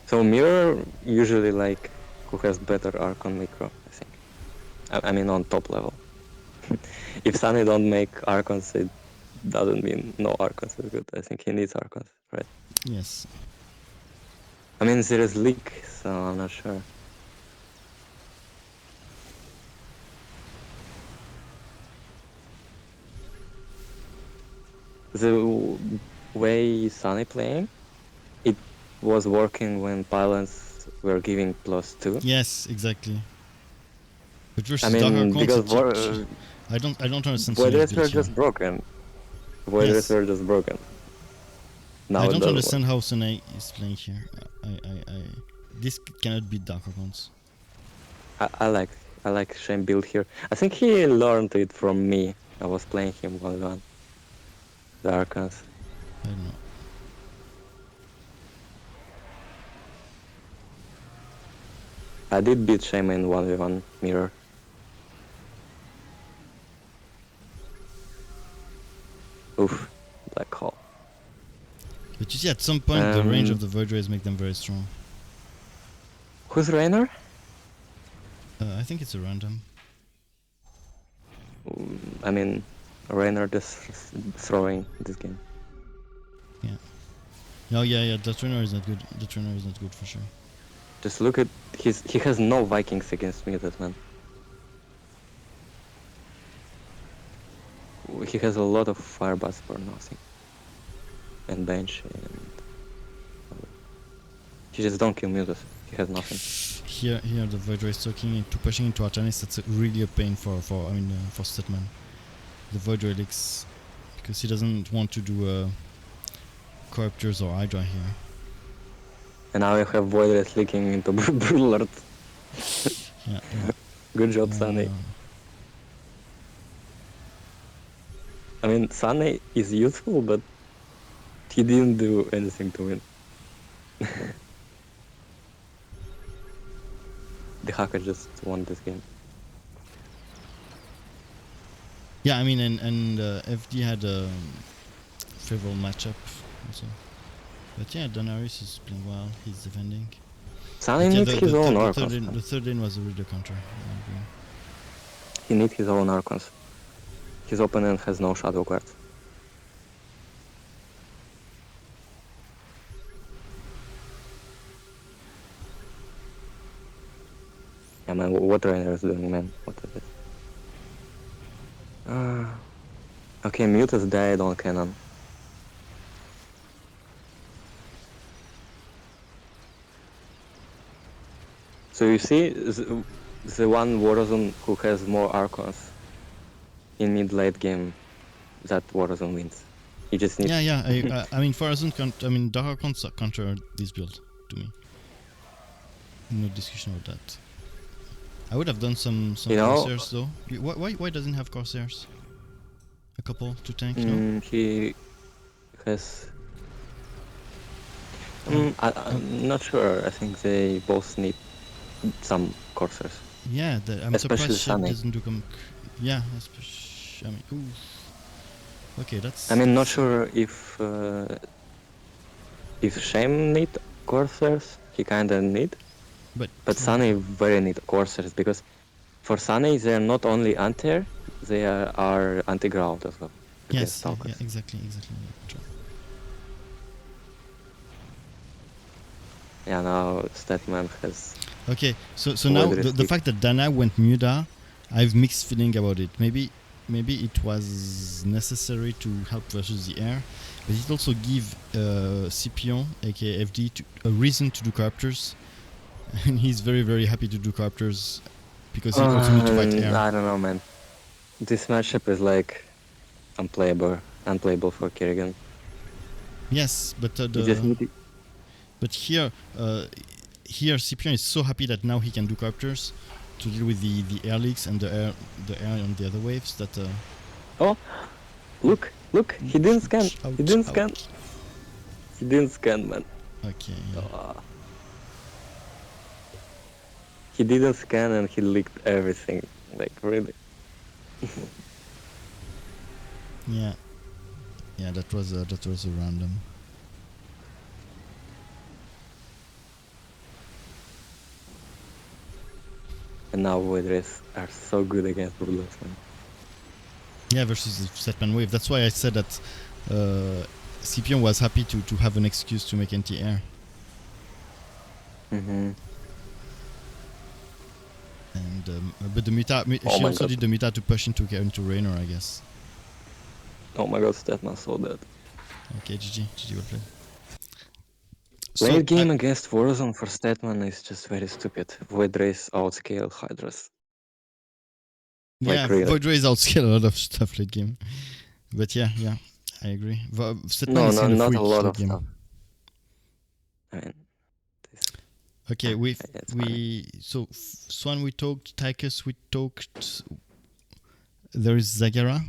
[SPEAKER 3] So Mirror usually like who has better Archon micro, I think. I mean on top level. If Sunny don't make Archons, it doesn't mean no Archons is good. I think he needs Archons, right?
[SPEAKER 1] Yes.
[SPEAKER 3] I mean there is leak, so I'm not sure. The way Sunny playing, it was working when pylons were giving +2.
[SPEAKER 1] Yes, exactly. But versus
[SPEAKER 3] I mean,
[SPEAKER 1] Dehaka
[SPEAKER 3] because
[SPEAKER 1] I don't understand
[SPEAKER 3] Void
[SPEAKER 1] Sunny's
[SPEAKER 3] Rays were
[SPEAKER 1] build here.
[SPEAKER 3] just broken. Void Rays were just broken. Now
[SPEAKER 1] I
[SPEAKER 3] it
[SPEAKER 1] don't
[SPEAKER 3] doesn't
[SPEAKER 1] understand how Sunny is playing here. This cannot be Dehaka.
[SPEAKER 3] work. I like Shame build here. I think he learned it from me. I was playing him 1v1. The Archons.
[SPEAKER 1] I don't know.
[SPEAKER 3] I did beat Shame in 1v1 mirror. Oof, black hole.
[SPEAKER 1] But you see, at some point, the range of the Void Rays make them very strong.
[SPEAKER 3] Who's Raynor?
[SPEAKER 1] I think it's a random.
[SPEAKER 3] I mean, Raynor just throwing this game.
[SPEAKER 1] Yeah. No, yeah. The trainer is not good. The trainer is not good for sure.
[SPEAKER 3] Just look at he has no Vikings against me, that man. He has a lot of fireballs for nothing. And bench and he just don't kill mutas. He has nothing.
[SPEAKER 1] Here the Void Ray is pushing into Artanis. That's really a pain for Stetmann. The Void Ray leaks because he doesn't want to do Corruptors or Hydra here.
[SPEAKER 3] And now you have Void Rays leaking into Broodlord.
[SPEAKER 1] Yeah.
[SPEAKER 3] Good job, Sunny. I mean, Sunny is useful, but he didn't do anything to win. Dehaka just won this game.
[SPEAKER 1] Yeah, I mean, and FD had a favorable matchup also. But yeah, Daenerys is playing well. He's defending.
[SPEAKER 3] Sunny needs his own Archons.
[SPEAKER 1] The third lane was a really counter.
[SPEAKER 3] He needs his own Archons. His opponent has no Shadowguards. Yeah, man, what Raynor is doing, man? What is this? Okay, Mutas died on cannon. So you see, the one Vorazun who has more Archons in mid-late game, that Vorazun wins. He just needs...
[SPEAKER 1] Yeah. I mean, Vorazun Dehaka counter this build to me. No discussion about that. I would have done some Corsairs though. Why doesn't he have Corsairs? A couple to tank, no?
[SPEAKER 3] He has... I'm not sure. I think they both need some Corsairs.
[SPEAKER 1] Yeah, I'm
[SPEAKER 3] especially
[SPEAKER 1] surprised Shep
[SPEAKER 3] Sunny.
[SPEAKER 1] doesn't do yeah, especially... I mean, ooh. Okay, that's...
[SPEAKER 3] I mean, not sure if Shame need Corsairs. He kinda need. But Sunny very need Corsairs, because for Sunny they're not only anti-air, they are anti-ground as well.
[SPEAKER 1] Yes, yeah, exactly. True.
[SPEAKER 3] Yeah, now Stetmann has...
[SPEAKER 1] Okay, so now the fact that Dana went Muda, I have mixed feeling about it. Maybe it was necessary to help versus the air, but it also give Scipion, aka FD, a reason to do Corruptors. And he's very, very happy to do Corruptors because he also needs to fight air.
[SPEAKER 3] I don't know, man. This matchup is like unplayable for kerrigan.
[SPEAKER 1] Yes, but but here Scipion is so happy that now he can do Corruptors to deal with the air leaks and the air on the other waves. That
[SPEAKER 3] oh, look! He didn't scan. He didn't scan, man.
[SPEAKER 1] Okay. Yeah.
[SPEAKER 3] he didn't scan and he leaked everything. Like really.
[SPEAKER 1] Yeah, that was a random.
[SPEAKER 3] And now Void Rays are so good against Bloodlust, man.
[SPEAKER 1] Yeah, versus the Stetmann wave. That's why I said that CPM was happy to have an excuse to make anti-air.
[SPEAKER 3] Mm-hmm.
[SPEAKER 1] And but the Muta,
[SPEAKER 3] Oh
[SPEAKER 1] she
[SPEAKER 3] my
[SPEAKER 1] also
[SPEAKER 3] God.
[SPEAKER 1] did the Muta to push into Raynor, I guess.
[SPEAKER 3] Oh my god, Stetmann so dead.
[SPEAKER 1] Okay, GG, well played.
[SPEAKER 3] Late game against Vorazun for Stetmann is just very stupid. Void Rays outscale Hydras.
[SPEAKER 1] Yeah,
[SPEAKER 3] Like, really.
[SPEAKER 1] Void Rays outscale a lot of stuff late game. But yeah, I agree. Stetmann is kind of
[SPEAKER 3] not
[SPEAKER 1] weak
[SPEAKER 3] a lot
[SPEAKER 1] late
[SPEAKER 3] of
[SPEAKER 1] game.
[SPEAKER 3] stuff. I mean,
[SPEAKER 1] Okay,
[SPEAKER 3] it's fine.
[SPEAKER 1] so Swann we talked, Tychus we talked. There is Zagara.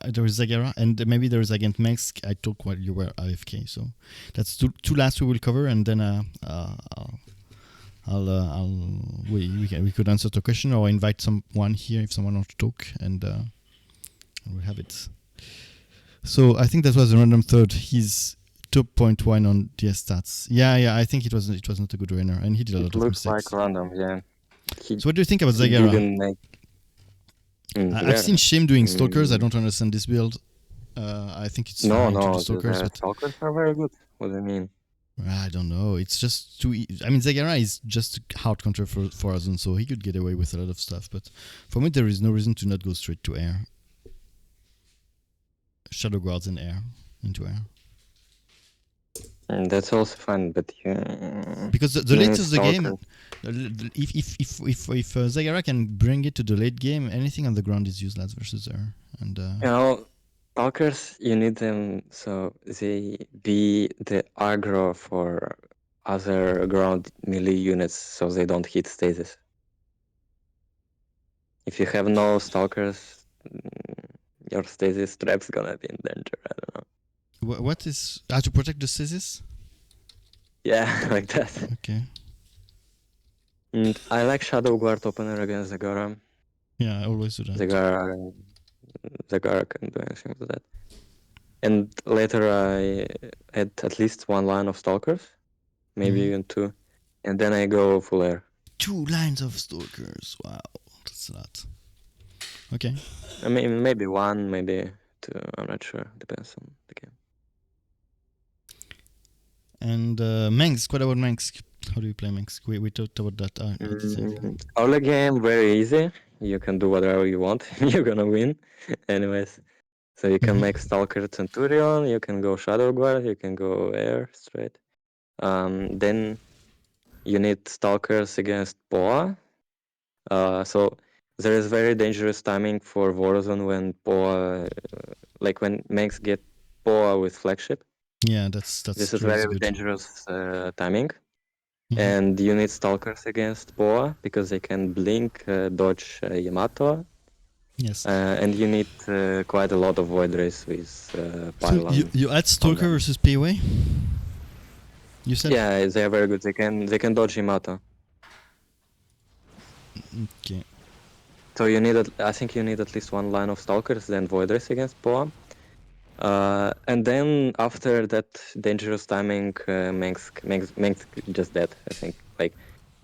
[SPEAKER 1] There is Zagara, and maybe there is against Mengsk. I talked while you were AFK, so that's two last we will cover, and then we could answer the question or invite someone here if someone wants to talk, and we'll have it. So I think that was a random third. He's top 0.1 on DS stats. Yeah. I think it was not a good winner, and he did a lot of
[SPEAKER 3] Looks
[SPEAKER 1] mistakes.
[SPEAKER 3] like random, yeah.
[SPEAKER 1] So what do you think about
[SPEAKER 3] He
[SPEAKER 1] Zagara?
[SPEAKER 3] didn't make.
[SPEAKER 1] I've seen Shim doing Stalkers. I don't understand this build. I think it's fine to do Stalkers, but
[SPEAKER 3] Stalkers are very good. What do you mean?
[SPEAKER 1] I don't know. It's just too. I mean, Zagara is just hard counter for Vorazun, so he could get away with a lot of stuff. But for me, there is no reason to not go straight to air. Shadowguards in air into air.
[SPEAKER 3] That's also fun, but
[SPEAKER 1] because the later the game, if Zagara can bring it to the late game, anything on the ground is useless versus air. And
[SPEAKER 3] Stalkers, you need them so they be the aggro for other ground melee units, so they don't hit stasis. If you have no Stalkers, your stasis trap's gonna be in danger. I don't know.
[SPEAKER 1] What is to protect the stasis?
[SPEAKER 3] Yeah, like that.
[SPEAKER 1] Okay.
[SPEAKER 3] And I like Shadowguard opener against Zagara.
[SPEAKER 1] Yeah, I always do that.
[SPEAKER 3] Zagara can do anything with that. And later I add at least one line of Stalkers, maybe even two, and then I go full air.
[SPEAKER 1] 2 lines of Stalkers. Wow, that's a lot. Okay.
[SPEAKER 3] I mean, maybe one, maybe two. I'm not sure. Depends on the game.
[SPEAKER 1] And Mengsk. What about Mengsk? How do you play Mengsk? We talked about that.
[SPEAKER 3] Early game, very easy. You can do whatever you want. You're gonna win, anyways. So you can make Stalker Centurion. You can go Shadow Guard. You can go air straight. Then you need Stalkers against Poa. So there is very dangerous timing for Vorazun when Poa, like when Mengsk get Poa with flagship.
[SPEAKER 1] Yeah, that's
[SPEAKER 3] this is very
[SPEAKER 1] good.
[SPEAKER 3] dangerous timing. And you need Stalkers against Poa because they can blink, dodge Yamato.
[SPEAKER 1] Yes.
[SPEAKER 3] And you need quite a lot of Void Rays with Pylon.
[SPEAKER 1] So you add Stalker versus Payway? You said?
[SPEAKER 3] Yeah, they are very good. They can dodge Yamato.
[SPEAKER 1] Okay.
[SPEAKER 3] So I think you need at least one line of Stalkers, then Void Rays against Poa. And then after that dangerous timing, Mengsk just dead. I think like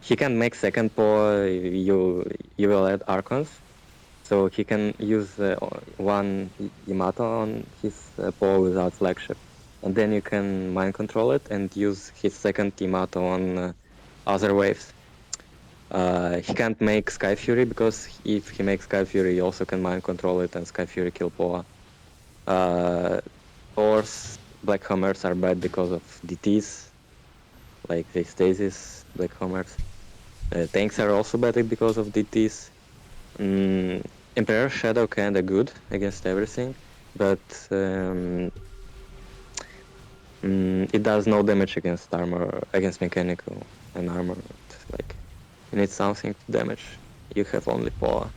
[SPEAKER 3] he can make second Poa. You will add Archons, so he can use one Yamato on his Poa without flagship, and then you can mind control it and use his second Yamato on other waves. He can't make Sky Fury because if he makes Sky Fury, he also can mind control it and Sky Fury kill Poa. Thor's Black Hammers are bad because of DTs, like the stasis Black Hammers. Tanks are also bad because of DTs. Emperor Shadow kinda good against everything, but it does no damage against armor, against mechanical and armor. Like you need something to damage. You have only Poa.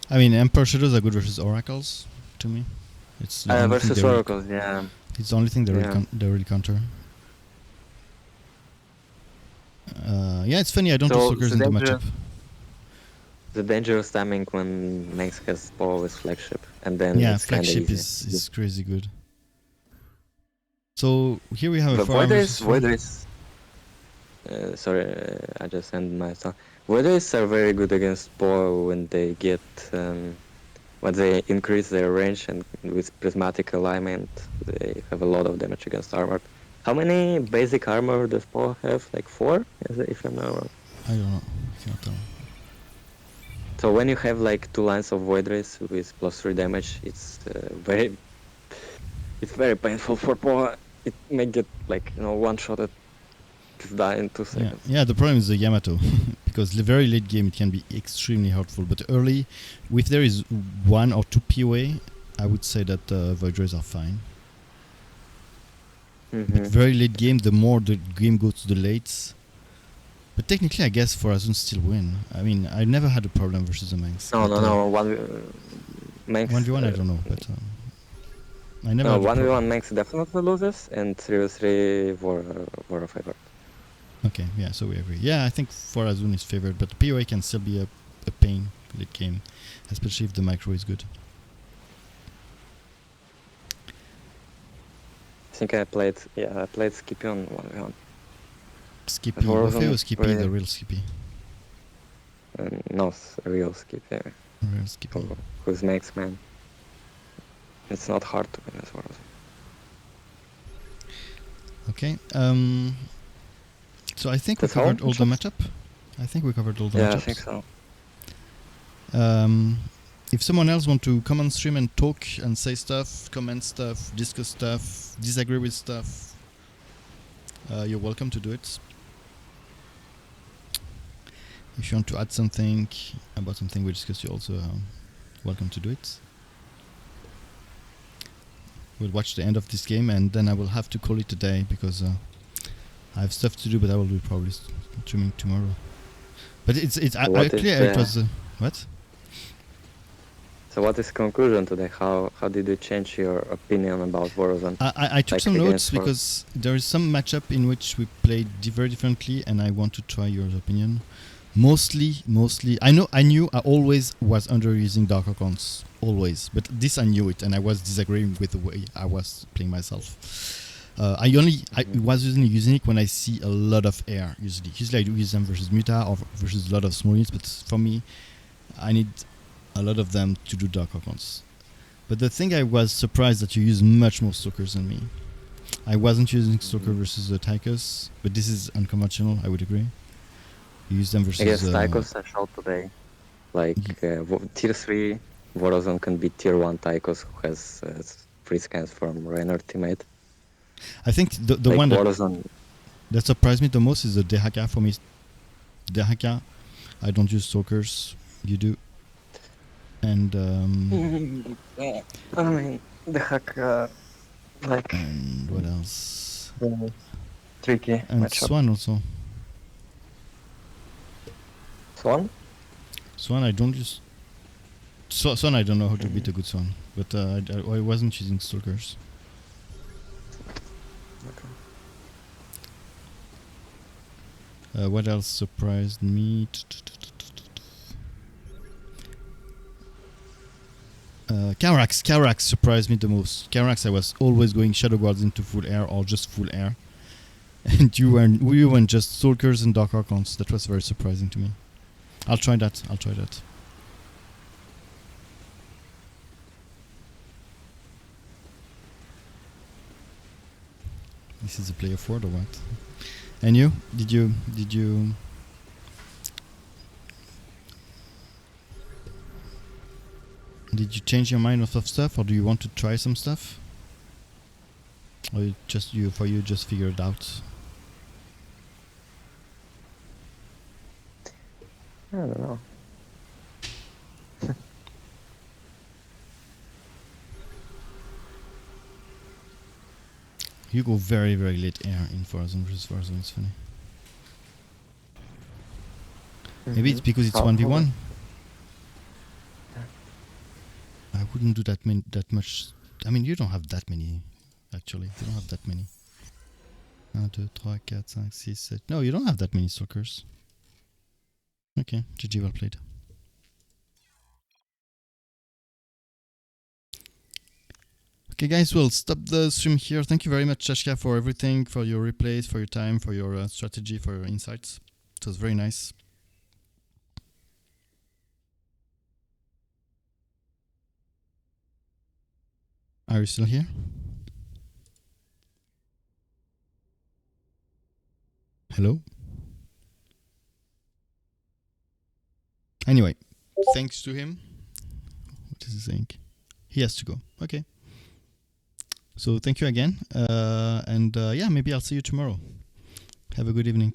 [SPEAKER 1] I mean, Emperor Shadows are good versus Oracles, to me. It's
[SPEAKER 3] versus Oracles, yeah.
[SPEAKER 1] It's the only thing they really counter. Yeah, it's funny. I don't do
[SPEAKER 2] So
[SPEAKER 1] Stalkers in the matchup.
[SPEAKER 2] the dangerous timing when Mengsk has Paul is flagship, and then
[SPEAKER 1] Yeah,
[SPEAKER 2] it's kind of
[SPEAKER 1] flagship
[SPEAKER 2] easy.
[SPEAKER 1] is crazy good. So here we have a
[SPEAKER 2] But
[SPEAKER 1] 4 versus 4.
[SPEAKER 2] Sorry, I just ended my thought. Voiders are very good against Paul when they get when they increase their range, and with prismatic alignment, they have a lot of damage against armor. How many basic armor does Paul have? Like 4, if I'm not wrong.
[SPEAKER 1] I don't know. I cannot tell.
[SPEAKER 2] So when you have like 2 lines of Void Rays with +3 damage, it's very painful for Paul. It may get like one shot at die in 2 seconds.
[SPEAKER 1] Yeah, the problem is the Yamato. Because the very late game it can be extremely hurtful. But early, if there is 1 or 2 POA, I would say that Void Rays are fine. But very late game, the more the game goes to the lates. But technically, I guess Vorazun still win. I mean, I never had a problem versus the Mengsk.
[SPEAKER 2] No. Mengsk.
[SPEAKER 1] 1v1, I don't know, but I never.
[SPEAKER 2] No,
[SPEAKER 1] had a
[SPEAKER 2] 1v1 Mengsk definitely loses, and 3v3 Vora favored.
[SPEAKER 1] Okay, yeah, so we agree. Yeah, I think Vorazun is favored, but the POA can still be a pain late game, especially if the micro is good.
[SPEAKER 2] I think I played Skippy on 1v1.
[SPEAKER 1] Skippy, Buffet or Skippy, the real Skippy?
[SPEAKER 2] No, real Skippy.
[SPEAKER 1] Real Skippy.
[SPEAKER 2] Who's makes man. It's not hard to win as well.
[SPEAKER 1] Okay. So I think we covered all the matchup. I think we covered all the matchups.
[SPEAKER 2] Yeah, I think so.
[SPEAKER 1] If someone else want to come on stream and talk and say stuff, comment stuff, discuss stuff, disagree with stuff, you're welcome to do it. If you want to add something about something we discussed, you're also welcome to do it. We'll watch the end of this game and then I will have to call it a day because I have stuff to do, but I will be probably streaming tomorrow. But it was what?
[SPEAKER 2] So what is the conclusion today? How did you change your opinion about Vorazun?
[SPEAKER 1] I took some notes because there is some matchup in which we played very differently, and I want to try your opinion. Mostly, I knew I always was underusing Dark Archons, always. But this I knew it, and I was disagreeing with the way I was playing myself. I was using Unique when I see a lot of air, usually. Usually I do use them versus Muta or versus a lot of small units, but for me, I need a lot of them to do Dark Archons. But the thing I was surprised that you use much more Stalkers than me. I wasn't using Stalker versus the Tychus, but this is unconventional, I would agree. You use them versus...
[SPEAKER 2] I guess Tychus I showed today. Like, tier 3 Vorazun can be tier 1 Tychus who has free scans from Raynor teammate.
[SPEAKER 1] I think the
[SPEAKER 2] like
[SPEAKER 1] one that surprised me the most is the Dehaka for me. Dehaka, I don't use Stalkers, you do. And
[SPEAKER 2] I mean, Dehaka, like...
[SPEAKER 1] And what else?
[SPEAKER 2] Tricky.
[SPEAKER 1] And Swann also.
[SPEAKER 2] Swann?
[SPEAKER 1] Swann I don't use... Swann I don't know how to beat a good Swann, but I wasn't using Stalkers. What else surprised me? Karax surprised me the most. Karax I was always going Shadowguards into full air or just full air. And you went just Stalkers and Dark Archons. That was very surprising to me. I'll try that. This is a player forward or what? And you? Did you change your mind of stuff, or do you want to try some stuff? Or you just figure it out?
[SPEAKER 2] I don't know.
[SPEAKER 1] You go very, very late air in Vorazun versus Vorazun, it's funny. Maybe it's because it's 1v1. I wouldn't do that much. I mean, you don't have that many, actually. You don't have that many. 1, 2, 3, 4, 5, 6, 7. No, you don't have that many stalkers. Okay, GG, well played. Okay, guys, we'll stop the stream here. Thank you very much, Shashka, for everything, for your replays, for your time, for your strategy, for your insights. It was very nice. Are you still here? Hello? Anyway, thanks to him. What is he saying? He has to go. Okay. So thank you again. Yeah, maybe I'll see you tomorrow. Have a good evening.